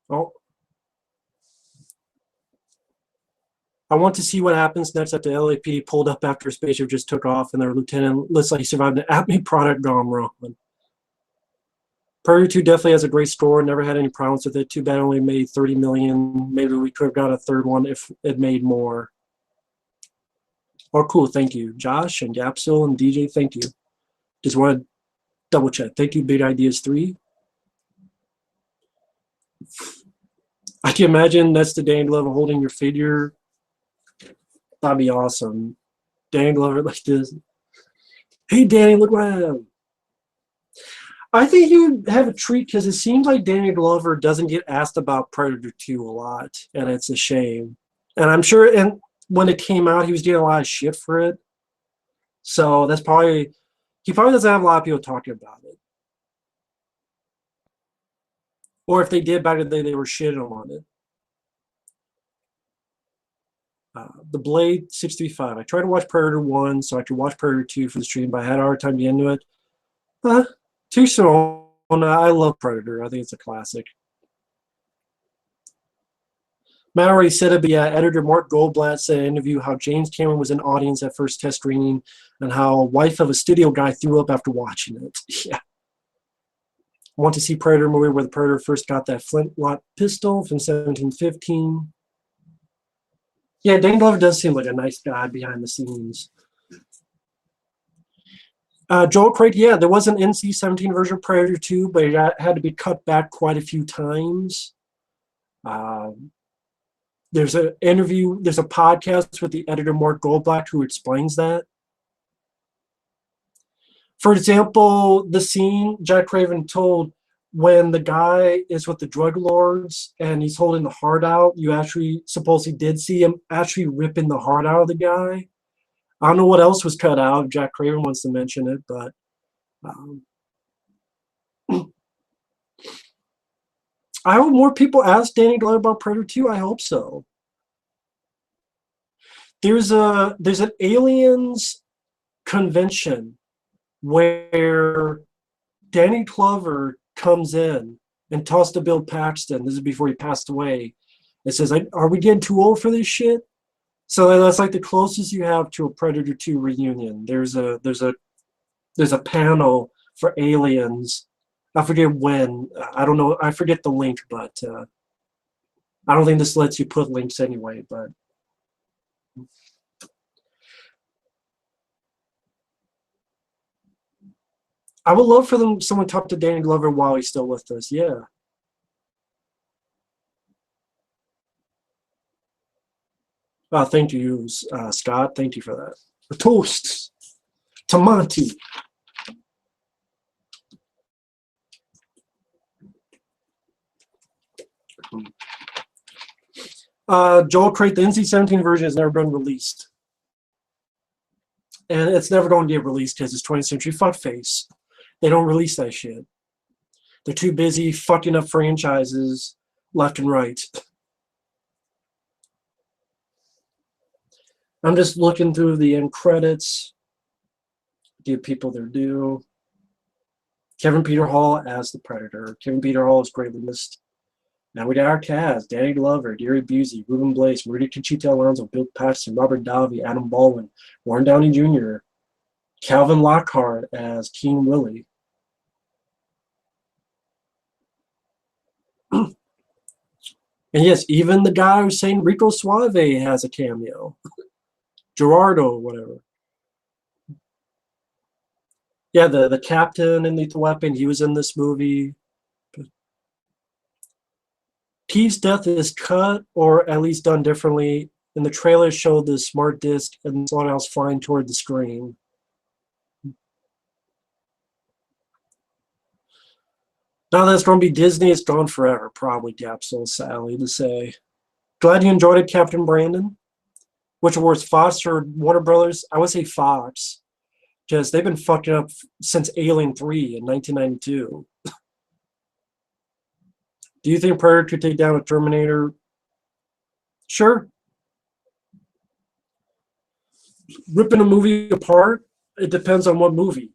Oh. I want to see what happens next after the LAPD pulled up after a spaceship just took off and their lieutenant looks like he survived an Acme product gone wrong. Predator 2 definitely has a great score. Never had any problems with it. Too bad it only made 30 million. Maybe we could have got a third one if it made more. Oh, cool. Thank you. Josh and Gapsil and DJ, thank you. Just want to double check. Thank you, Big Ideas 3. I can imagine that's the Danny Glover holding your figure. That'd be awesome. Danny Glover like this. Hey, Danny, look what I have. I think you would have a treat because it seems like Danny Glover doesn't get asked about Predator 2 a lot, and it's a shame. And I'm sure and when it came out, he was getting a lot of shit for it. So that's probably, he probably doesn't have a lot of people talking about it. Or if they did back in the day, they were shitting on it. The Blade 635. I tried to watch Predator 1 so I could watch Predator 2 for the stream, but I had a hard time getting into it. Too soon. I love Predator. I think it's a classic. Matt already said it, but yeah, editor Mark Goldblatt said in an interview how James Cameron was an audience at first test screening and how wife of a studio guy threw up after watching it. Yeah. I want to see Predator movie where the Predator first got that flintlock pistol from 1715. Yeah, Danny Glover does seem like a nice guy behind the scenes. Joel Craig, yeah, there was an NC-17 version of Predator 2, but it had to be cut back quite a few times. There's an interview, there's a podcast with the editor Mark Goldblatt who explains that. For example, the scene Jack Craven told when the guy is with the drug lords and he's holding the heart out, you actually supposedly did see him actually ripping the heart out of the guy. I don't know what else was cut out. Jack Craven wants to mention it, but I hope more people ask Danny Glover about Predator 2. I hope so. There's an Aliens convention where Danny Glover comes in and talks to Bill Paxton. This is before he passed away. It says, "Are we getting too old for this shit?" So that's like the closest you have to a Predator 2 reunion. There's a panel for Aliens, I forget when. I don't know. I forget the link, but I don't think this lets you put links anyway. But I would love for someone to talk to Danny Glover while he's still with us. Yeah. Thank you, Scott. Thank you for that. A toast to Monty. Joel Crate, the NC-17 version has never been released. And it's never going to get released because it's 20th Century Fuckface. They don't release that shit. They're too busy fucking up franchises left and right. I'm just looking through the end credits. Give people their due. Kevin Peter Hall as the Predator. Kevin Peter Hall is greatly missed. Now we got our cast: Danny Glover, Gary Busey, Ruben Blades, Maria Conchita Alonso, Bill Paxton, Robert Davi, Adam Baldwin, Warren Downey Jr., Calvin Lockhart as King Willie. And yes, even the guy who's saying Rico Suave has a cameo. Gerardo, whatever. Yeah, the captain in Lethal Weapon, he was in this movie. Peeve's death is cut, or at least done differently. In the trailer, showed the smart disc and someone else flying toward the screen. Now that it's going to be Disney, it's gone forever. Probably Capsule, sadly to say. Glad you enjoyed it, Captain Brandon. Which was Fox or Warner Brothers? I would say Fox, because they've been fucking up since Alien 3 in 1992. Do you think Predator could take down a Terminator? Sure. Ripping a movie apart? It depends on what movie.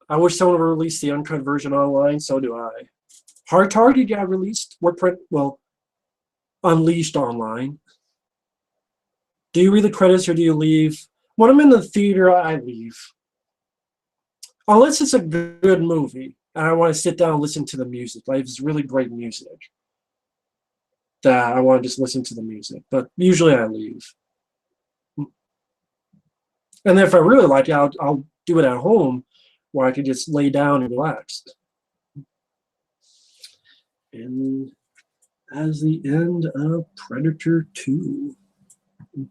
I wish someone would release the uncut version online. So do I. Hard Target got released. Unleashed online. Do you read the credits or do you leave? When I'm in the theater, I leave. Unless it's a good movie and I want to sit down and listen to the music. Like, it's really great music that I want to just listen to the music. But usually I leave. And then if I really like it, I'll do it at home where I can just lay down and relax. And as the end of Predator 2. Turn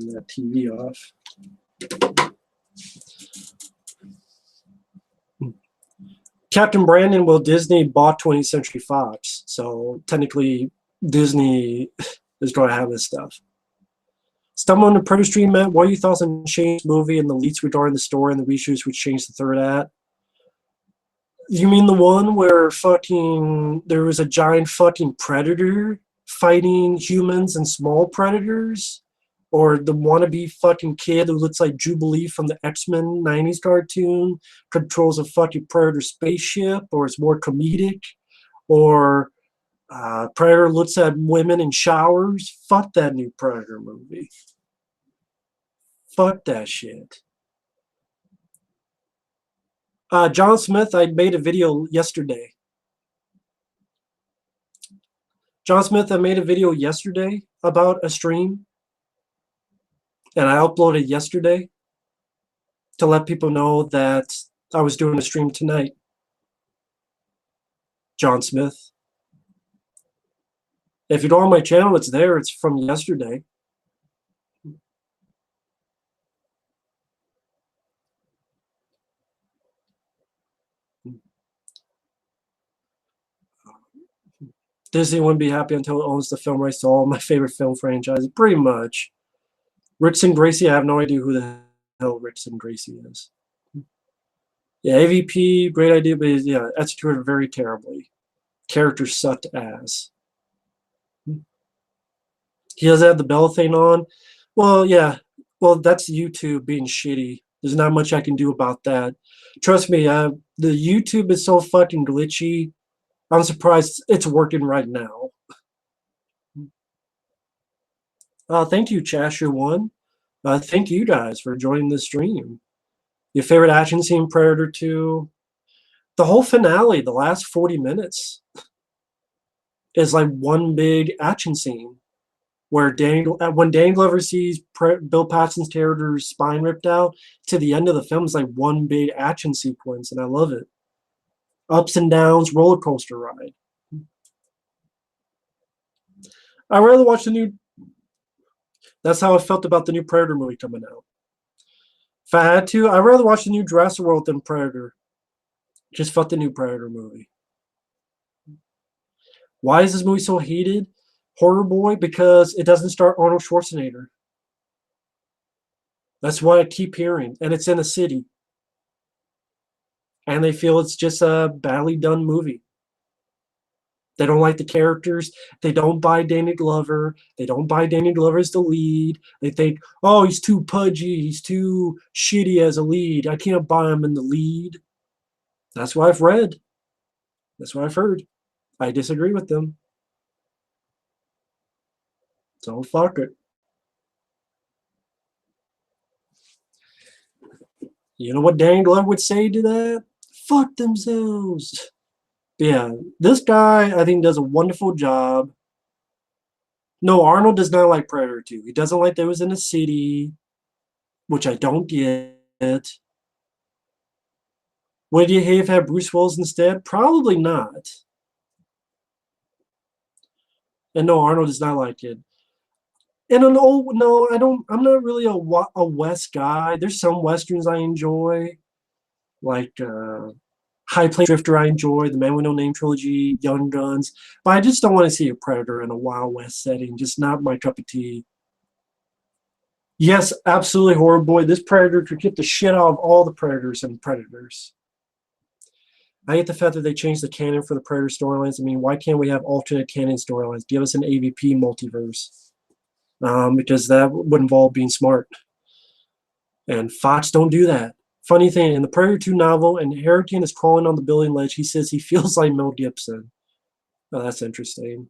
that TV off. Captain Brandon, well, Disney bought 20th Century Fox, so technically Disney is going to have this stuff. Stumble on the Predator stream, Matt. What are your thoughts on Shane's movie and the leaks regarding the story and the reshoots which changed the third act? You mean the one where there was a giant fucking predator fighting humans and small predators? Or the wannabe fucking kid who looks like Jubilee from the X-Men 90s cartoon controls a fucking predator spaceship? Or it's more comedic? Or Predator looks at women in showers? Fuck that new Predator movie. Fuck that shit. John Smith, I made a video yesterday. John Smith, I made a video yesterday about a stream. And I uploaded yesterday to let people know that I was doing a stream tonight. John Smith. If you go on my channel, it's there. It's from yesterday. Disney wouldn't be happy until it owns the film rights to all my favorite film franchises. Pretty much. Rickson Gracie, I have no idea who the hell Rickson Gracie is. Yeah, AVP, great idea, but yeah, executed very terribly. Character sucked ass. He doesn't have the bell thing on. Well, yeah. Well, that's YouTube being shitty. There's not much I can do about that. Trust me, the YouTube is so fucking glitchy. I'm surprised it's working right now. Thank you, Chasher1. Thank you guys for joining the stream. Your favorite action scene, Predator 2? The whole finale, the last 40 minutes, is like one big action scene where when Danny Glover sees Bill Paxton's character's spine ripped out, to the end of the film is like one big action sequence, and I love it. Ups and downs, roller coaster ride. I'd rather watch the new. That's how I felt about the new Predator movie coming out. If I had to, I'd rather watch the new Jurassic World than Predator. Just fuck the new Predator movie. Why is this movie so hated? Horror Boy, because it doesn't star Arnold Schwarzenegger. That's what I keep hearing. And it's in a city. And they feel it's just a badly done movie. They don't like the characters. They don't buy Danny Glover. They don't buy Danny Glover as the lead. They think, oh, he's too pudgy. He's too shitty as a lead. I can't buy him in the lead. That's what I've read. That's what I've heard. I disagree with them. So fuck it. You know what Danny Glover would say to that? Fuck themselves. Yeah, this guy, I think, does a wonderful job. No, Arnold does not like Predator 2. He doesn't like that it was in a city, which I don't get. Would you have had Bruce Willis instead? Probably not. And no, Arnold does not like it. And no, I don't. I'm not really a West guy. There's some westerns I enjoy, like High Plains Drifter. I enjoy the Man with No Name trilogy, Young Guns, but I just don't want to see a Predator in a Wild West setting. Just not my cup of tea. Yes, absolutely, Horror Boy. This Predator could get the shit out of all the Predators and Predators. I hate the fact that they changed the canon for the Predator storylines. I mean, why can't we have alternate canon storylines? Give us an AVP multiverse. Because that would involve being smart. And Fox don't do that. Funny thing, in the Predator 2 novel, and Harrington is crawling on the building ledge, he says he feels like Mel Gibson. Oh, that's interesting.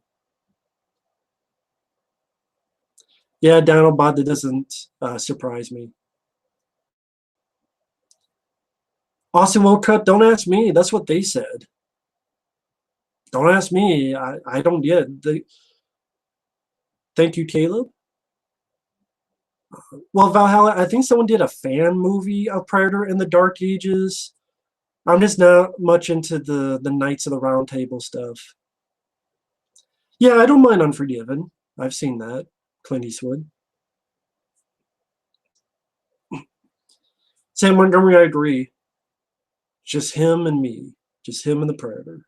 Yeah, Donald Bot, that doesn't surprise me. Austin Wilcutt, don't ask me. That's what they said. Don't ask me. I don't get it. Thank you, Caleb. Well, Valhalla, I think someone did a fan movie of Predator in the Dark Ages. I'm just not much into the Knights of the Round Table stuff. Yeah, I don't mind Unforgiven. I've seen that. Clint Eastwood. Sam Montgomery, I agree. Just him and me. Just him and the Predator.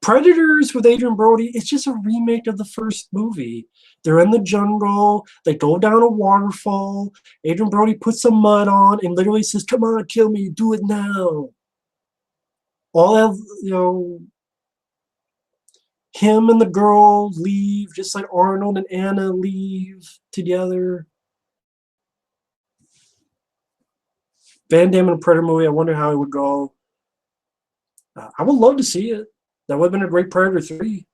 Predators with Adrian Brody, it's just a remake of the first movie. They're in the jungle, they go down a waterfall. Adrian Brody puts some mud on and literally says, "Come on, kill me, do it now." All of, him and the girl leave, just like Arnold and Anna leave together. Van Damme in a Predator movie, I wonder how it would go. I would love to see it. That would have been a great Predator 3.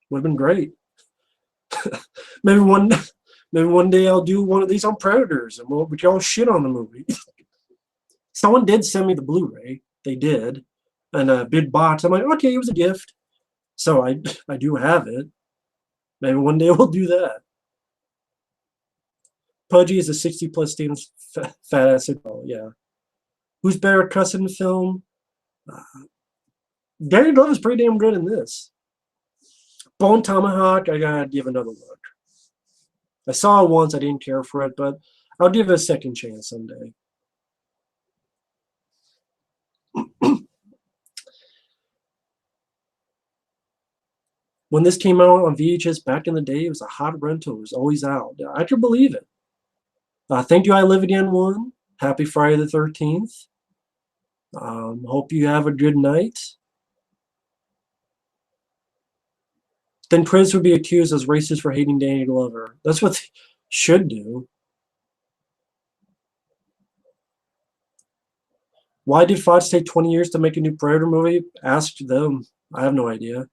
Would have been great. maybe one day I'll do one of these on Predators and we can all shit on the movie. Someone did send me the Blu-ray. They did. And a big box. I'm like, okay, it was a gift. So I do have it. Maybe one day we'll do that. Pudgy is a 60 plus student fat ass girl, yeah. Who's better at cussing in the film? Danny Glover's pretty damn good in this. Bone Tomahawk, I gotta give another look. I saw it once, I didn't care for it, but I'll give it a second chance someday. When this came out on VHS back in the day, it was a hot rental. It was always out. I could believe it. Thank you, I Live Again 1. Happy Friday the 13th. Hope you have a good night. Then Chris would be accused as racist for hating Danny Glover. That's what they should do. Why did Fox take 20 years to make a new Predator movie? Ask them. I have no idea.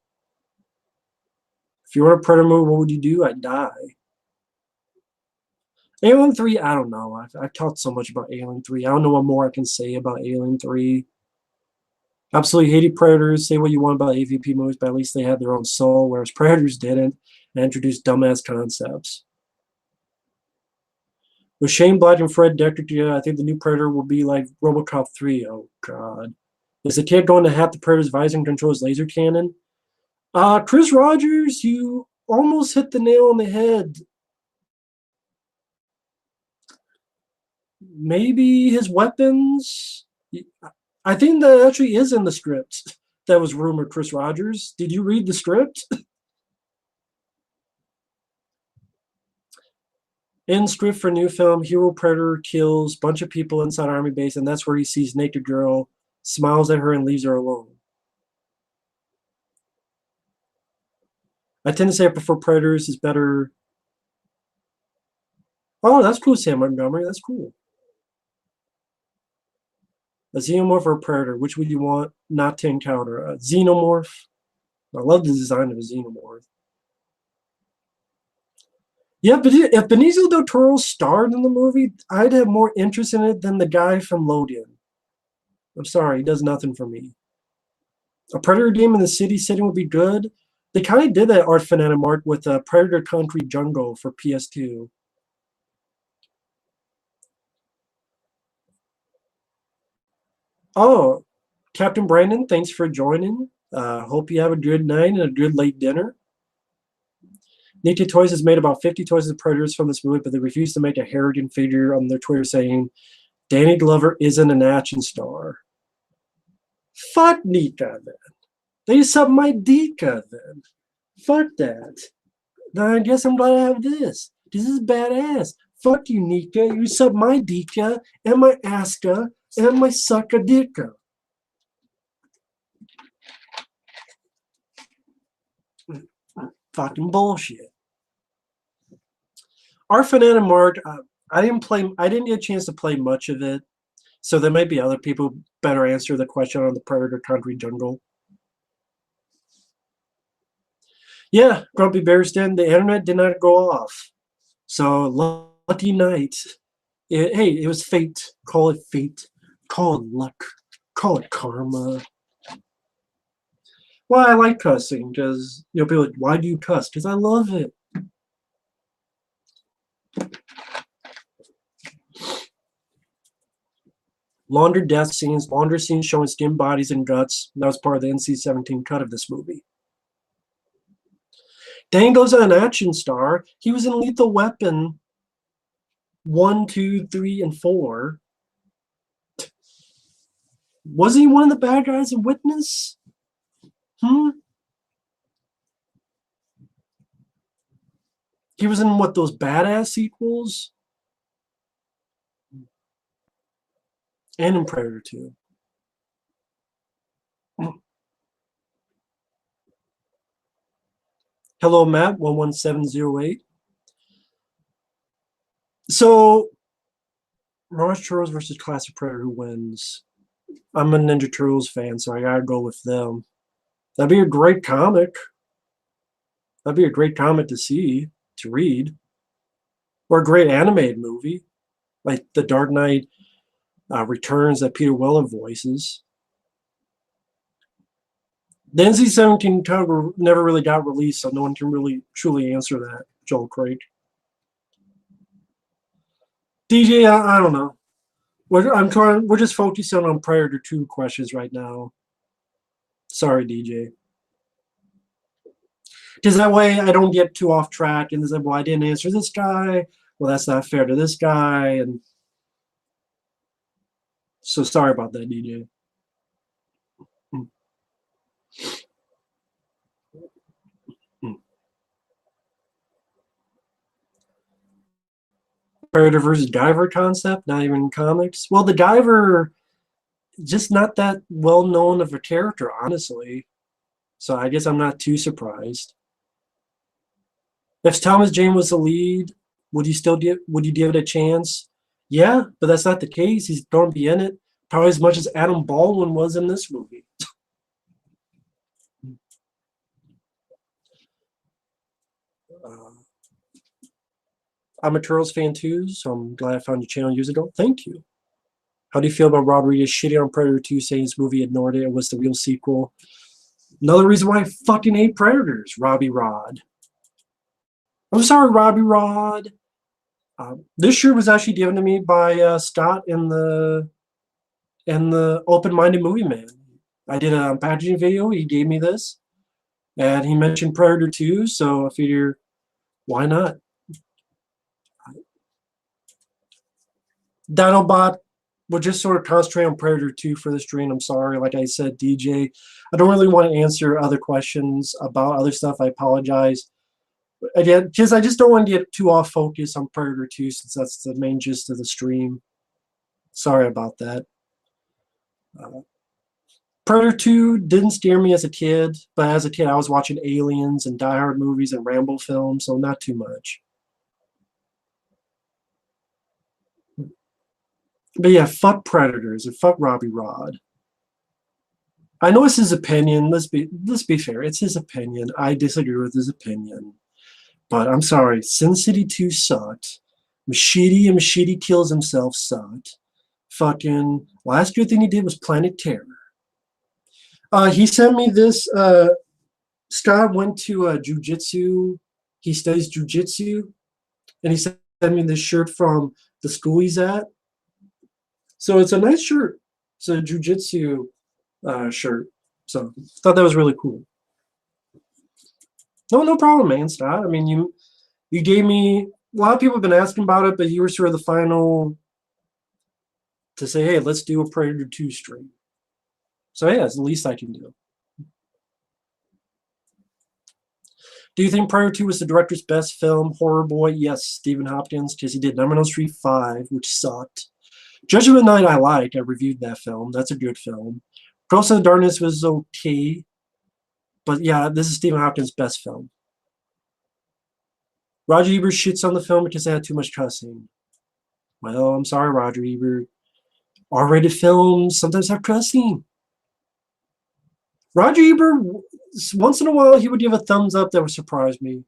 If you were a Predator movie, what would you do? I'd die. Alien 3, I don't know. I've talked so much about Alien 3. I don't know what more I can say about Alien 3. Absolutely hated Predators. Say what you want about AVP movies, but at least they had their own soul, whereas Predators didn't and introduced dumbass concepts. With Shane Black and Fred Decker together, I think the new Predator will be like RoboCop 3. Oh, God. Is the kid going to hack the Predator's visor and control his laser cannon? Chris Rogers, you almost hit the nail on the head. Maybe his weapons. I think that actually is in the script. That was rumored, Chris Rogers. Did you read the script? In script for new film, hero Predator kills a bunch of people inside Army base, and that's where he sees naked girl, smiles at her, and leaves her alone. I tend to say I prefer Predators is better. Oh, that's cool, Sam Montgomery. That's cool. A xenomorph or a predator? Which would you want not to encounter? A xenomorph. I love the design of a xenomorph. Yeah, but if Benicio del Toro starred in the movie, I'd have more interest in it than the guy from Lodian. I'm sorry, he does nothing for me. A Predator game in the city setting would be good. They kind of did that, Art Fanatic Mark, with Predator Country Jungle for PS2. Oh, Captain Brandon, thanks for joining. Hope you have a good night and a good late dinner. Naked Toys has made about 50 toys of Predators from this movie, but they refuse to make a Harrigan figure on their Twitter saying, Danny Glover isn't an action star. Fuck Nika then. They subbed my Dika then. Fuck that. Then I guess I'm glad I have this. This is badass. Fuck you, Nika. You subbed my Dika and my Aska and my Sucka Dika. Fucking bullshit. Our Fanatic Mark, I didn't get a chance to play much of it, so there might be other people who better answer the question on the Predator Country Jungle. Yeah, Grumpy Bearsden, the internet did not go off. So lucky night. Hey, it was fate. Call it fate. Call it luck. Call it karma. Well, I like cussing because people are like, why do you cuss? Because I love it. Laundered death scenes, launder scenes showing skinned bodies and guts. That was part of the NC-17 cut of this movie. Dango's an action star. He was in Lethal Weapon 1, 2, 3, and 4. Wasn't he one of the bad guys in Witness? He was in what, those badass sequels? And in Predator 2. Hello, Matt, 11708. So, Mirage Turtles versus Classic Predator, who wins? I'm a Ninja Turtles fan, so I gotta go with them. That'd be a great comic. That'd be a great comic to see, to read. Or a great animated movie, like The Dark Knight Returns that Peter Weller voices. The NC-17 cover never really got released, so no one can really truly answer that, Joel Craig. DJ, I don't know. We're just focusing on Predator 2 questions right now. Sorry, DJ. Because that way I don't get too off track and say, well, I didn't answer this guy. Well, that's not fair to this guy. And so sorry about that, DJ. Predator versus Guyver concept, not even in comics. Well, the Guyver, just not that well known of a character, honestly. So I guess I'm not too surprised. If Thomas Jane was the lead, would you give it a chance? Yeah, but that's not the case. He's going to be in it probably as much as Adam Baldwin was in this movie. I'm a Turtles fan too, so I'm glad I found your channel years ago. Thank you. How do you feel about Rob Reed shitting on Predator 2, saying his movie ignored it and was the real sequel? Another reason why I fucking hate Predators, Robbie Rod. I'm sorry, Robbie Rod. This shirt was actually given to me by Scott in the Open-Minded Movie Man. I did a packaging video. He gave me this, and he mentioned Predator 2, so I figure, why not? Dinobot will just sort of concentrate on Predator 2 for the stream. I'm sorry. Like I said, DJ, I don't really want to answer other questions about other stuff. I apologize. Again, I just don't want to get too off focus on Predator 2 since that's the main gist of the stream. Sorry about that. Predator 2 didn't scare me as a kid, but as a kid I was watching Aliens and Die Hard movies and Rambo films, so not too much. But yeah, fuck Predators and fuck Robbie Rod. I know it's his opinion. Let's be fair. It's his opinion. I disagree with his opinion. But I'm sorry. Sin City 2 sucked. Machete and Machete Kills Himself sucked. Fucking last good thing he did was Planet Terror. He sent me this. Scott went to jiu-jitsu. He studies jiu-jitsu. And he sent me this shirt from the school he's at. So it's a nice shirt. It's a jiu-jitsu shirt. So thought that was really cool. No problem, man, Scott. I mean, you gave me, a lot of people have been asking about it, but you were sort of the final to say, hey, let's do a Predator 2 stream. So yeah, it's the least I can do. Do you think Predator 2 was the director's best film? Horror Boy? Yes, Stephen Hopkins, because he did Nightmare on Elm Street 5, which sucked. Judgment Night I liked. I reviewed that film. That's a good film. Cross of the Darkness was okay. But yeah, this is Stephen Hopkins' best film. Roger Ebert shits on the film because it had too much cussing. Well, I'm sorry, Roger Ebert. R-rated films sometimes have cussing. Roger Ebert, once in a while, he would give a thumbs up that would surprise me.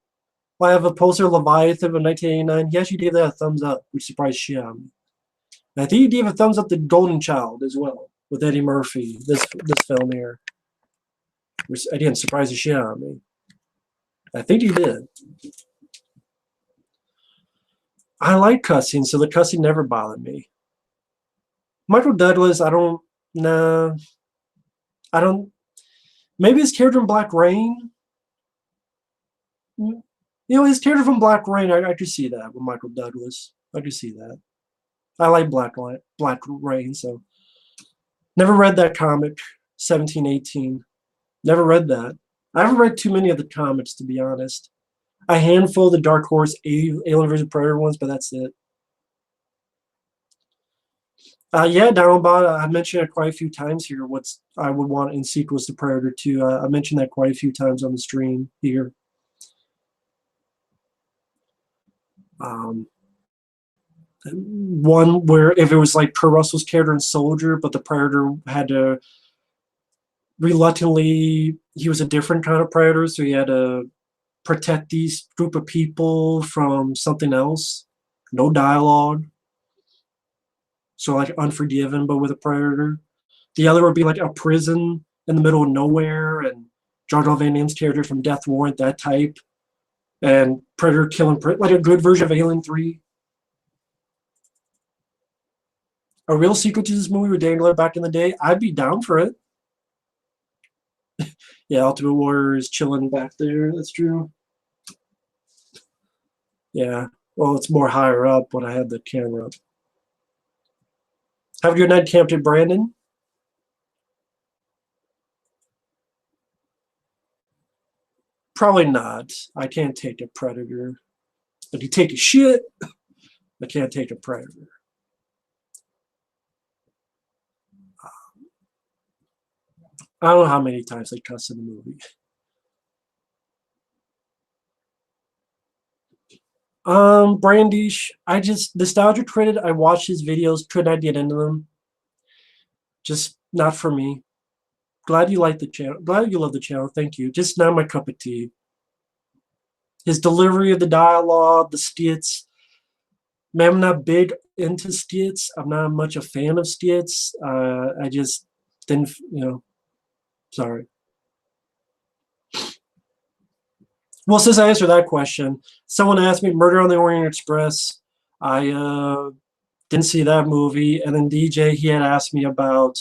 I have a poster of Leviathan of 1989. He actually gave that a thumbs up, which surprised shit out of me. And I think he gave a thumbs up to Golden Child as well, with Eddie Murphy, this film here. Which, again, surprised the shit out of me. I think he did. I like cussing, so the cussing never bothered me. Michael Douglas, I don't. Maybe his character in Black Rain. You know, his character from Black Rain, I could see that with Michael Douglas. I could see that. I like Black Rain, so. Never read that comic, 1718. Never read that. I haven't read too many of the comics, to be honest. A handful of the Dark Horse Alien vs. Predator ones, but that's it. Yeah, Downbot, I mentioned it quite a few times here. What I would want in sequels to Predator 2. I mentioned that quite a few times on the stream here. One where if it was like Kurt Russell's character in Soldier, but the Predator had to reluctantly, he was a different kind of Predator, so he had to protect these group of people from something else. No dialogue. So like Unforgiven, but with a Predator. The other would be like a prison in the middle of nowhere, and Jar Jar Van Damme's character from Death Warrant, that type. And Predator killing, like a good version of Alien 3. A real sequel to this movie with Dangler back in the day, I'd be down for it. Yeah, Ultimate Warrior is chilling back there. That's true. Yeah, well, it's more higher up when I had the camera up. Have a good night, Captain Brandon. Probably not. I can't take a Predator. But you take a shit, I can't take a Predator. I don't know how many times they cuss in the movie. Brandish, I just, Nostalgia Credit, I watched his videos, could not get into them. Just not for me. Glad you like the channel. Glad you love the channel. Thank you. Just not my cup of tea. His delivery of the dialogue, the skits, Man, I'm not big into skits. I'm not much a fan of skits. I just didn't, sorry. Well, since I answered that question, someone asked me Murder on the Orient Express. I didn't see that movie. And then DJ, he had asked me about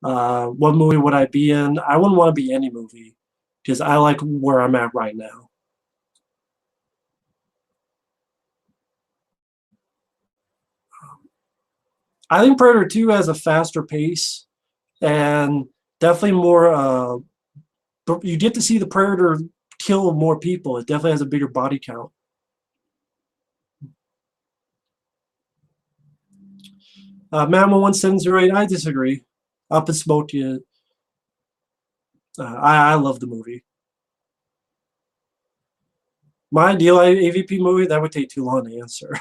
what movie would I be in. I wouldn't want to be any movie because I like where I'm at right now. I think Predator 2 has a faster pace and definitely more. You get to see the Predator kill more people. It definitely has a bigger body count. Mammal 1708, I disagree. Up and Smoke you. I love the movie. My ideal AVP movie, that would take too long to answer.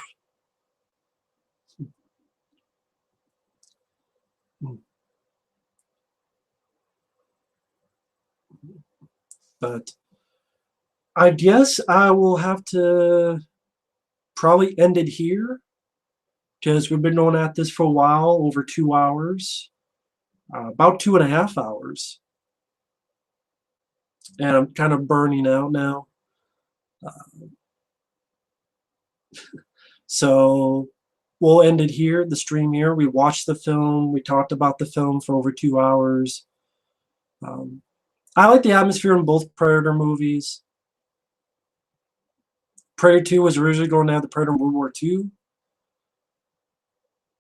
But I guess I will have to probably end it here because we've been going at this for a while, over 2 hours, about 2.5 hours. And I'm kind of burning out now. So we'll end it here, the stream here. We watched the film. We talked about the film for over 2 hours. I like the atmosphere in both Predator movies. Predator 2 was originally going to have the Predator World War II.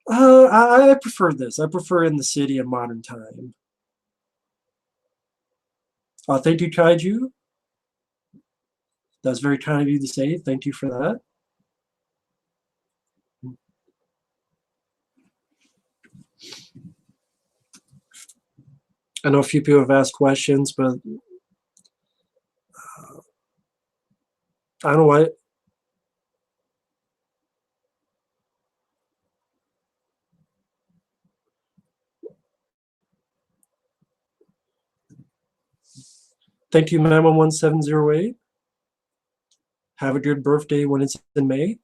I prefer this. I prefer in the city in modern time. Thank you, Kaiju. That's very kind of you to say. Thank you for that. I know a few people have asked questions, but I don't know why. Thank you, Mama 1708. Have a good birthday when it's in May.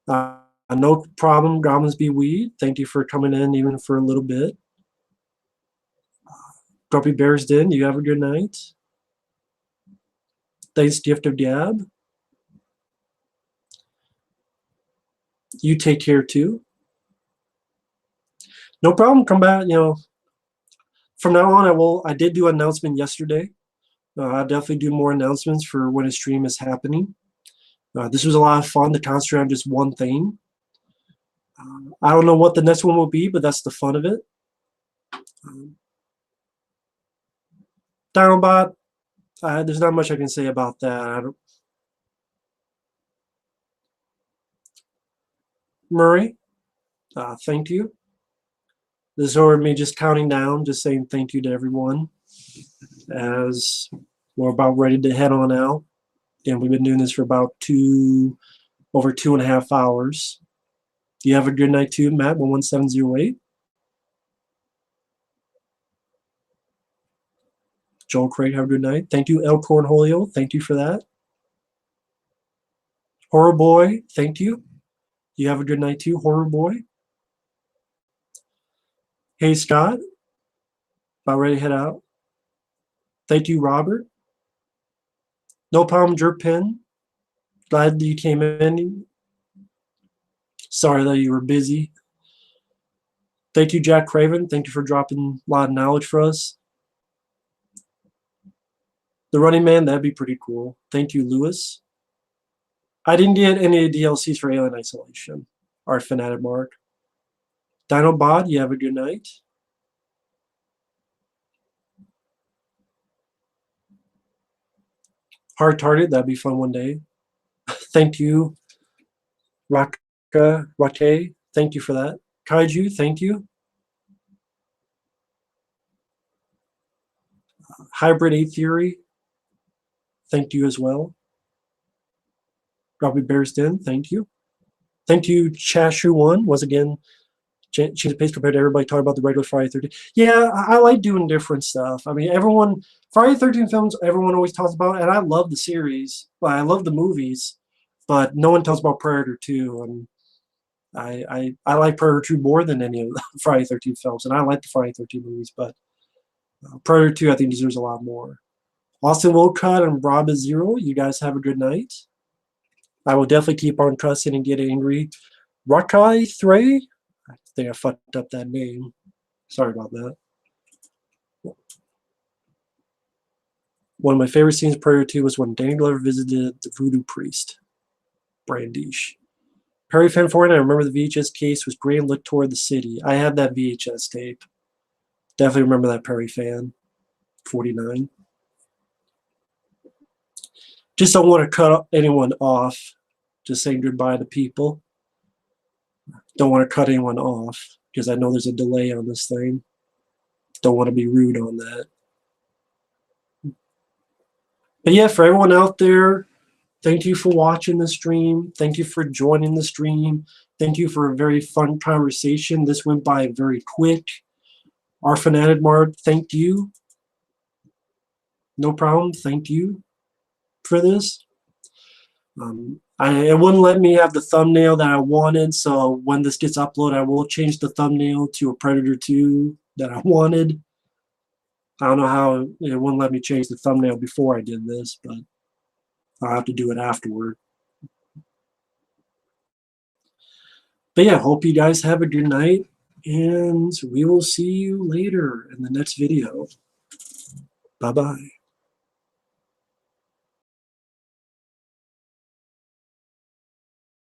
No problem, Goblins Be Weed. Thank you for coming in even for a little bit. Grumpy Bears Den, you have a good night. Thanks, Gift of Gab. You take care too. No problem. Come back. From now on, I did do an announcement yesterday. I'll definitely do more announcements for when a stream is happening. This was a lot of fun to concentrate on just one thing. I don't know what the next one will be, but that's the fun of it. Dinobot, there's not much I can say about that. Murray, thank you. This is over me just counting down, just saying thank you to everyone as we're about ready to head on out. And we've been doing this for about over 2.5 hours. Do you have a good night too, Matt? 11708. Joel Craig, have a good night. Thank you, El Cornholio. Thank you for that. Horror Boy, thank you. You have a good night too, Horror Boy. Hey, Scott. About ready to head out. Thank you, Robert. No problem, Jerk Pin. Glad that you came in. Sorry that you were busy. Thank you, Jack Craven. Thank you for dropping a lot of knowledge for us. The Running Man, that'd be pretty cool. Thank you, Lewis. I didn't get any DLCs for Alien Isolation. Art Fanatic Mark. Dinobot, you have a good night. Hard Target, that'd be fun one day. Thank you, Rake. Thank you for that. Kaiju, thank you. Hybrid A Theory, thank you as well. Robbie Bears Den, thank you. Thank you, Chashu1, once again. She's a pace compared to everybody talking about the regular Friday 13th. Yeah, I like doing different stuff. I mean, Friday 13 films, everyone always talks about, and I love the series. I love the movies, but no one talks about Predator 2. And I like Predator 2 more than any of the Friday 13th films, and I like the Friday 13th movies, but Predator 2 I think deserves a lot more. Austin Wilcott and Rob is Zero, you guys have a good night. I will definitely keep on cussing and get angry. Rakai 3? I think I fucked up that name. Sorry about that. One of my favorite scenes Predator 2 was when Danny Glover visited the voodoo priest, Brandish. Perry Fan 49, I remember the VHS case was gray and looked toward the city. I had that VHS tape. Definitely remember that, Perry Fan 49. Just don't want to cut anyone off. Just saying goodbye to people. Don't want to cut anyone off because I know there's a delay on this thing. Don't want to be rude on that. But yeah, for everyone out there, thank you for watching the stream. Thank you for joining the stream. Thank you for a very fun conversation. This went by very quick. Our Fanatic Mart, thank you. No problem. Thank you for this. It wouldn't let me have the thumbnail that I wanted, so when this gets uploaded, I will change the thumbnail to a Predator 2 that I wanted. I don't know how it wouldn't let me change the thumbnail before I did this, but I'll have to do it afterward. But yeah, hope you guys have a good night, and we will see you later in the next video. Bye-bye.